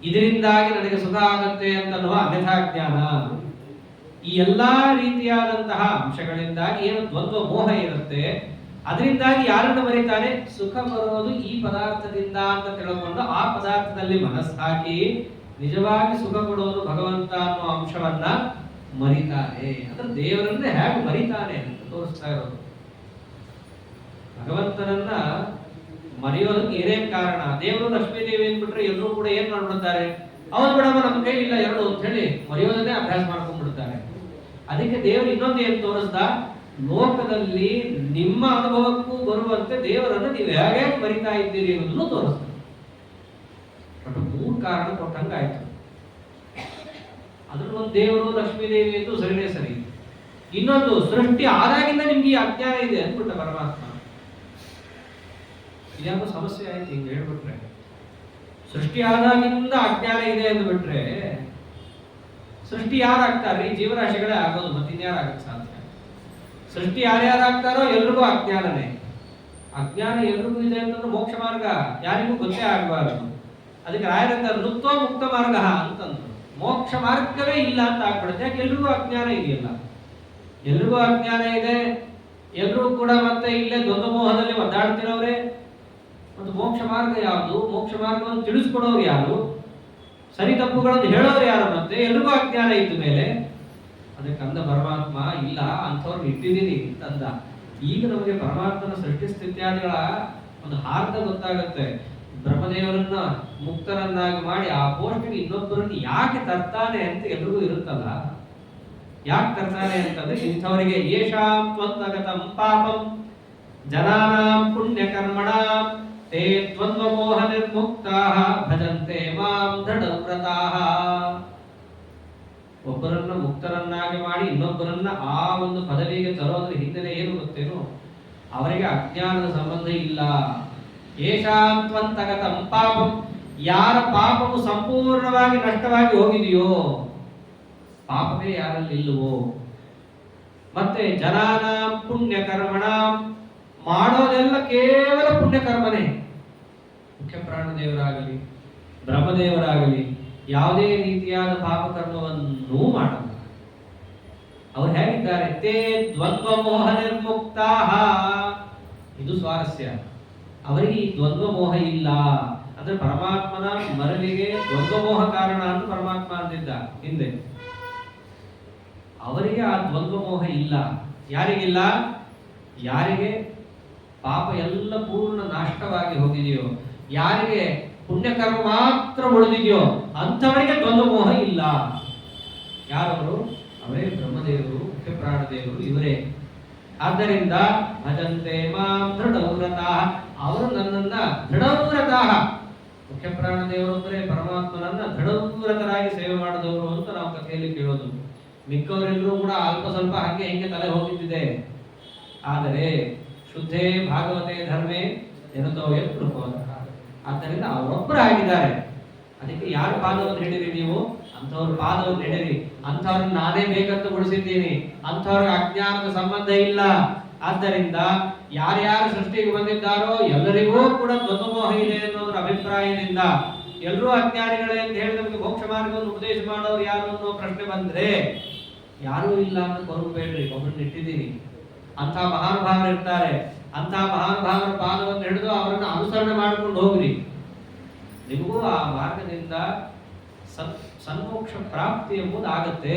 ಇದರಿಂದಾಗಿ ನನಗೆ ಸುಖ ಆಗುತ್ತೆ ಅಂತನ್ನುವ ಅನ್ಯಥಾ ಜ್ಞಾನ. ಈ ಎಲ್ಲಾ ರೀತಿಯಾದಂತಹ ಅಂಶಗಳಿಂದಾಗಿ ಏನು ದ್ವಂದ್ವ ಮೋಹ ಇರುತ್ತೆ. ಅದರಿಂದಾಗಿ ಯಾರನ್ನು ಮರಿತಾನೆ? ಸುಖ ಬರೋದು ಈ ಪದಾರ್ಥದಿಂದ ಅಂತ ತಿಳ್ಕೊಂಡು ಆ ಪದಾರ್ಥದಲ್ಲಿ ಮನಸ್ಸು ಹಾಕಿ ನಿಜವಾಗಿ ಸುಖ ಕೊಡೋದು ಭಗವಂತ ಅನ್ನೋ ಅಂಶವನ್ನ ಮರಿತಾನೆ. ಅಂದ್ರೆ ದೇವರನ್ನೇ ಹೇಗೆ ಮರಿತಾನೆ ಅಂತ ತೋರಿಸ್ತಾ ಇರೋದು. ಭಗವಂತನನ್ನ ಮರೆಯೋದಕ್ಕೆ ಏನೇನ್ ಕಾರಣ? ದೇವರು ಲಕ್ಷ್ಮೀದೇವಿ ಅಂದ್ಬಿಟ್ರೆ ಎಲ್ಲರೂ ಕೂಡ ಏನ್ ಮಾಡ್ಬಿಡ್ತಾರೆ? ಅವನು ಬಿಡಮ್ಮ ನಮ್ಮ ಕೈ ಇಲ್ಲ ಎರಡು ಅಂತ ಹೇಳಿ ಮರೆಯೋದನ್ನೇ ಅಭ್ಯಾಸ ಮಾಡ್ಕೊಂಡ್ಬಿಡ್ತಾರೆ. ಅದಕ್ಕೆ ದೇವರು ಇನ್ನೊಂದು ಏನ್ ತೋರಿಸ್ದ? ಲೋಕದಲ್ಲಿ ನಿಮ್ಮ ಅನುಭವಕ್ಕೂ ಬರುವಂತೆ ದೇವರನ್ನು ನೀವು ಹೇಗೆ ಮರಿತಾ ಇದ್ದೀರಿ ಅನ್ನೋದನ್ನು ತೋರಿಸ್ತಾರೆ. ಬಟ್ 3 ಕಾರಣ ಕೊಟ್ಟಂಗಾಯ್ತು. ಅದ್ರ ಒಂದು ದೇವರು ಲಕ್ಷ್ಮೀದೇವಿ ಎಂದು ಸರಿನೇ ಸರಿ. ಇನ್ನೊಂದು ಸೃಷ್ಟಿ ಆದಾಗಿಂದ ನಿಮ್ಗೆ ಈ ಅಜ್ಞಾನ ಇದೆ ಅಂದ್ಬಿಟ್ಟ ಪರಮಾತ್ಮ. ಇದ್ಯಾವ ಸಮಸ್ಯೆ ಆಯ್ತು ಹಿಂಗೆ ಹೇಳ್ಬಿಟ್ರೆ. ಸೃಷ್ಟಿ ಆದಾಗಿಂದ ಅಜ್ಞಾನ ಇದೆ ಅಂದ್ಬಿಟ್ರೆ ಸೃಷ್ಟಿ ಯಾರಾಗ್ತಾರ್ರಿ? ಜೀವರಾಶಿಗಳೇ ಆಗೋದು, ಮತ್ತಿನ್ಯಾರಾಗಕ್ಕೆ ಸಾಧ್ಯ? ಸೃಷ್ಟಿ ಯಾರ್ಯಾರಾಗ್ತಾರೋ ಎಲ್ರಿಗೂ ಅಜ್ಞಾನನೇ. ಅಜ್ಞಾನ ಎಲ್ರಿಗೂ ಇದೆ ಅಂತಂದ್ರೆ ಮೋಕ್ಷ ಮಾರ್ಗ ಯಾರಿಗೂ ಗೊತ್ತೇ ಆಗಬಾರದು. ಅದಕ್ಕೆ ರಾಯರಂತ ನುತ್ತೋ ಮುಕ್ತ ಮಾರ್ಗ ಅಂತಂದ್ರು. ಮೋಕ್ಷ ಮಾರ್ಗವೇ ಇಲ್ಲ ಅಂತ ಆಗ್ಬಿಡುತ್ತೆ. ಯಾಕೆ? ಎಲ್ರಿಗೂ ಅಜ್ಞಾನ ಇದೆಯಲ್ಲ. ಎಲ್ರಿಗೂ ಅಜ್ಞಾನ ಇದೆ. ಎಲ್ರೂ ಕೂಡ ಮತ್ತೆ ಇಲ್ಲೇ ದ್ವಂದ್ವ ಮೋಹದಲ್ಲಿ ಒದ್ದಾಡ್ತಿರೋರೆ. ಮತ್ತು ಮೋಕ್ಷ ಮಾರ್ಗ ಯಾವುದು? ಮೋಕ್ಷ ಮಾರ್ಗವನ್ನು ತಿಳಿಸ್ಕೊಡೋರು ಯಾರು? ಸರಿ ತಪ್ಪುಗಳನ್ನು ಹೇಳೋರು ಯಾರು? ಮತ್ತೆ ಎಲ್ರಿಗೂ ಅಜ್ಞಾನ ಇದ್ದ ಮೇಲೆ ಅದಕ್ಕೆ ಅಂದ ಪರಮಾತ್ಮ, ಇಲ್ಲ ಅಂಥವ್ರನ್ನ ಇಟ್ಟಿದ್ದೀನಿ ಅಂತಂದ. ಈಗ ನಮಗೆ ಪರಮಾತ್ಮನ ಸೃಷ್ಟಿ ಸ್ಥಿತ್ಯಾದಿಗಳ ಒಂದು ಹಾರ್ದ ಗೊತ್ತಾಗುತ್ತೆ. ಬ್ರಹ್ಮದೇವರನ್ನ ಮುಕ್ತರನ್ನಾಗಿ ಮಾಡಿ ಆ ಪೋಸ್ಟ್ಗೆ ಇನ್ನೊಬ್ಬರನ್ನು ಯಾಕೆ ತರ್ತಾನೆ ಅಂತ ಎಲ್ರಿಗೂ ಇರುತ್ತಲ್ಲ. ಯಾಕೆ ತರ್ತಾನೆ ಅಂತಂದ್ರೆ ಇಂಥವರಿಗೆ ಯೇಷಾಂ ತ್ವಂತಗತಂ ಪಾಪಂ ಜನಾನಾಂ ಪುಣ್ಯ ಕರ್ಮಣಾಂ ತೇ ದ್ವಂದ್ವ ಮೋಹ ನಿರ್ಮುಕ್ತಾಃ ಭಜಂತೆ ಮಾಂ ದೃಢವ್ರತಾಃ. ಒಬ್ಬರನ್ನ ಮುಕ್ತರನ್ನಾಗಿ ಮಾಡಿ ಇನ್ನೊಬ್ಬರನ್ನ ಆ ಒಂದು ಪದವಿಗೆ ತರೋದ್ರ ಹಿನ್ನೆಲೆ ಏನು ಗೊತ್ತೇನು? ಅವರಿಗೆ ಅಜ್ಞಾನದ ಸಂಬಂಧ ಇಲ್ಲ. ಯೇಷಾಂತ್ವಂತಗತಂ ಪಾಪಂ, ಯಾರ ಪಾಪವು ಸಂಪೂರ್ಣವಾಗಿ ನಷ್ಟವಾಗಿ ಹೋಗಿದೆಯೋ, ಪಾಪವೇ ಯಾರಲ್ಲಿ ಇಲ್ಲವೋ, ಮತ್ತೆ ಜನಾನಾಂ ಪುಣ್ಯ ಕರ್ಮಣಾಂ, ಮಾಡೋದೆಲ್ಲ ಕೇವಲ ಪುಣ್ಯ ಕರ್ಮನೇ. ಮುಖ್ಯ ಪ್ರಾಣದೇವರಾಗಲಿ ಬ್ರಹ್ಮದೇವರಾಗಲಿ ಯಾವುದೇ ರೀತಿಯಾದ ಪಾಪ ಕರ್ಮವನ್ನು ಮಾಡಲ್ಲ. ಅವರು ಹೇಗಿದ್ದಾರೆ? ತೇ ದ್ವಂದ್ವ ಮೋಹ ನಿರ್ಮುಕ್ತಾಃ. ಇದು ಸ್ವಾರಸ್ಯ. ಅವರಿಗೆ ಈ ದ್ವಂದ್ವ ಮೋಹ ಇಲ್ಲ. ಅಂದ್ರೆ ಪರಮಾತ್ಮನ ಮರವಿಗೆ ದ್ವಂದ್ವ ಮೋಹ ಕಾರಣ ಅಂತ ಪರಮಾತ್ಮ ಅಂದಿದ್ದ ಹಿಂದೆ. ಅವರಿಗೆ ಆ ದ್ವಂದ್ವ ಮೋಹ ಇಲ್ಲ. ಯಾರಿಗಿಲ್ಲ? ಯಾರಿಗೆ ಪಾಪ ಎಲ್ಲ ಪೂರ್ಣ ನಾಷ್ಟವಾಗಿ ಹೋಗಿದೆಯೋ, ಯಾರಿಗೆ ಪುಣ್ಯಕರ್ಮ ಮಾತ್ರ ಉಳಿದಿದೆಯೋ ಅಂಥವರಿಗೆ ದ್ವಂದ್ವ ಮೋಹ ಇಲ್ಲ. ಯಾರವರು? ಅವರೇ ಬ್ರಹ್ಮದೇವರು, ಮುಖ್ಯ ಪ್ರಾಣದೇವರು, ಇವರೇ. ಆದ್ದರಿಂದ ಭಜಂತೆ ಮಾಂ ದೃಢವ್ರತಾಃ, ಅವರು ನನ್ನನ್ನ ದೃಢವ್ರತಾಃ, ಮುಖ್ಯ ಪ್ರಾಣದೇವರು ಅಂದರೆ ಪರಮಾತ್ಮನನ್ನ ದೃಢವ್ರತರಾಗಿ ಸೇವೆ ಮಾಡಿದವರು ಅಂತ ನಾವು ಕಥೆಯಲ್ಲಿ ಕೇಳೋದು. ಮಿಕ್ಕವರೆಲ್ಲರೂ ಕೂಡ ಅಲ್ಪ ಸ್ವಲ್ಪ ಹಂಗೆ ಹಿಂಗೆ ತಲೆ ಹೋಗಿದ್ದಿದೆ. ಆದರೆ ಶುದ್ಧೇ ಭಾಗವತೆ ಧರ್ಮೇ ಜನತೋಯ ಕೃಪೋದ. ಆದ್ದರಿಂದ ಅವರೊಬ್ಬರು ಆಗಿದ್ದಾರೆ. ಅದಕ್ಕೆ ಯಾರ ಪಾದವನ್ನು ಹಿಡಿರಿ ನೀವು? ಅಂಥವ್ರ ಪಾದವನ್ನು ಹಿಡಿರಿ. ಅಂಥವ್ರನ್ನ ನಾನೇ ಬೇಕಂತ ಉಳಿಸಿದ್ದೀನಿ. ಅಂಥವ್ರಿಗೆ ಅಜ್ಞಾನದ ಸಂಬಂಧ ಇಲ್ಲ. ಆದ್ದರಿಂದ ಯಾರ್ಯಾರು ಸೃಷ್ಟಿಗೆ ಬಂದಿದ್ದಾರೋ ಎಲ್ಲರಿಗೂ ಕೂಡ ದ್ವಂದ್ವಮೋಹ ಇದೆ ಅನ್ನೋದ್ರ ಅಭಿಪ್ರಾಯದಿಂದ ಎಲ್ಲರೂ ಅಜ್ಞಾನಿಗಳೇ ಅಂತ ಹೇಳಿ ನಮಗೆ ಮೋಕ್ಷ ಮಾರ್ಗವನ್ನು ಉಪದೇಶ ಮಾಡೋರು ಯಾರು ಅನ್ನೋ ಪ್ರಶ್ನೆ ಬಂದ್ರೆ ಯಾರೂ ಇಲ್ಲ ಅಂತ ಕೊರಗಬೇಡ್ರಿ, ಒಬ್ಬರನ್ನ ಇಟ್ಟಿದ್ದೀನಿ. ಅಂತ ಮಹಾನುಭಾವರು ಇರ್ತಾರೆ, ಅಂತ ಮಹಾನುಭಾವರ ಪಾದವನ್ನು ಹಿಡಿದು ಅವರನ್ನು ಅನುಸರಣೆ ಮಾಡ್ಕೊಂಡು ಹೋಗ್ರಿ. ನಿಮಗೂ ಆ ಮಾರ್ಗದಿಂದ ಸನ್ಮೋಕ್ಷ ಪ್ರಾಪ್ತಿ ಎಂಬುದು ಆಗತ್ತೆ.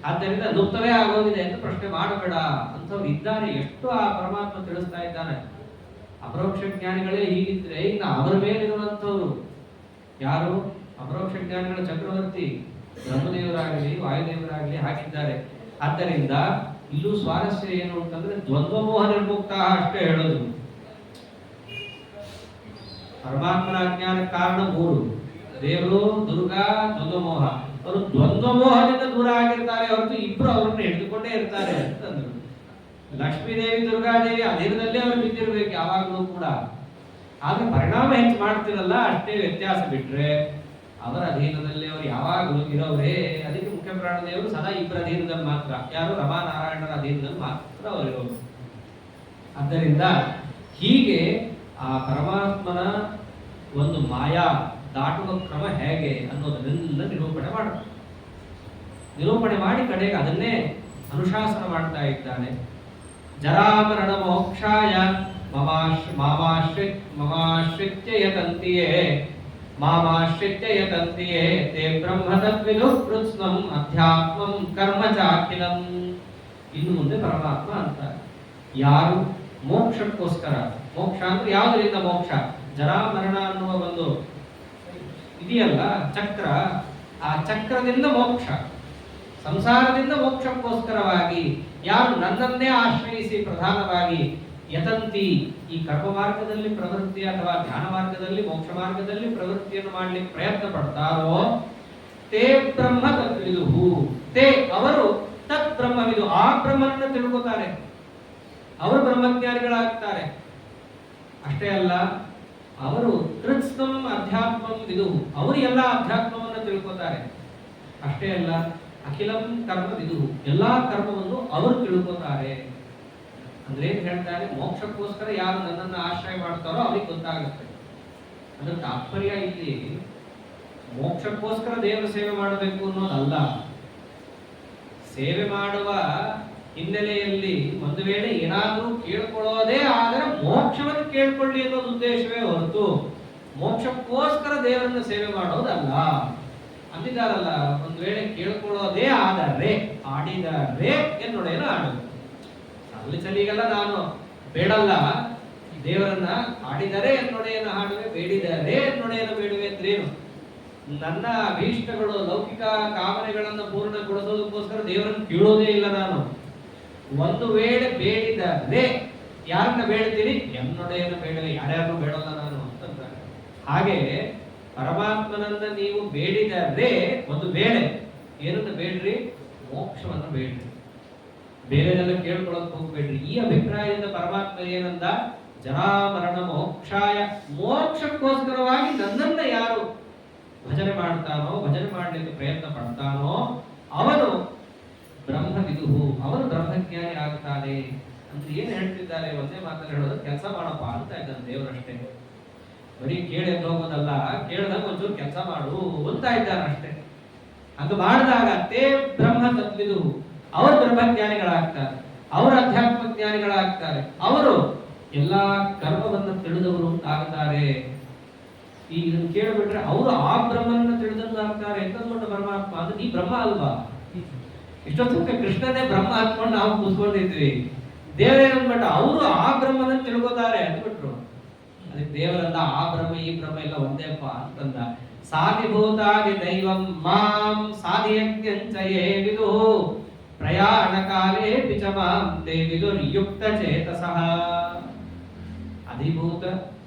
ಆದ್ದರಿಂದ ಲುಪ್ತವೇ ಆಗೋಗಿದೆ ಅಂತ ಪ್ರಶ್ನೆ ಮಾಡಬೇಡ ಅಂತವ್ರು ಇದ್ದಾರೆ. ಎಷ್ಟು ಆ ಪರಮಾತ್ಮ ತಿಳಿಸ್ತಾ ಇದ್ದಾನೆ. ಅಪರೋಕ್ಷ ಜ್ಞಾನಿಗಳೇ ಹೀಗಿದ್ರೆ ಇನ್ನು ಅವರ ಮೇಲಿರುವಂಥವ್ರು ಯಾರು? ಅಪರೋಕ್ಷ ಜ್ಞಾನಿಗಳ ಚಕ್ರವರ್ತಿ ಬ್ರಹ್ಮದೇವರಾಗಲಿ ವಾಯುದೇವರಾಗಲಿ ಹಾಕಿದ್ದಾರೆ. ಆದ್ದರಿಂದ ಇಲ್ಲೂ ಸ್ವಾರಸ್ಯ ಏನು ಅಂತಂದ್ರೆ ದ್ವಂದ್ವಮೋಹ ನಿರ್ಮುಕ್ತ ಅಷ್ಟೇ ಹೇಳೋದು. ಪರಮಾತ್ಮನ ಅಜ್ಞಾನ ಕಾರಣ 3: ದೇವರು, ದುರ್ಗಾ, ದ್ವಂದ್ವಮೋಹ. ಅವರು ದ್ವಂದ್ವಮೋಹದಿಂದ ದೂರ ಆಗಿರ್ತಾರೆ ಹೊರತು ಇಬ್ರು ಅವ್ರನ್ನ ಹಿಡಿದುಕೊಂಡೇ ಇರ್ತಾರೆ ಅಂತಂದ್ರು. ಲಕ್ಷ್ಮೀದೇವಿ, ದುರ್ಗಾದೇವಿ ಅಧೀನದಲ್ಲೇ ಅವ್ರು ಬಿದ್ದಿರ್ಬೇಕು ಯಾವಾಗಲೂ ಕೂಡ. ಆದ್ರೆ ಪರಿಣಾಮ ಹೆಚ್ಚು ಮಾಡ್ತಿರಲ್ಲ ಅಷ್ಟೇ ವ್ಯತ್ಯಾಸ. ಬಿಟ್ರೆ ಅವರ ಅಧೀನದಲ್ಲಿ ಅವರು ಯಾವಾಗಲೂ ಇರೋರೇ. ಅದಕ್ಕೆ ಮುಖ್ಯ ಪ್ರಾಣದೇವರು ಸದಾ ಇಬ್ಬರ ಅಧೀನದಲ್ಲಿ ಮಾತ್ರ, ಯಾರು ರಮಾನಾರಾಯಣರ ಅಧೀನದಲ್ಲಿ ಮಾತ್ರ ಅವರಿರೋರು. ಆದ್ದರಿಂದ ಹೀಗೆ ಆ ಪರಮಾತ್ಮನ ಒಂದು ಮಾಯಾ ದಾಟುವ ಕ್ರಮ ಹೇಗೆ ಅನ್ನೋದನ್ನೆಲ್ಲ ನಿರೂಪಣೆ ಮಾಡಿ ಕಡೆಗೆ ಅದನ್ನೇ ಅನುಶಾಸನ ಮಾಡ್ತಾ ಇದ್ದಾನೆ. ಜರಾಮರಣ ಮೋಕ್ಷಾಯ ಮಮಾಶ್ರಿತ್ಯ ಯತಂತಿಯೇ ತೇ ಬ್ರಹ್ಮತದ್ವಿದು ಕೃತ್ಸ್ನಂ ಅಧ್ಯಾತ್ಮಂ ಕರ್ಮ ಚಾಖಿಲಂ. ಇನ್ನು ಮುಂದೆ ಪರಮಾತ್ಮ ಅಂತಾರೆ, ಯಾರು ಮೋಕ್ಷಕ್ಕೋಸ್ಕರ, ಮೋಕ್ಷ ಅಂದ್ರೆ ಯಾವುದರಿಂದ ಮೋಕ್ಷ? ಜರಾಮರಣ ಅನ್ನುವ ಒಂದು ಇದೆಯಲ್ಲ ಚಕ್ರ, ಆ ಚಕ್ರದಿಂದ ಮೋಕ್ಷ, ಸಂಸಾರದಿಂದ ಮೋಕ್ಷಕ್ಕೋಸ್ಕರವಾಗಿ ಯಾರು ನನ್ನನ್ನೇ ಆಶ್ರಯಿಸಿ ಪ್ರಧಾನವಾಗಿ ಯತಂತಿ, ಈ ಕರ್ಮ ಮಾರ್ಗದಲ್ಲಿ ಪ್ರವೃತ್ತಿ ಅಥವಾ ಧ್ಯಾನ ಮಾರ್ಗದಲ್ಲಿ ಮೋಕ್ಷ ಮಾರ್ಗದಲ್ಲಿ ಪ್ರವೃತ್ತಿಯನ್ನು ಮಾಡಲಿಕ್ಕೆ ಪ್ರಯತ್ನ ಪಡ್ತಾರೋ, ತೇ ಬ್ರಹ್ಮ ತತ್ವಿದುಹು, ತೇ ಅವರು ತತ್ ಬ್ರಹ್ಮವಿದು, ಆ ಬ್ರಹ್ಮನನ್ನು ತಿಳ್ಕೊತಾರೆ, ಅವರು ಬ್ರಹ್ಮಜ್ಞಾನಿಗಳಾಗ್ತಾರೆ. ಅಷ್ಟೇ ಅಲ್ಲ, ಅವರು ಕೃತ್ಸ್ನಂ ಅಧ್ಯಾತ್ಮಂ ವಿದುಹು, ಅವರು ಎಲ್ಲ ಅಧ್ಯಾತ್ಮವನ್ನು ತಿಳ್ಕೊತಾರೆ. ಅಷ್ಟೇ ಅಲ್ಲ, ಅಖಿಲಂ ಕರ್ಮ ವಿದುಹು, ಎಲ್ಲಾ ಕರ್ಮವನ್ನು ಅವರು ತಿಳ್ಕೊತಾರೆ. ಅಂದ್ರೆ ಏನ್ ಹೇಳ್ತಾರೆ? ಮೋಕ್ಷಕ್ಕೋಸ್ಕರ ಯಾರು ನನ್ನನ್ನು ಆಶ್ರಯ ಮಾಡ್ತಾರೋ ಅವ್ರಿಗೆ ಗೊತ್ತಾಗುತ್ತೆ. ಅದ್ರ ತಾತ್ಪರ್ಯ ಇಲ್ಲಿ ಮೋಕ್ಷಕ್ಕೋಸ್ಕರ ದೇವರ ಸೇವೆ ಮಾಡಬೇಕು ಅನ್ನೋದಲ್ಲ. ಸೇವೆ ಮಾಡುವ ಹಿನ್ನೆಲೆಯಲ್ಲಿ ಒಂದು ವೇಳೆ ಏನಾದರೂ ಕೇಳ್ಕೊಳ್ಳೋದೇ ಆದರೆ ಮೋಕ್ಷವನ್ನು ಕೇಳ್ಕೊಳ್ಳಿ ಅನ್ನೋದು ಉದ್ದೇಶವೇ ಹೊರತು ಮೋಕ್ಷಕ್ಕೋಸ್ಕರ ದೇವರನ್ನ ಸೇವೆ ಮಾಡೋದಲ್ಲ. ಅಂದಿದ್ದಾರಲ್ಲ, ಒಂದು ವೇಳೆ ಕೇಳ್ಕೊಳ್ಳೋದೇ ಆದರೆ ಆಡಿದರೆ ಎನ್ನೊಡೆಯನು ಆಡುವುದು. ಅಲ್ಲಿ ಚಲಿಗೆಲ್ಲ ನಾನು ಬೇಡಲ್ಲ ದೇವರನ್ನ, ಆಡಿದರೆ ಎನ್ನೊಡೆಯನ ಹಾಡುವೆ, ಬೇಡಿದರೆ ಎನ್ನೊಡೆಯನ ಬೇಡುವೆ ಅಂದ್ರೇನು? ನನ್ನ ಅಭೀಷ್ಟಗಳು ಲೌಕಿಕ ಕಾಮನೆಗಳನ್ನು ಪೂರ್ಣಗೊಳಿಸೋದಕ್ಕೋಸ್ಕರ ದೇವರನ್ನು ಕೇಳೋದೇ ಇಲ್ಲ ನಾನು. ಒಂದು ವೇಳೆ ಬೇಡಿದರೆ ಯಾರನ್ನ ಬೇಡ್ತೀನಿ? ಎನ್ನೊಡೆಯನ ಬೇಡುವೆ, ಯಾರ್ಯಾರನ್ನು ಬೇಡಲ್ಲ ನಾನು ಅಂತಂತಾರೆ. ಹಾಗೆ ಪರಮಾತ್ಮನನ್ನ ನೀವು ಬೇಡಿದರೆ ಒಂದು ವೇಳೆ ಏನನ್ನ ಬೇಡ್ರಿ? ಮೋಕ್ಷವನ್ನು ಬೇಡ್ರಿ, ಬೇರೆದೆಲ್ಲ ಕೇಳ್ಕೊಳ್ಳೋಕೆ ಹೋಗ್ಬೇಡ್ರಿ. ಈ ಅಭಿಪ್ರಾಯದಿಂದ ಪರಮಾತ್ಮ ಏನಂದ? ಜರಾಮರಣ ಮೋಕ್ಷಾಯ, ಮೋಕ್ಷಕ್ಕೋಸ್ಕರವಾಗಿ ನನ್ನನ್ನ ಯಾರು ಭಜನೆ ಮಾಡ್ತಾನೋ, ಭಜನೆ ಮಾಡಲಿಕ್ಕೆ ಪ್ರಯತ್ನ ಪಡ್ತಾನೋ ಅವನು ಬ್ರಹ್ಮವಿದುಹು, ಅವನು ಬ್ರಹ್ಮಜ್ಞಾನಿ ಆಗ್ತಾನೆ ಅಂತ ಏನ್ ಹೇಳ್ತಿದ್ದಾರೆ? ಒಂದೇ ಮಾತನ್ನು ಹೇಳೋದು, ಕೆಲಸ ಮಾಡಪ್ಪ ಅಂತ ಇದ್ದಾನೆ ದೇವರಷ್ಟೇ. ಬರೀ ಕೇಳಿ ಹೋಗೋದಲ್ಲ, ಕೇಳಿದಾಗ ಒಂಚೂರು ಕೆಲಸ ಮಾಡು ಅಂತ ಇದ್ದಾನೆ ಅಷ್ಟೇ. ಹಂಗ ಮಾಡಿದಾಗ ತೇ ಬ್ರಹ್ಮ ತತ್ವಿದುಹು, ಅವರು ಬ್ರಹ್ಮಜ್ಞಾನಿಗಳಾಗ್ತಾರೆ, ಅವರು ಅಧ್ಯಾತ್ಮ ಜ್ಞಾನಿಗಳಾಗ್ತಾರೆ, ಅವರು ಎಲ್ಲಾ ಕರ್ಮವನ್ನು ತಿಳಿದವರು ಆಗ್ತಾರೆ. ಈಗ ಇದನ್ನು ಕೇಳಿಬಿಟ್ರೆ ಅವರು ಆ ಬ್ರಹ್ಮನನ್ನು ತಿಳಿದವರಾಗ್ತಾರೆ. ಎಂತ ದೊಡ್ಡ ಪರಮಾತ್ಮ ಅದು! ನೀ ಬ್ರಹ್ಮ ಅಲ್ವಾ? ಇಷ್ಟೊತ್ತ ಕೃಷ್ಣನೇ ಬ್ರಹ್ಮ ಹತ್ಕೊಂಡು ನಾವು ಕೂತ್ಕೊಂಡಿದ್ವಿ. ದೇವರೇನಂದ್ಬಿಟ್ಟ ಅವರು ಆ ಬ್ರಹ್ಮನನ್ನು ತಿಳ್ಕೋತಾರೆ ಅಂದ್ಬಿಟ್ರು. ಅದಕ್ಕೆ ದೇವರಲ್ಲ ಆ ಬ್ರಹ್ಮ ಈ ಬ್ರಹ್ಮ ಎಲ್ಲ ಒಂದೇಪ್ಪ ಅಂತಂದ. ಸಾಧಿಭೂತಾದಿ ದೈವಂ ಮಾಂ ಸಾಧಿಯಜ್ಞಂಚಯೇ ವಿದು ಪ್ರಯಾಣ ಕಾಲೇ ಪಿಚ ಮಾಂ ತೇ ವಿದುರ್ಯುಕ್ತ ಚೇತಸಃ. ಅಧಿಭೂತ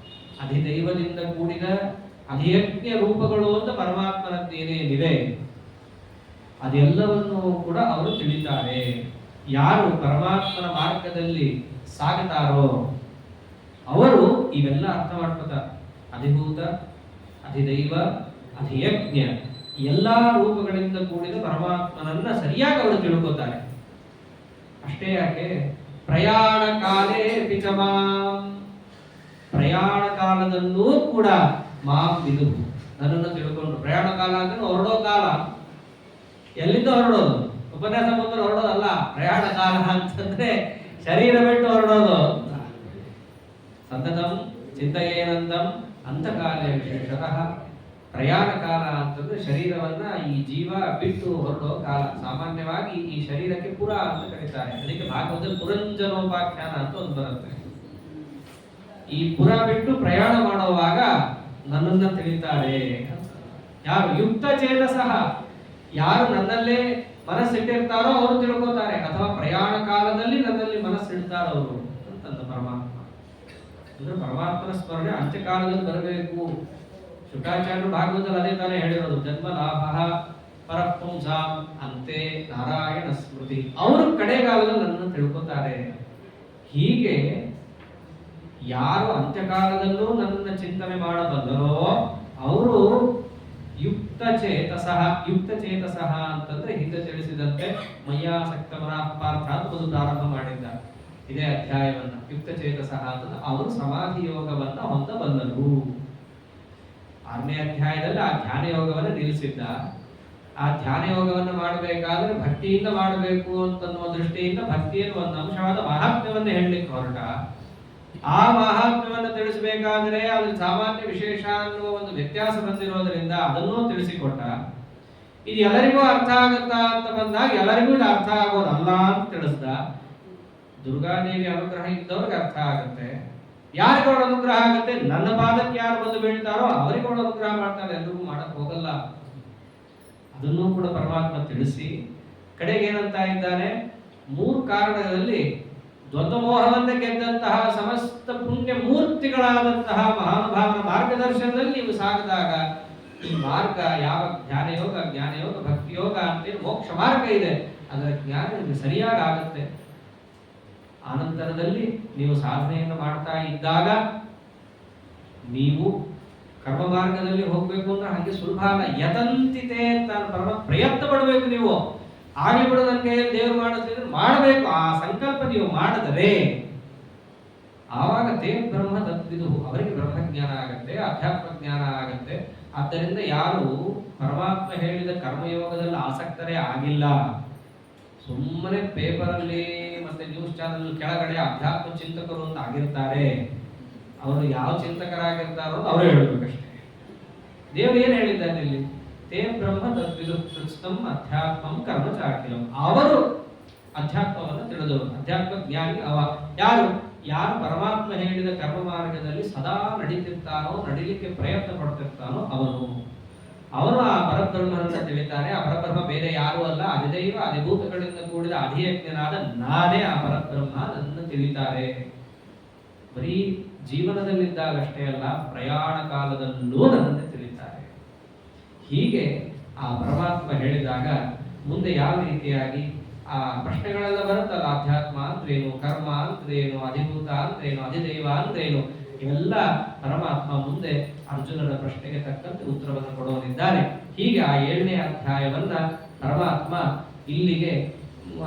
ಅಧಿದೈವದಿಂದ ಕೂಡಿದ ಅಧಿಯಜ್ಞ ರೂಪಗಳು ಅಂತ ಪರಮಾತ್ಮನದ್ದೇನೇನಿದೆ ಅದೆಲ್ಲವನ್ನೂ ಕೂಡ ಅವರು ತಿಳಿತಾರೆ. ಯಾರು ಪರಮಾತ್ಮನ ಮಾರ್ಗದಲ್ಲಿ ಸಾಗುತ್ತಾರೋ ಅವರು ಇವೆಲ್ಲ ಅರ್ಥ ಮಾಡ್ಕೋತಾರೆ. ಅಧಿಭೂತ, ಅಧಿದೈವ, ಅಧಿಯಜ್ಞ ಎಲ್ಲಾ ರೂಪಗಳಿಂದ ಕೂಡಿದ ಪರಮಾತ್ಮನನ್ನ ಸರಿಯಾಗಿ ಅವರು ತಿಳ್ಕೋತಾರೆ. ಅಷ್ಟೇ ಯಾಕೆ, ಪ್ರಯಾಣ ಕಾಲೇ ಪಿಚಮಾಂ, ಪ್ರಯಾಣ ಕಾಲದಲ್ಲೂ ಕೂಡ ಮಾಂ ವಿದುಹು, ನನ್ನನ್ನು ತಿಳ್ಕೊಂಡು. ಪ್ರಯಾಣ ಕಾಲ ಅಂದ್ರೆ ಹೊರಡೋ ಕಾಲ. ಎಲ್ಲಿಂದ ಹೊರಡೋದು? ಉಪನ್ಯಾಸ ಬಂದ್ರೆ ಹೊರಡೋದಲ್ಲ. ಪ್ರಯಾಣ ಕಾಲ ಅಂತಂದ್ರೆ ಶರೀರ ಬಿಟ್ಟು ಹೊರಡೋದು. ಸತತಂ ಚಿಂತೆಯೇನಂದಂ ಅಂತಕಾಲೇ ವಿಶೇಷತಃ. ಪ್ರಯಾಣ ಕಾಲ ಅಂತಂದ್ರೆ ಶರೀರವನ್ನ ಈ ಜೀವ ಬಿಟ್ಟು ಹೊರಡೋ ಕಾಲ. ಸಾಮಾನ್ಯವಾಗಿ ಈ ಶರೀರಕ್ಕೆ ಪುರ ಅಂತ ಕರೀತಾರೆ. ಅದಕ್ಕೆ ಭಾಗವತದಲ್ಲಿ ಪುರಂಜನೋಪಾಖ್ಯಾನ ಅಂತ ಒಂದು ಬರುತ್ತೆ. ಈ ಪುರ ಬಿಟ್ಟು ಪ್ರಯಾಣ ಮಾಡುವಾಗ ನನ್ನನ್ನ ತಿಳಿತಾರೆ. ಯಾರು? ಯುಕ್ತ ಚೇತಸಃ, ಯಾರು ನನ್ನಲ್ಲೇ ಮನಸ್ಸಿಟ್ಟಿರ್ತಾರೋ ಅವರು ತಿಳ್ಕೊತಾರೆ, ಅಥವಾ ಪ್ರಯಾಣ ಕಾಲದಲ್ಲಿ ನನ್ನಲ್ಲಿ ಮನಸ್ಸಿಡ್ತಾರೋ ಅವರು ಅಂತಂದ ಪರಮಾತ್ಮ. ಅಂದ್ರೆ ಪರಮಾತ್ಮನ ಸ್ಮರಣೆ ಅಂತ್ಯಕಾಲದಲ್ಲಿ ಬರಬೇಕು. ಶುಕಾಚಾರ್ಯರು ಭಾಗವತದಲ್ಲಿ ಅದೇ ತಾನೇ ಹೇಳಿರೋದು, ಜನ್ಮ ಲಾಭ ಪರಪುಂಸಾಂ ಅಂತೆ ನಾರಾಯಣ ಸ್ಮೃತಿ. ಅವರು ಕಡೆಗಾಲದಲ್ಲಿ ನನ್ನನ್ನು ತಿಳ್ಕೊತಾರೆ. ಹೀಗೆ ಯಾರು ಅಂತ್ಯಕಾಲದಲ್ಲೂ ನನ್ನನ್ನು ಚಿಂತನೆ ಮಾಡಬಲ್ಲರೋ ಅವರು ಯುಕ್ತ ಚೇತಸಃ. ಯುಕ್ತ ಚೇತಸಃ ಅಂತಂದ್ರೆ ಹಿಂದೆ ತಿಳಿಸಿದಂತೆ ಮಯ್ಯಾಸಕ್ತ ಮನಃಪಾರ್ಥ ಅಂತ ಒಂದು ಪ್ರಾರಂಭ ಮಾಡಿದ್ದ ಇದೇ ಅಧ್ಯಾಯವನ್ನ. ಯುಕ್ತ ಚೇತಸಃ ಅಂತಂದ್ರೆ ಅವರು ಸಮಾಧಿ ಯೋಗವನ್ನ ಹೊಂದಬಲ್ಲರು. 6ನೇ ಅಧ್ಯಾಯದಲ್ಲಿ ಆ ಧ್ಯಾನ ಯೋಗವನ್ನು ನಿಲ್ಲಿಸಿದ್ದ. ಆ ಧ್ಯಾನ ಯೋಗವನ್ನು ಮಾಡಬೇಕಾದ್ರೆ ಭಕ್ತಿಯಿಂದ ಮಾಡಬೇಕು ಅಂತನ್ನುವ ದೃಷ್ಟಿಯಿಂದ ಭಕ್ತಿಯನ್ನು ಒಂದು ಅಂಶವಾದ ಮಹಾತ್ಮ್ಯವನ್ನು ಹೇಳಲಿಕ್ಕೆ ಹೊರಟ. ಆ ಮಹಾತ್ಮ್ಯವನ್ನು ತಿಳಿಸಬೇಕಾದ್ರೆ ಅದು ಸಾಮಾನ್ಯ ವಿಶೇಷ ಅನ್ನುವ ಒಂದು ವ್ಯತ್ಯಾಸ ಬಂದಿರೋದ್ರಿಂದ ಅದನ್ನೂ ತಿಳಿಸಿಕೊಟ್ಟ. ಇದು ಎಲ್ಲರಿಗೂ ಅರ್ಥ ಆಗತ್ತಾ ಅಂತ ಬಂದಾಗ ಎಲ್ಲರಿಗೂ ಇದು ಅರ್ಥ ಆಗೋದಲ್ಲ ಅಂತ ತಿಳಿಸ್ದ. ದುರ್ಗಾದೇವಿ ಅನುಗ್ರಹ ಇದ್ದವ್ರಿಗೆ ಅರ್ಥ ಆಗುತ್ತೆ. ಯಾರಿಗೂ ಅನುಗ್ರಹ ಆಗುತ್ತೆ? ನನ್ನ ಪಾದಕ್ಕೆ ಯಾರು ಬಂದು ಬೀಳ್ತಾರೋ ಅವರಿಗೂ ಅನುಗ್ರಹ ಮಾಡ್ತಾರೆ, ಎಲ್ರಿಗೂ ಮಾಡಕ್ ಹೋಗಲ್ಲ. ಅದನ್ನೂ ಕೂಡ ಪರಮಾತ್ಮ ತಿಳಿಸಿ ಕಡೆಗೆ ಏನಂತ ಇದ್ದಾನೆ, 3 ಕಾರಣಗಳಲ್ಲಿ ದ್ವಂದ್ವಮೋಹವನ್ನ ಗೆದ್ದಂತಹ ಸಮಸ್ತ ಪುಣ್ಯ ಮೂರ್ತಿಗಳಾದಂತಹ ಮಹಾನುಭಾವನ ಮಾರ್ಗದರ್ಶನದಲ್ಲಿ ನೀವು ಸಾಗಿದಾಗ ಈ ಮಾರ್ಗ ಯಾವ ಧ್ಯಾನಯೋಗ, ಜ್ಞಾನಯೋಗ, ಭಕ್ತಿಯೋಗ ಅಂತೇಳಿ ಮೋಕ್ಷ ಮಾರ್ಗ ಇದೆ, ಅದರ ಜ್ಞಾನ ನಿಮಗೆ ಸರಿಯಾಗಿ ಆಗುತ್ತೆ. ಆನಂತರದಲ್ಲಿ ನೀವು ಸಾಧನೆಯನ್ನು ಮಾಡ್ತಾ ಇದ್ದಾಗ ನೀವು ಕರ್ಮ ಮಾರ್ಗದಲ್ಲಿ ಹೋಗ್ಬೇಕು ಅಂದ್ರೆ ಹಾಗೆ ಸುಲಭ ಅಲ್ಲ. ಯತಂತಿತೆ ಅಂತ ಪ್ರಯತ್ನ ಪಡಬೇಕು ನೀವು. ಆಗಲಿ ಬಿಡು ನನಗೆ ದೇವರು ಮಾಡಿದ್ರೆ ಮಾಡಬೇಕು, ಆ ಸಂಕಲ್ಪ ನೀವು ಮಾಡಿದರೆ ಆವಾಗ ತೇ ಬ್ರಹ್ಮ ತದ್ವಿದು, ಅವರಿಗೆ ಬ್ರಹ್ಮಜ್ಞಾನ ಆಗತ್ತೆ, ಅಧ್ಯಾತ್ಮ ಜ್ಞಾನ ಆಗತ್ತೆ. ಆದ್ದರಿಂದ ಯಾರು ಪರಮಾತ್ಮ ಹೇಳಿದ ಕರ್ಮಯೋಗದಲ್ಲಿ ಆಸಕ್ತರೇ ಆಗಿಲ್ಲ, ಸುಮ್ಮನೆ ಪೇಪರಲ್ಲಿ ಮತ್ತೆ ನ್ಯೂಸ್ ಚಾನೆಲ್ ಕೆಳಗಡೆ ಅಧ್ಯಾತ್ಮ ಚಿಂತಕರು ಅಂತ ಆಗಿರ್ತಾರೆ, ಅವರು ಯಾವ ಚಿಂತಕರಾಗಿರ್ತಾರೋ ಅವರೇ ಹೇಳ್ಬೇಕಷ್ಟೇ. ದೇವರು ಏನ್ ಹೇಳಿದ್ದಾನೆ ಇಲ್ಲಿ? ತೇ ಬ್ರಹ್ಮ ತದ್ವಿದು ಕೃತ್ಸ್ನಂ ಅಧ್ಯಾತ್ಮಂ ಕರ್ಮ ಚಾಖಿಲಂ. ಅವರು ಅಧ್ಯಾತ್ಮವನ್ನು ತಿಳಿದವರು, ಅಧ್ಯಾತ್ಮ ಜ್ಞಾನಿ ಅವ. ಯಾರು ಪರಮಾತ್ಮ ಹೇಳಿದ ಕರ್ಮ ಮಾರ್ಗದಲ್ಲಿ ಸದಾ ನಡೀತಿರ್ತಾನೋ, ನಡಿಲಿಕ್ಕೆ ಪ್ರಯತ್ನ ಪಡ್ತಿರ್ತಾನೋ ಅವನು ಆ ಪರಬ್ರಹ್ಮನನ್ನ ತಿಳಿತಾನೆ. ಆ ಪರಬ್ರಹ್ಮ ಬೇರೆ ಯಾರೂ ಅಲ್ಲ, ಅಧಿದೈವ ಅಧಿಭೂತಗಳಿಂದ ಕೂಡಿದ ಅಧಿಯಜ್ಞನಾದ ನಾನೇ ಆ ಪರಬ್ರಹ್ಮ, ನನ್ನ ತಿಳಿತಾರೆ. ಬರೀ ಜೀವನದಲ್ಲಿದ್ದಾಗಷ್ಟೇ ಅಲ್ಲ, ಪ್ರಯಾಣ ಕಾಲದಲ್ಲೂ ನನ್ನನ್ನು ತಿಳಿತಾರೆ. ಹೀಗೆ ಆ ಪರಮಾತ್ಮ ಹೇಳಿದಾಗ ಮುಂದೆ ಯಾವ ರೀತಿಯಾಗಿ ಆ ಪ್ರಶ್ನೆಗಳೆಲ್ಲ ಬರುತ್ತಲ್ಲ, ಅಧ್ಯಾತ್ಮ ಅಂದ್ರೇನು, ಕರ್ಮ ಅಂದ್ರೇನು, ಅಧಿಭೂತ ಅಂದ್ರೇನು, ಅಧಿದೈವ ಅಂದ್ರೇನು, ಇವೆಲ್ಲ ಪರಮಾತ್ಮ ಮುಂದೆ ಅರ್ಜುನನ ಪ್ರಶ್ನೆಗೆ ತಕ್ಕಂತೆ ಉತ್ತರವನ್ನು ಕೊಡೋನಿದ್ದಾನೆ. ಹೀಗೆ ಆ 7ನೇ ಅಧ್ಯಾಯವನ್ನ ಪರಮಾತ್ಮ ಇಲ್ಲಿಗೆ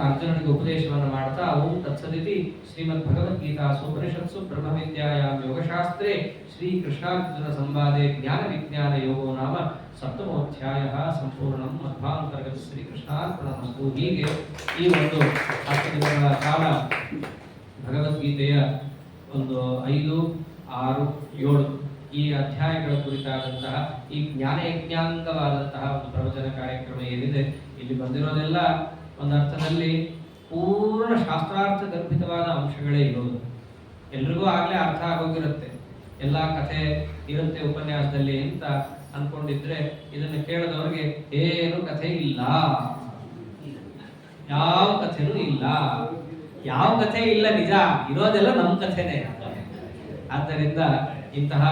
ಅರ್ಜುನನಿಗೆ ಉಪದೇಶವನ್ನು ಮಾಡ್ತಾ, ಓಂ ತತ್ಸದಿತಿ ಶ್ರೀಮದ್ ಭಗವದ್ಗೀತಾ ಉಪನಿಷತ್ಸು ಬ್ರಹ್ಮವಿದ್ಯಾಯಾಂ ಯೋಗಶಾಸ್ತ್ರೇ ಶ್ರೀ ಕೃಷ್ಣಾರ್ಜುನ ಸಂವಾದೆ ಜ್ಞಾನ ವಿಜ್ಞಾನ ಯೋಗೋ ನಾಮ ಸಪ್ತಮೋಧ್ಯಾಯ ಸಂಪೂರ್ಣಂ ಮಧ್ವಾಂತರ್ಗತ ಶ್ರೀ ಕೃಷ್ಣಾರ್ಪಣಮಸ್ತು. ಹೀಗೆ ಈ ಒಂದು 10 ದಿನಗಳ ಕಾಲ ಭಗವದ್ಗೀತೆಯ ಒಂದು 5, 6, 7 ಈ ಅಧ್ಯಾಯಗಳ ಕುರಿತಾದಂತಹ ಈ ಜ್ಞಾನಯಜ್ಞಾಂಗವಾದಂತಹ ಒಂದು ಪ್ರವಚನ ಕಾರ್ಯಕ್ರಮ ಏನಿದೆ, ಇಲ್ಲಿ ಬಂದಿರೋದೆಲ್ಲ ಒಂದು ಅರ್ಥದಲ್ಲಿ ಪೂರ್ಣ ಶಾಸ್ತ್ರಾರ್ಥ ಗರ್ಭಿತವಾದ ಅಂಶಗಳೇ ಇರೋದು. ಎಲ್ರಿಗೂ ಆಗ್ಲೇ ಅರ್ಥ ಆಗೋಗಿರುತ್ತೆ. ಎಲ್ಲ ಕಥೆ ಇರುತ್ತೆ ಉಪನ್ಯಾಸದಲ್ಲಿ ಅಂತ ಅನ್ಕೊಂಡಿದ್ರೆ ಇದನ್ನು ಕೇಳಿದವ್ರಿಗೆ ಏನು ಕಥೆ ಇಲ್ಲ, ಯಾವ ಕಥೆನೂ ಇಲ್ಲ. ಯಾವ ಕಥೆ ಇಲ್ಲ, ನಿಜ ಇರೋದೆಲ್ಲ ನಮ್ಮ ಕಥೆನೇ. ಆದ್ದರಿಂದ ಇಂತಹ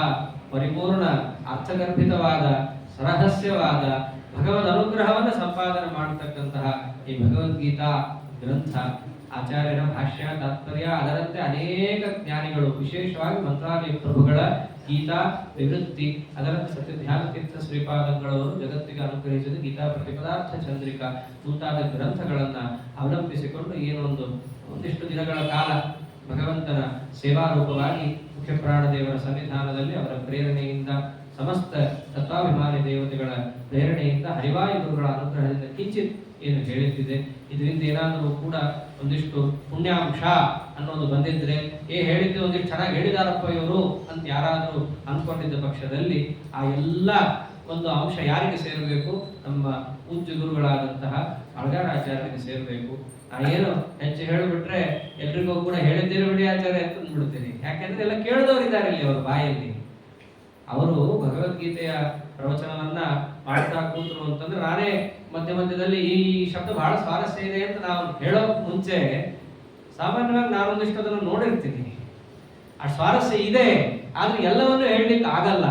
ಪರಿಪೂರ್ಣ ಅರ್ಥಗರ್ಭಿತವಾದ ರಹಸ್ಯವಾದ ಭಗವದ್ ಅನುಗ್ರಹವನ್ನು ಸಂಪಾದನೆ ಮಾಡತಕ್ಕಂತಹ ಈ ಭಗವದ್ಗೀತಾ ಗ್ರಂಥ, ಆಚಾರ್ಯರ ಭಾಷ್ಯ ತಾತ್ಪರ್ಯ, ಅದರಂತೆ ಅನೇಕ ಜ್ಞಾನಿಗಳು, ವಿಶೇಷವಾಗಿ ಮಂತ್ರಾಲಯ ಪ್ರಭುಗಳ ಗೀತಾ ವಿವೃತ್ತಿ ಅದರಂತೆ ಸತ್ಯ ಧ್ಯಾನ ತೀರ್ಥ ಶ್ರೀಪಾದಂಗಳವರು ಜಗತ್ತಿಗೆ ಅನುಗ್ರಹಿಸಿದ ಗೀತಾ ಪ್ರತಿಪದಾರ್ಥ ಚಂದ್ರಿಕಾ ಮುಂತಾದ ಗ್ರಂಥಗಳನ್ನ ಅವಲಂಬಿಸಿಕೊಂಡು ಒಂದಿಷ್ಟು ದಿನಗಳ ಕಾಲ ಭಗವಂತನ ಸೇವಾರೂಪವಾಗಿ ಮುಖ್ಯ ಪ್ರಾಣದೇವರ ಸನ್ನಿಧಾನದಲ್ಲಿ ಅವರ ಪ್ರೇರಣೆಯಿಂದ ಸಮಸ್ತ ತತ್ವಾಭಿಮಾನಿ ದೇವತೆಗಳ ಪ್ರೇರಣೆಯಿಂದ ಹರಿವಾಯು ಗುರುಗಳ ಅನುಗ್ರಹದಿಂದ ಕಿಂಚಿತ್ ಏನು ಹೇಳುತ್ತಿದೆ. ಇದರಿಂದ ಏನಾದರೂ ಕೂಡ ಒಂದಿಷ್ಟು ಪುಣ್ಯಾಂಶ ಅನ್ನೋದು ಬಂದಿದ್ರೆ ಹೇಳಿದ್ದು ಒಂದಿಷ್ಟು ಚೆನ್ನಾಗಿ ಹೇಳಿದಾರಪ್ಪ ಇವರು ಅಂತ ಯಾರಾದರೂ ಅನ್ಕೊಂಡಿದ್ದ ಪಕ್ಷದಲ್ಲಿ ಆ ಎಲ್ಲ ಒಂದು ಅಂಶ ಯಾರಿಗೆ ಸೇರಬೇಕು? ನಮ್ಮ ಪೂಜ್ಯ ಗುರುಗಳಾದಂತಹ ಅಳಗಾರಾಚಾರ್ಯರಿಗೆ ಸೇರಬೇಕು. ಏನು ಹೆಚ್ಚು ಹೇಳಿಬಿಟ್ರೆ ಎಲ್ರಿಗೂ ಕೂಡ ಹೇಳಿದ್ದೇನೆ ಬಿಡಿ ಆಚಾರ್ಯ ಅಂತ ಅಂದ್ಬಿಡ್ತೀನಿ. ಯಾಕೆಂದ್ರೆ ಎಲ್ಲ ಕೇಳಿದವರಿದ್ದಾರೆ ಇಲ್ಲಿ ಅವರ ಬಾಯಲ್ಲಿ. ಅವರು ಭಗವದ್ಗೀತೆಯ ಪ್ರವಚನವನ್ನ ಮಾಡ್ತಾ ಕೂತರು ಅಂತಂದ್ರೆ ನಾನೇ ಮಧ್ಯದಲ್ಲಿ ಈ ಶಬ್ದ ಬಹಳ ಸ್ವಾರಸ್ಯ ಇದೆ ಅಂತ ನಾವು ಹೇಳೋ ಮುಂಚೆ ಸಾಮಾನ್ಯವಾಗಿ ನಾನೊಂದಿಷ್ಟು ಅದನ್ನು ನೋಡಿರ್ತೀನಿ. ಆ ಸ್ವಾರಸ್ಯ ಇದೆ, ಆದ್ರೆ ಎಲ್ಲವನ್ನೂ ಹೇಳಲಿಕ್ಕೆ ಆಗಲ್ಲ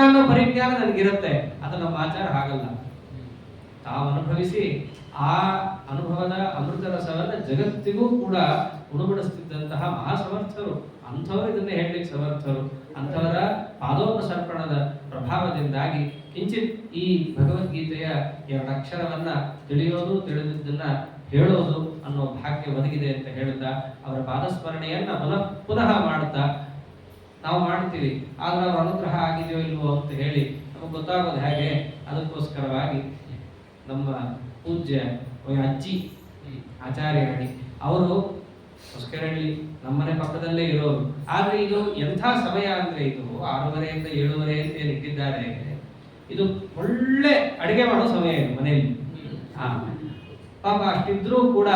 ಅನ್ನೋ ಪರಿಜ್ಞಾನ ನನಗಿರುತ್ತೆ. ಅದು ನಮ್ಮ ಆಚಾರ ಹಾಗಲ್ಲ. ತಾವು ಅನುಭವಿಸಿ ಆ ಅನುಭವದ ಅಮೃತ ರಸವನ್ನ ಜಗತ್ತಿಗೂ ಕೂಡ ಉಣಬಡಿಸುತ್ತಿದ್ದಂತಹ ಮಹಾಸಮರ್ಥರು. ಅಂಥವರು ಇದನ್ನೇ ಹೇಳಲಿಕ್ಕೆ ಸಮರ್ಥರು. ಅಂಥವರ ಪಾದೋಪಸರ್ಪಣದ ಪ್ರಭಾವದಿಂದಾಗಿ ಕಿಂಚಿತ್ ಈ ಭಗವದ್ಗೀತೆಯ 2 ಅಕ್ಷರವನ್ನ ತಿಳಿಯೋದು, ತಿಳಿದಿದ್ದನ್ನ ಹೇಳೋದು ಅನ್ನೋ ಭಾಗ್ಯ ಒದಗಿದೆ ಅಂತ ಹೇಳ್ತಾ ಅವರ ಪಾದಸ್ಮರಣೆಯನ್ನ ಪುನಃ ಮಾಡ್ತಾ ನಾವು ಮಾಡ್ತೀವಿ. ಆದ್ರೆ ಅವರ ಅನುಗ್ರಹ ಆಗಿದೆಯೋ ಇಲ್ವೋ ಅಂತ ಹೇಳಿ ನಮಗೆ ಗೊತ್ತಾಗೋದು ಹೇಗೆ? ಅದಕ್ಕೋಸ್ಕರವಾಗಿ ನಮ್ಮ ಪೂಜ್ಯ ಅಜ್ಜಿ ಆಚಾರ್ಯರಾಗಿ ಅವರು ಹೊಸಕೆರಳ್ಳಿ ನಮ್ಮನೆ ಪಕ್ಕದಲ್ಲೇ ಇರೋರು. ಆದ್ರೆ ಇದು ಎಂಥ ಸಮಯ ಅಂದ್ರೆ ಇದು 6:30 7:30 ಅಂತ ಏನು ಇಟ್ಟಿದ್ದಾರೆ. ಇದು ಒಳ್ಳೆ ಅಡಿಗೆ ಮಾಡೋ ಸಮಯ ಇದು ಮನೆಯಲ್ಲಿ. ಪಾಪ ಅಷ್ಟಿದ್ರೂ ಕೂಡ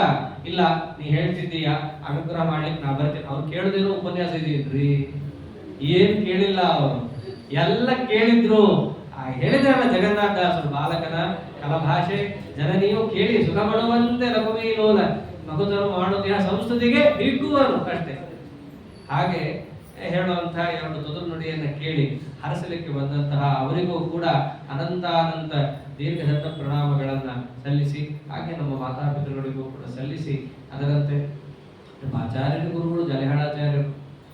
ಇಲ್ಲ ನೀ ಹೇಳ್ತಿದ್ದೀಯಾ ಅನುಗ್ರಹ ಮಾಡ್ಲಿಕ್ಕೆ ನಾ ಬರ್ತೇನೆ. ಅವ್ರು ಕೇಳದಿರೋ ಉಪನ್ಯಾಸ ಇದೀನ್ರಿ, ಏನ್ ಕೇಳಿಲ್ಲ ಅವರು, ಎಲ್ಲ ಕೇಳಿದ್ರು. ಹೇಳಿದ್ರಲ್ಲ ಜಗನ್ನಾಥದಾಸರು ಬಾಲಕನ ಕಲಭಾಷೆ ಜನನಿಯು ಕೇಳಿ ಸುಖ ಪಡುವಂತೆ ರಘುವೇ ಲೋಲ ಮಗುತನು ಮಾಡುತ್ತಿಯ ಸಂಸ್ಕೃತಿಗೆ ಹಿಗ್ಗುವನು ಅಷ್ಟೇ. ಹಾಗೆ ಹೇಳುವಂತಹ 2 ತುದುರು ನುಡಿಯನ್ನು ಕೇಳಿ ಹರಸಲಿಕ್ಕೆ ಬಂದಂತಹ ಅವರಿಗೂ ಕೂಡ ಅನಂತ ದೀರ್ಘದಂತ ಪ್ರಣಾಮಗಳನ್ನ ಸಲ್ಲಿಸಿ, ಹಾಗೆ ನಮ್ಮ ಮಾತಾಪಿತೃಗಳಿಗೂ ಕೂಡ ಸಲ್ಲಿಸಿ, ಅದರಂತೆ ನಮ್ಮ ಆಚಾರ್ಯರು ಗುರುಗಳು ಜಲಹಾಳಾಚಾರ್ಯರು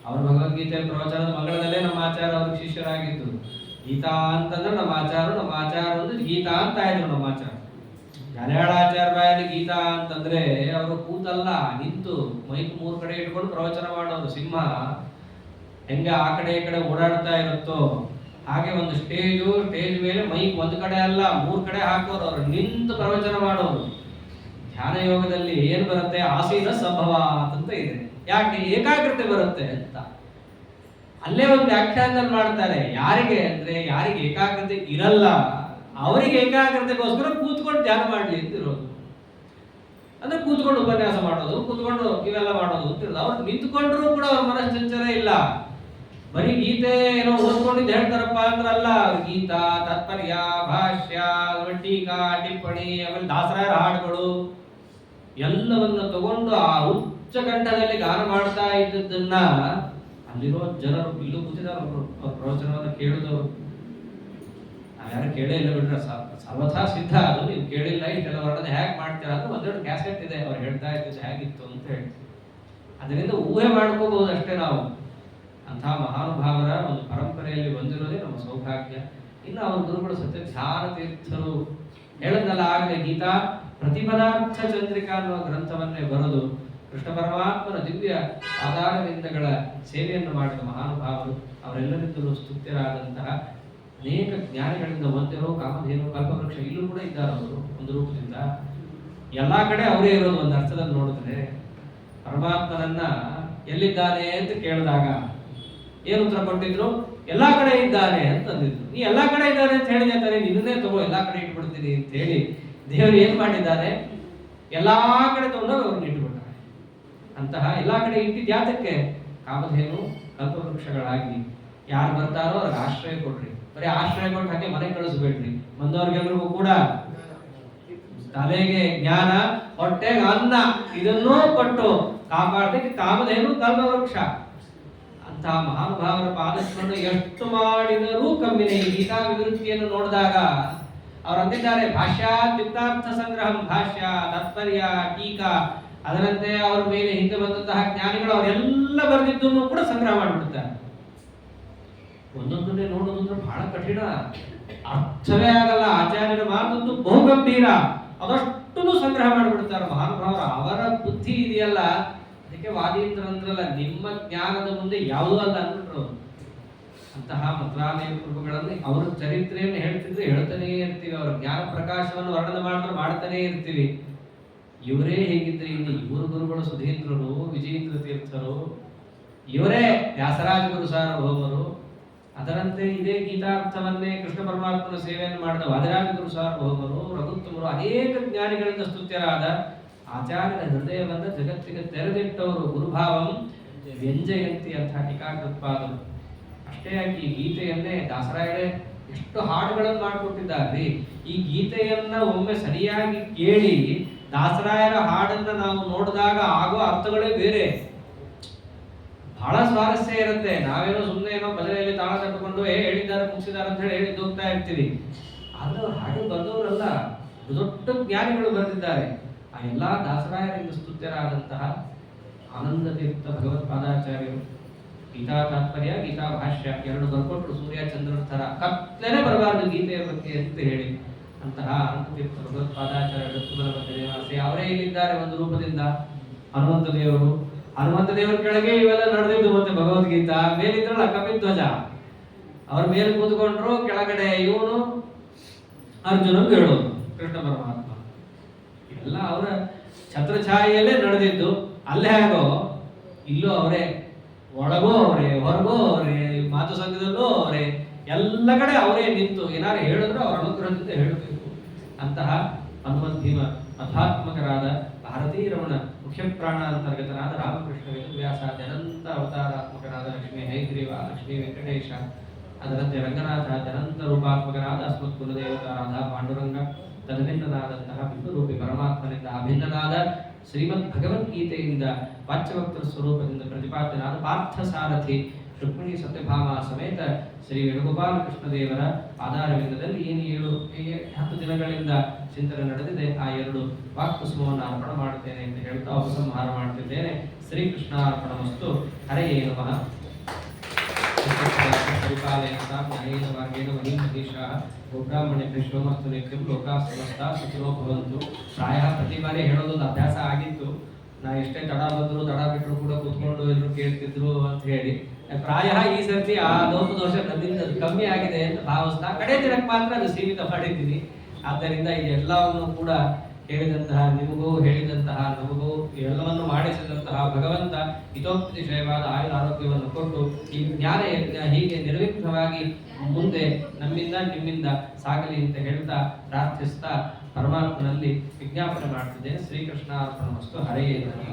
ಅವರು ಭಗವದ್ಗೀತೆ ಪ್ರವಚನದ ಮಂಗಳದಲ್ಲೇ ನಮ್ಮ ಆಚಾರ್ಯ ಅವ್ರಿಗೆ ಶಿಷ್ಯರಾಗಿದ್ದು. ಗೀತಾ ಅಂತಂದ್ರೆ ನಮ್ಮ ಆಚಾರ ಅಂದ್ರೆ ಗೀತಾ ಅಂತ ಆಯ್ತು. ನಮ್ಮ ಆಚಾರ ಜಲಹಾಳಾಚಾರ್ಯ ಗೀತಾ ಅಂತಂದ್ರೆ ಅವರು ಕೂತಲ್ಲ, ನಿಂತು ಮೈಕ್ 3 ಕಡೆ ಇಟ್ಕೊಂಡು ಪ್ರವಚನ ಮಾಡೋರು. ಸಿಂಹ ಹೆಂಗ ಆ ಕಡೆ ಈ ಕಡೆ ಓಡಾಡ್ತಾ ಇರುತ್ತೋ ಹಾಗೆ ಒಂದು ಸ್ಟೇಜ್ ಮೇಲೆ ಮೈಕ್ 1 ಕಡೆ ಅಲ್ಲ 3 ಕಡೆ ಹಾಕೋರು. ಅವ್ರು ನಿಂತು ಪ್ರವಚನ ಮಾಡೋರು. ಧ್ಯಾನ ಯೋಗದಲ್ಲಿ ಏನ್ ಬರುತ್ತೆ? ಆಸೀನ ಸಂಭವ ಅಂತ ಇದೆ. ಯಾಕೆ? ಏಕಾಗ್ರತೆ ಬರುತ್ತೆ ಅಂತ ಅಲ್ಲೇ ಒಂದು ವ್ಯಾಖ್ಯಾನದಲ್ಲಿ ಮಾಡ್ತಾರೆ. ಯಾರಿಗೆ ಅಂದ್ರೆ ಯಾರಿಗೆ ಏಕಾಗ್ರತೆ ಇರಲ್ಲ ಅವರಿಗೆ ಏಕಾಗ್ರತೆಗೋಸ್ಕರ ಕೂತ್ಕೊಂಡು ಧ್ಯಾನ ಮಾಡ್ಲಿ ಅಂತ ಇರೋದು. ಅಂದ್ರೆ ಕೂತ್ಕೊಂಡು ಉಪನ್ಯಾಸ ಮಾಡೋದು, ಕೂತ್ಕೊಂಡು ಇವೆಲ್ಲ ಮಾಡೋದು ಅಂತಿರೋದು. ಅವ್ರು ನಿಂತ್ಕೊಂಡ್ರು ಕೂಡ ಅವ್ರ ಮನಶ್ಚಂಚಲ ಇಲ್ಲ. ಬರೀ ಗೀತೆ ಏನೋ ಓದ್ಕೊಂಡಿದ್ದು ಹೇಳ್ತಾರಪ್ಪ ಅಂದ್ರಲ್ಲ. ಗೀತಾ, ತಾತ್ಪರ್ಯ, ಭಾಷ್ಯ, ಟೀಕಾ, ಟಿಪ್ಪಣಿ, ಆಮೇಲೆ ದಾಸರಾಯರ ಹಾಡುಗಳು ಎಲ್ಲವನ್ನ ತಗೊಂಡು ಆ ಉಚ್ಚ ಕಂಠದಲ್ಲಿ ಗಾನ ಮಾಡ್ತಾ ಇದ್ದದ್ದನ್ನ ಅಲ್ಲಿರೋ ಜನರು ಇಲ್ಲೂ ಕೂತಿದ್ದಾರೆ. ಅವ್ರ ಪ್ರವಚನವನ್ನ ಕೇಳಿದವರು ನಾವ್ಯಾರು ಕೇಳೇ ಇಲ್ಲ ಬಿಟ್ರೆ ಸರ್ವಥಾ ಸಿದ್ಧ. ಅದು ನೀವು ಕೇಳಿಲ್ಲ ಇಷ್ಟೆಲ್ಲ ವರ್ಣನೆ ಹೇಗೆ ಮಾಡ್ತೀರಾ ಅಂದ್ರೆ 1-2 ಕ್ಯಾಸೆಟ್ ಇದೆ ಅವ್ರು ಹೇಳ್ತಾ ಇದ್ದು ಹೇಗಿತ್ತು ಅಂತ ಹೇಳಿ. ಅದರಿಂದ ಊಹೆ ಮಾಡ್ಕೋಬಹುದು ಅಷ್ಟೇ ನಾವು. ಅಂಥ ಮಹಾನುಭಾವರ ಒಂದು ಪರಂಪರೆಯಲ್ಲಿ ಬಂದಿರೋದೇ ನಮ್ಮ ಸೌಭಾಗ್ಯ. ಇನ್ನು ಅವ್ರ ಗುರುಗಳು ಸತ್ಯ ಧ್ಯಾನ ತೀರ್ಥರು ಹೇಳದಲ್ಲ ಆಗಲೇ ಗೀತಾ ಪ್ರತಿಪದಾರ್ಥ ಚಂದ್ರಿಕಾ ಅನ್ನುವ ಗ್ರಂಥವನ್ನೇ ಬರೆದು ಕೃಷ್ಣ ಪರಮಾತ್ಮನ ದಿವ್ಯ ಆಧಾರವಿಂದಗಳ ಸೇವೆಯನ್ನು ಮಾಡಿದ ಮಹಾನುಭಾವರು. ಅವರೆಲ್ಲರಿಂದಲೂ ಸ್ತುತ್ಯರಾದಂತಹ ಅನೇಕ ಜ್ಞಾನಿಗಳಿಂದ ಒಂದಿರೋ ಕಾಮಧೇನು ಕಲ್ಪವೃಕ್ಷ ಇಲ್ಲೂ ಕೂಡ ಇದ್ದಾರೆ. ಅವರು ಒಂದು ರೂಪದಿಂದ ಎಲ್ಲಾ ಕಡೆ ಅವರೇ ಇರೋದು. ಒಂದು ಅರ್ಥದಲ್ಲಿ ನೋಡಿದ್ರೆ ಪರಮಾತ್ಮನನ್ನ ಎಲ್ಲಿದ್ದಾನೆ ಅಂತ ಕೇಳಿದಾಗ ಏನು ಉತ್ತರ ಕೊಟ್ಟಿದ್ರು? ಎಲ್ಲಾ ಕಡೆ ಇದ್ದಾನೆ ಅಂತ ಅಂದಿದ್ರು. ನೀ ಎಲ್ಲಾ ಕಡೆ ಇದ್ದಾನೆ ಅಂತ ಹೇಳಿದೆ ಅಂತಾನೆ ನಿನ್ನೇ ತಗೋ ಎಲ್ಲಾ ಕಡೆ ಇಟ್ಬಿಡ್ತೀನಿ ಅಂತ ಹೇಳಿ ದೇವರು ಏನ್ ಮಾಡಿದ್ದಾನೆ? ಎಲ್ಲಾ ಕಡೆ ತಗೊಂಡೋಗಿ ಅವ್ರನ್ನ ಇಟ್ಬಿಟ್ಟಾರೆ. ಅಂತಹ ಎಲ್ಲಾ ಕಡೆ ಇಟ್ಟಿದ್ ಯಾತಕ್ಕೆ? ಕಾಮಧೇನು ಕಲ್ಪವೃಕ್ಷಗಳಾಗಿ ಯಾರು ಬರ್ತಾರೋ ಅವ್ರಿಗೆ ಆಶ್ರಯ ಕೊಡ್ರಿ. ಬರೀ ಆಶ್ರಯ ಕೊಟ್ಟು ಹಾಗೆ ಮನೆ ಕಳಿಸ್ಬೇಡ್ರಿ. ಬಂದವ್ರಿಗೆಲ್ರಿಗೂ ಕೂಡ ತಲೆಗೆ ಜ್ಞಾನ, ಹೊಟ್ಟೆಗೆ ಅನ್ನ ಇದನ್ನೂ ಕೊಟ್ಟು ಕಾಪಾಡಲಿಕ್ಕೆ ಕಾಮಧೇನು ಕಲ್ಪವೃಕ್ಷ. ಅಂತಹ ಮಹಾನುಭಾವರ ಪಾದಸ್ಮರಣೆ ಎಷ್ಟು ಮಾಡಿದರೂ ಕಮ್ಮಿನೇ. ಈ ಗೀತಾ ವಿವೃತ್ತಿಯನ್ನು ನೋಡಿದಾಗ ಅವ್ರು ಅಂದಿದ್ದಾರೆ ಭಾಷ್ಯ ಯುಕ್ತಾರ್ಥ ಸಂಗ್ರಹಂ, ಭಾಷ್ಯ, ತಾತ್ಪರ್ಯ, ಟೀಕಾ, ಅದರಂತೆ ಅವ್ರ ಮೇಲೆ ಹಿಂದೆ ಬಂದಂತಹ ಜ್ಞಾನಿಗಳು ಅವರೆಲ್ಲ ಬರೆದಿದ್ದನ್ನು ಕೂಡ ಸಂಗ್ರಹ ಮಾಡಿಬಿಡ್ತಾರೆ. ಒಂದೊಂದನ್ನೇ ನೋಡೋದಂದ್ರೆ ಬಹಳ ಕಠಿಣ, ಅರ್ಥವೇ ಆಗಲ್ಲ. ಆಚಾರ್ಯರ ಮಾತಂತೂ ಬಹುಗಂಭೀರ, ಅದಷ್ಟು ಸಂಗ್ರಹ ಮಾಡಿಬಿಡ್ತಾರೆ ಮಹಾನುಭಾವರು. ಅವರ ಬುದ್ಧಿ ಇದೆಯಲ್ಲ, ಅದಕ್ಕೆ ವಾದೀಂದ್ರ ಅಂದ್ರಲ್ಲ, ನಿಮ್ಮ ಜ್ಞಾನದ ಮುಂದೆ ಯಾವುದೂ ಅಲ್ಲ ಅಂದ್ಬಿಟ್ರು. ಅಂತಹ ಮಂತ್ರಾಲಯ ಪ್ರಭುಗಳಲ್ಲಿ ಅವರ ಚರಿತ್ರೆಯನ್ನು ಹೇಳ್ತಿದ್ರೆ ಹೇಳ್ತಾನೇ ಇರ್ತೀವಿ, ಅವರ ಜ್ಞಾನ ಪ್ರಕಾಶವನ್ನು ವರ್ಣನೆ ಮಾಡಿದ್ರೆ ಮಾಡ್ತಾನೇ ಇರ್ತೀವಿ. ಇವರೇ ಹೇಗಿದ್ರೆ ಇನ್ನು ಇವರು ಗುರುಗಳು ಸುಧೀಂದ್ರರು, ವಿಜಯೇಂದ್ರ ತೀರ್ಥರು, ಇವರೇ ವ್ಯಾಸರಾಜ ಗುರು ಸಾರ್ವಭೌಮರು. ಅದರಂತೆ ಇದೇ ಗೀತಾರ್ಥವನ್ನೇ ಕೃಷ್ಣ ಪರಮಾತ್ಮನ ಸೇವೆಯನ್ನು ಮಾಡಿದ ವಾದಿರಾಜ ಗುರು ಸಾರ್ವಭೌಮರು, ರಘುತ್ತಮರು, ಅನೇಕ ಜ್ಞಾನಿಗಳಿಂದ ಸ್ತುತ್ಯರಾದ ಆಚಾರ್ಯರ ಹೃದಯವನ್ನು ಜಗತ್ತಿಗೆ ತೆರೆದಿಟ್ಟವರು. ಗುರುಭಾವಂ ವ್ಯಂಜಯಂತಿ ಅಂತ ಟೀಕಾಕೃತ್ಪಾದರು. ಅಷ್ಟೇ ಯಾಕೆ ಈ ಗೀತೆಯನ್ನೇ ದಾಸರಾಯರೇ ಎಷ್ಟು ಹಾಡುಗಳನ್ನು ಮಾಡಿಕೊಟ್ಟಿದ್ದಾರೆ. ಈ ಗೀತೆಯನ್ನ ಒಮ್ಮೆ ಸರಿಯಾಗಿ ಕೇಳಿ ದಾಸರಾಯರ ಹಾಡನ್ನ ನಾವು ನೋಡಿದಾಗ ಆಗೋ ಅರ್ಥಗಳೇ ಬೇರೆ, ಬಹಳ ಸ್ವಾರಸ್ಯ ಇರುತ್ತೆ. ನಾವೇನೋ ಸುಮ್ಮನೆ ಏನೋ ಭಜನೆಯಲ್ಲಿ ತಾಳ ತಟ್ಟುಕೊಂಡು ಹೇಳಿದ್ದಾರೆ ಮುಗಿಸಿದ್ದಾರೆ ಅಂತ ಹೇಳಿ ಹೇಳಿದ್ದು ಹೋಗ್ತಾ ಇರ್ತೀವಿ. ಆದ್ರೆ ಅವ್ರು ಹಾಡು ಬಂದವರಲ್ಲ, ದೊಡ್ಡ ಜ್ಞಾನಿಗಳು ಬರೆದಿದ್ದಾರೆ. ಆ ಎಲ್ಲಾ ದಾಸರಾಯರಿಂದ ಸ್ತುತ್ಯರಾದಂತಹ ಆನಂದ ತೀರ್ಥ ಭಗವತ್ಪಾದಾಚಾರ್ಯರು ಗೀತಾ ತಾತ್ಪರ್ಯ, ಗೀತಾ ಭಾಷ್ಯ ಎರಡು ಬರ್ಕೊಟ್ರು. ಸೂರ್ಯ ಚಂದ್ರನ ತರ ಕತ್ತಲೆ ಬರಬಾರದು ಗೀತೆಯ ಬಗ್ಗೆ ಅಂತ ಹೇಳಿ ಅಂತಹ ಆನಂದ ತೀರ್ಥ ಭಗವತ್ಪಾದಾಚಾರ್ಯರು ನಿವಾಸಿ ಅವರೇ ಇಲ್ಲಿದ್ದಾರೆ ಒಂದು ರೂಪದಿಂದ. ಹನುಮಂತ ದೇವರು, ಹನುಮಂತ ದೇವರ ಕೆಳಗೆ ಇವೆಲ್ಲ ನಡೆದಿದ್ದು. ಮತ್ತೆ ಭಗವದ್ಗೀತಾ ಮೇಲಿದ್ರಲ್ಲ ಕಪಿಧ್ವಜ, ಅವ್ರ ಮೇಲೆ ಕೂತ್ಕೊಂಡ್ರು, ಕೆಳಗಡೆ ಇವನು ಅರ್ಜುನ ಹೇಳೋದು ಕೃಷ್ಣ ಪರಮಾತ್ಮ. ಇವೆಲ್ಲ ಅವರ ಛತ್ರಛಾಯೆಯಲ್ಲೇ ನಡೆದಿದ್ದು. ಅಲ್ಲೇ ಆಗೋ ಇಲ್ಲೂ ಅವರೇ, ಒಳಗೂ ಅವರೇ, ಹೊರಗೂ ಅವರೇ, ಮಾತು ಸಂಘದಲ್ಲೂ ಅವರೇ, ಎಲ್ಲ ಕಡೆ ಅವರೇ ನಿಂತು ಏನಾರು ಹೇಳಿದ್ರು ಅವರ ಅನುಗ್ರಹದಿಂದ ಹೇಳಬೇಕು. ಅಂತಹ ಹನುಮಂತ ಭೀಮ ಅಧ್ಯಾತ್ಮಕರಾದ ಭಾರತೀ ರಮಣ ಮುಖ್ಯ ಪ್ರಾಣ ಅಂತರ್ಗತನಾದ ರಾಮಕೃಷ್ಣ ವೇದವ್ಯಾಸ, ಅನಂತ ಅವತಾರಾತ್ಮಕನಾದ ಲಕ್ಷ್ಮೀ ಹೈಗ್ರೀವ, ಲಕ್ಷ್ಮೀ ವೆಂಕಟೇಶ, ಅದರಂತೆ ರಂಗನಾಥ, ಅನಂತ ರೂಪಾತ್ಮಕನಾದ ಅಸ್ಮತ್ ಕುಲದೇವತಾರಾದ ಪಾಂಡುರಂಗ, ತದಭಿನ್ನನಾದಂತಹ ಬಿಂದುರೂಪಿ ಪರಮಾತ್ಮನಿಂದ ಅಭಿನ್ನನಾದ ಶ್ರೀಮದ್ ಭಗವದ್ಗೀತೆಯಿಂದ ವಾಚ್ಯವಕ್ತೃ ಸ್ವರೂಪದಿಂದ ಪ್ರತಿಪಾದ್ಯನಾದ ಪಾರ್ಥ ಸಾರಥಿ ರುಕ್ಮಿಣಿ ಸತ್ಯಭಾಮ ಸಮೇತ ಶ್ರೀ ವೇಣುಗೋಪಾಲ ಕೃಷ್ಣದೇವರ ಪಾದಾರವಿಂದದಲ್ಲಿ ಏನು 10 ದಿನಗಳಿಂದ ಚಿಂತನೆ ನಡೆದಿದೆ, ಆ 2 ವಾಕ್ಪುಷ್ಪವನ್ನು ಅರ್ಪಣೆ ಮಾಡುತ್ತೇನೆ ಅಂತ ಹೇಳ್ತಾ ಉಪಸಂಹಾರ ಮಾಡುತ್ತಿದ್ದೇನೆ. ಶ್ರೀಕೃಷ್ಣ ಅರ್ಪಣಮಸ್ತು. ಹರಯೇ ನಮಃ. ಪರಿಪಾಲಯೇನ ಮಾರ್ಗೇಣ ಮಹೀಂ ಮಹಿಷಾಃ ಗೋಬ್ರಾಹ್ಮಣೇಭ್ಯೋ ಶೋಮಸ್ತು ನಿತ್ಯಂ ಲೋಕಾಃ ಸಮಸ್ತಾಃ ಸುಖಿನೋ ಭವಂತು. ಪ್ರಾಯಃ ಪ್ರತಿ ಬಾರಿ ಹೇಳೋದೊಂದು ಅಭ್ಯಾಸ ಆಗಿತ್ತು. ನಾ ಎಷ್ಟೇ ತಡ ಬಂದ್ರು ತಡ ಬಿಟ್ಟರು ಕೂಡ ಕೂತ್ಕೊಂಡು ಎಲ್ಲರೂ ಕೇಳ್ತಿದ್ರು ಅಂತ ಹೇಳಿ, ಪ್ರಾಯಃ ಈ ಸರ್ತಿ ಆ ಲೋಪದೋಷ ನನ್ನಿಂದ ಕಮ್ಮಿ ಆಗಿದೆ ಅಂತ ಭಾವಿಸ್ತಾ ಕಡೆ ದಿನಕ್ಕೆ ಮಾತ್ರ ಅದು ಸೀಮಿತ ಮಾಡಿದ್ದೀನಿ. ಆದ್ದರಿಂದ ಇದೆಲ್ಲವನ್ನು ಕೂಡ ಹೇಳಿದಂತಹ ನಿಮಗೂ, ಹೇಳಿದಂತಹ ನಮಗೂ, ಎಲ್ಲವನ್ನು ಮಾಡಿಸಿದಂತಹ ಭಗವಂತ ಹಿತೋಪತಿಶಯವಾದ ಆಯುರ ಆರೋಗ್ಯವನ್ನು ಕೊಟ್ಟು ಈ ಜ್ಞಾನ ಯಜ್ಞ ಹೀಗೆ ನಿರ್ವಿಘ್ನವಾಗಿ ಮುಂದೆ ನಮ್ಮಿಂದ ನಿಮ್ಮಿಂದ ಸಾಗಲಿ ಅಂತ ಹೇಳ್ತಾ ಪ್ರಾರ್ಥಿಸ್ತಾ ಪರಮಾತ್ಮನಲ್ಲಿ ವಿಜ್ಞಾಪನೆ ಮಾಡ್ತಿದ್ದೇನೆ. ಶ್ರೀಕೃಷ್ಣ ಅರ್ಪಣಮಸ್ತು. ಹರಯೇ ನಮಃ.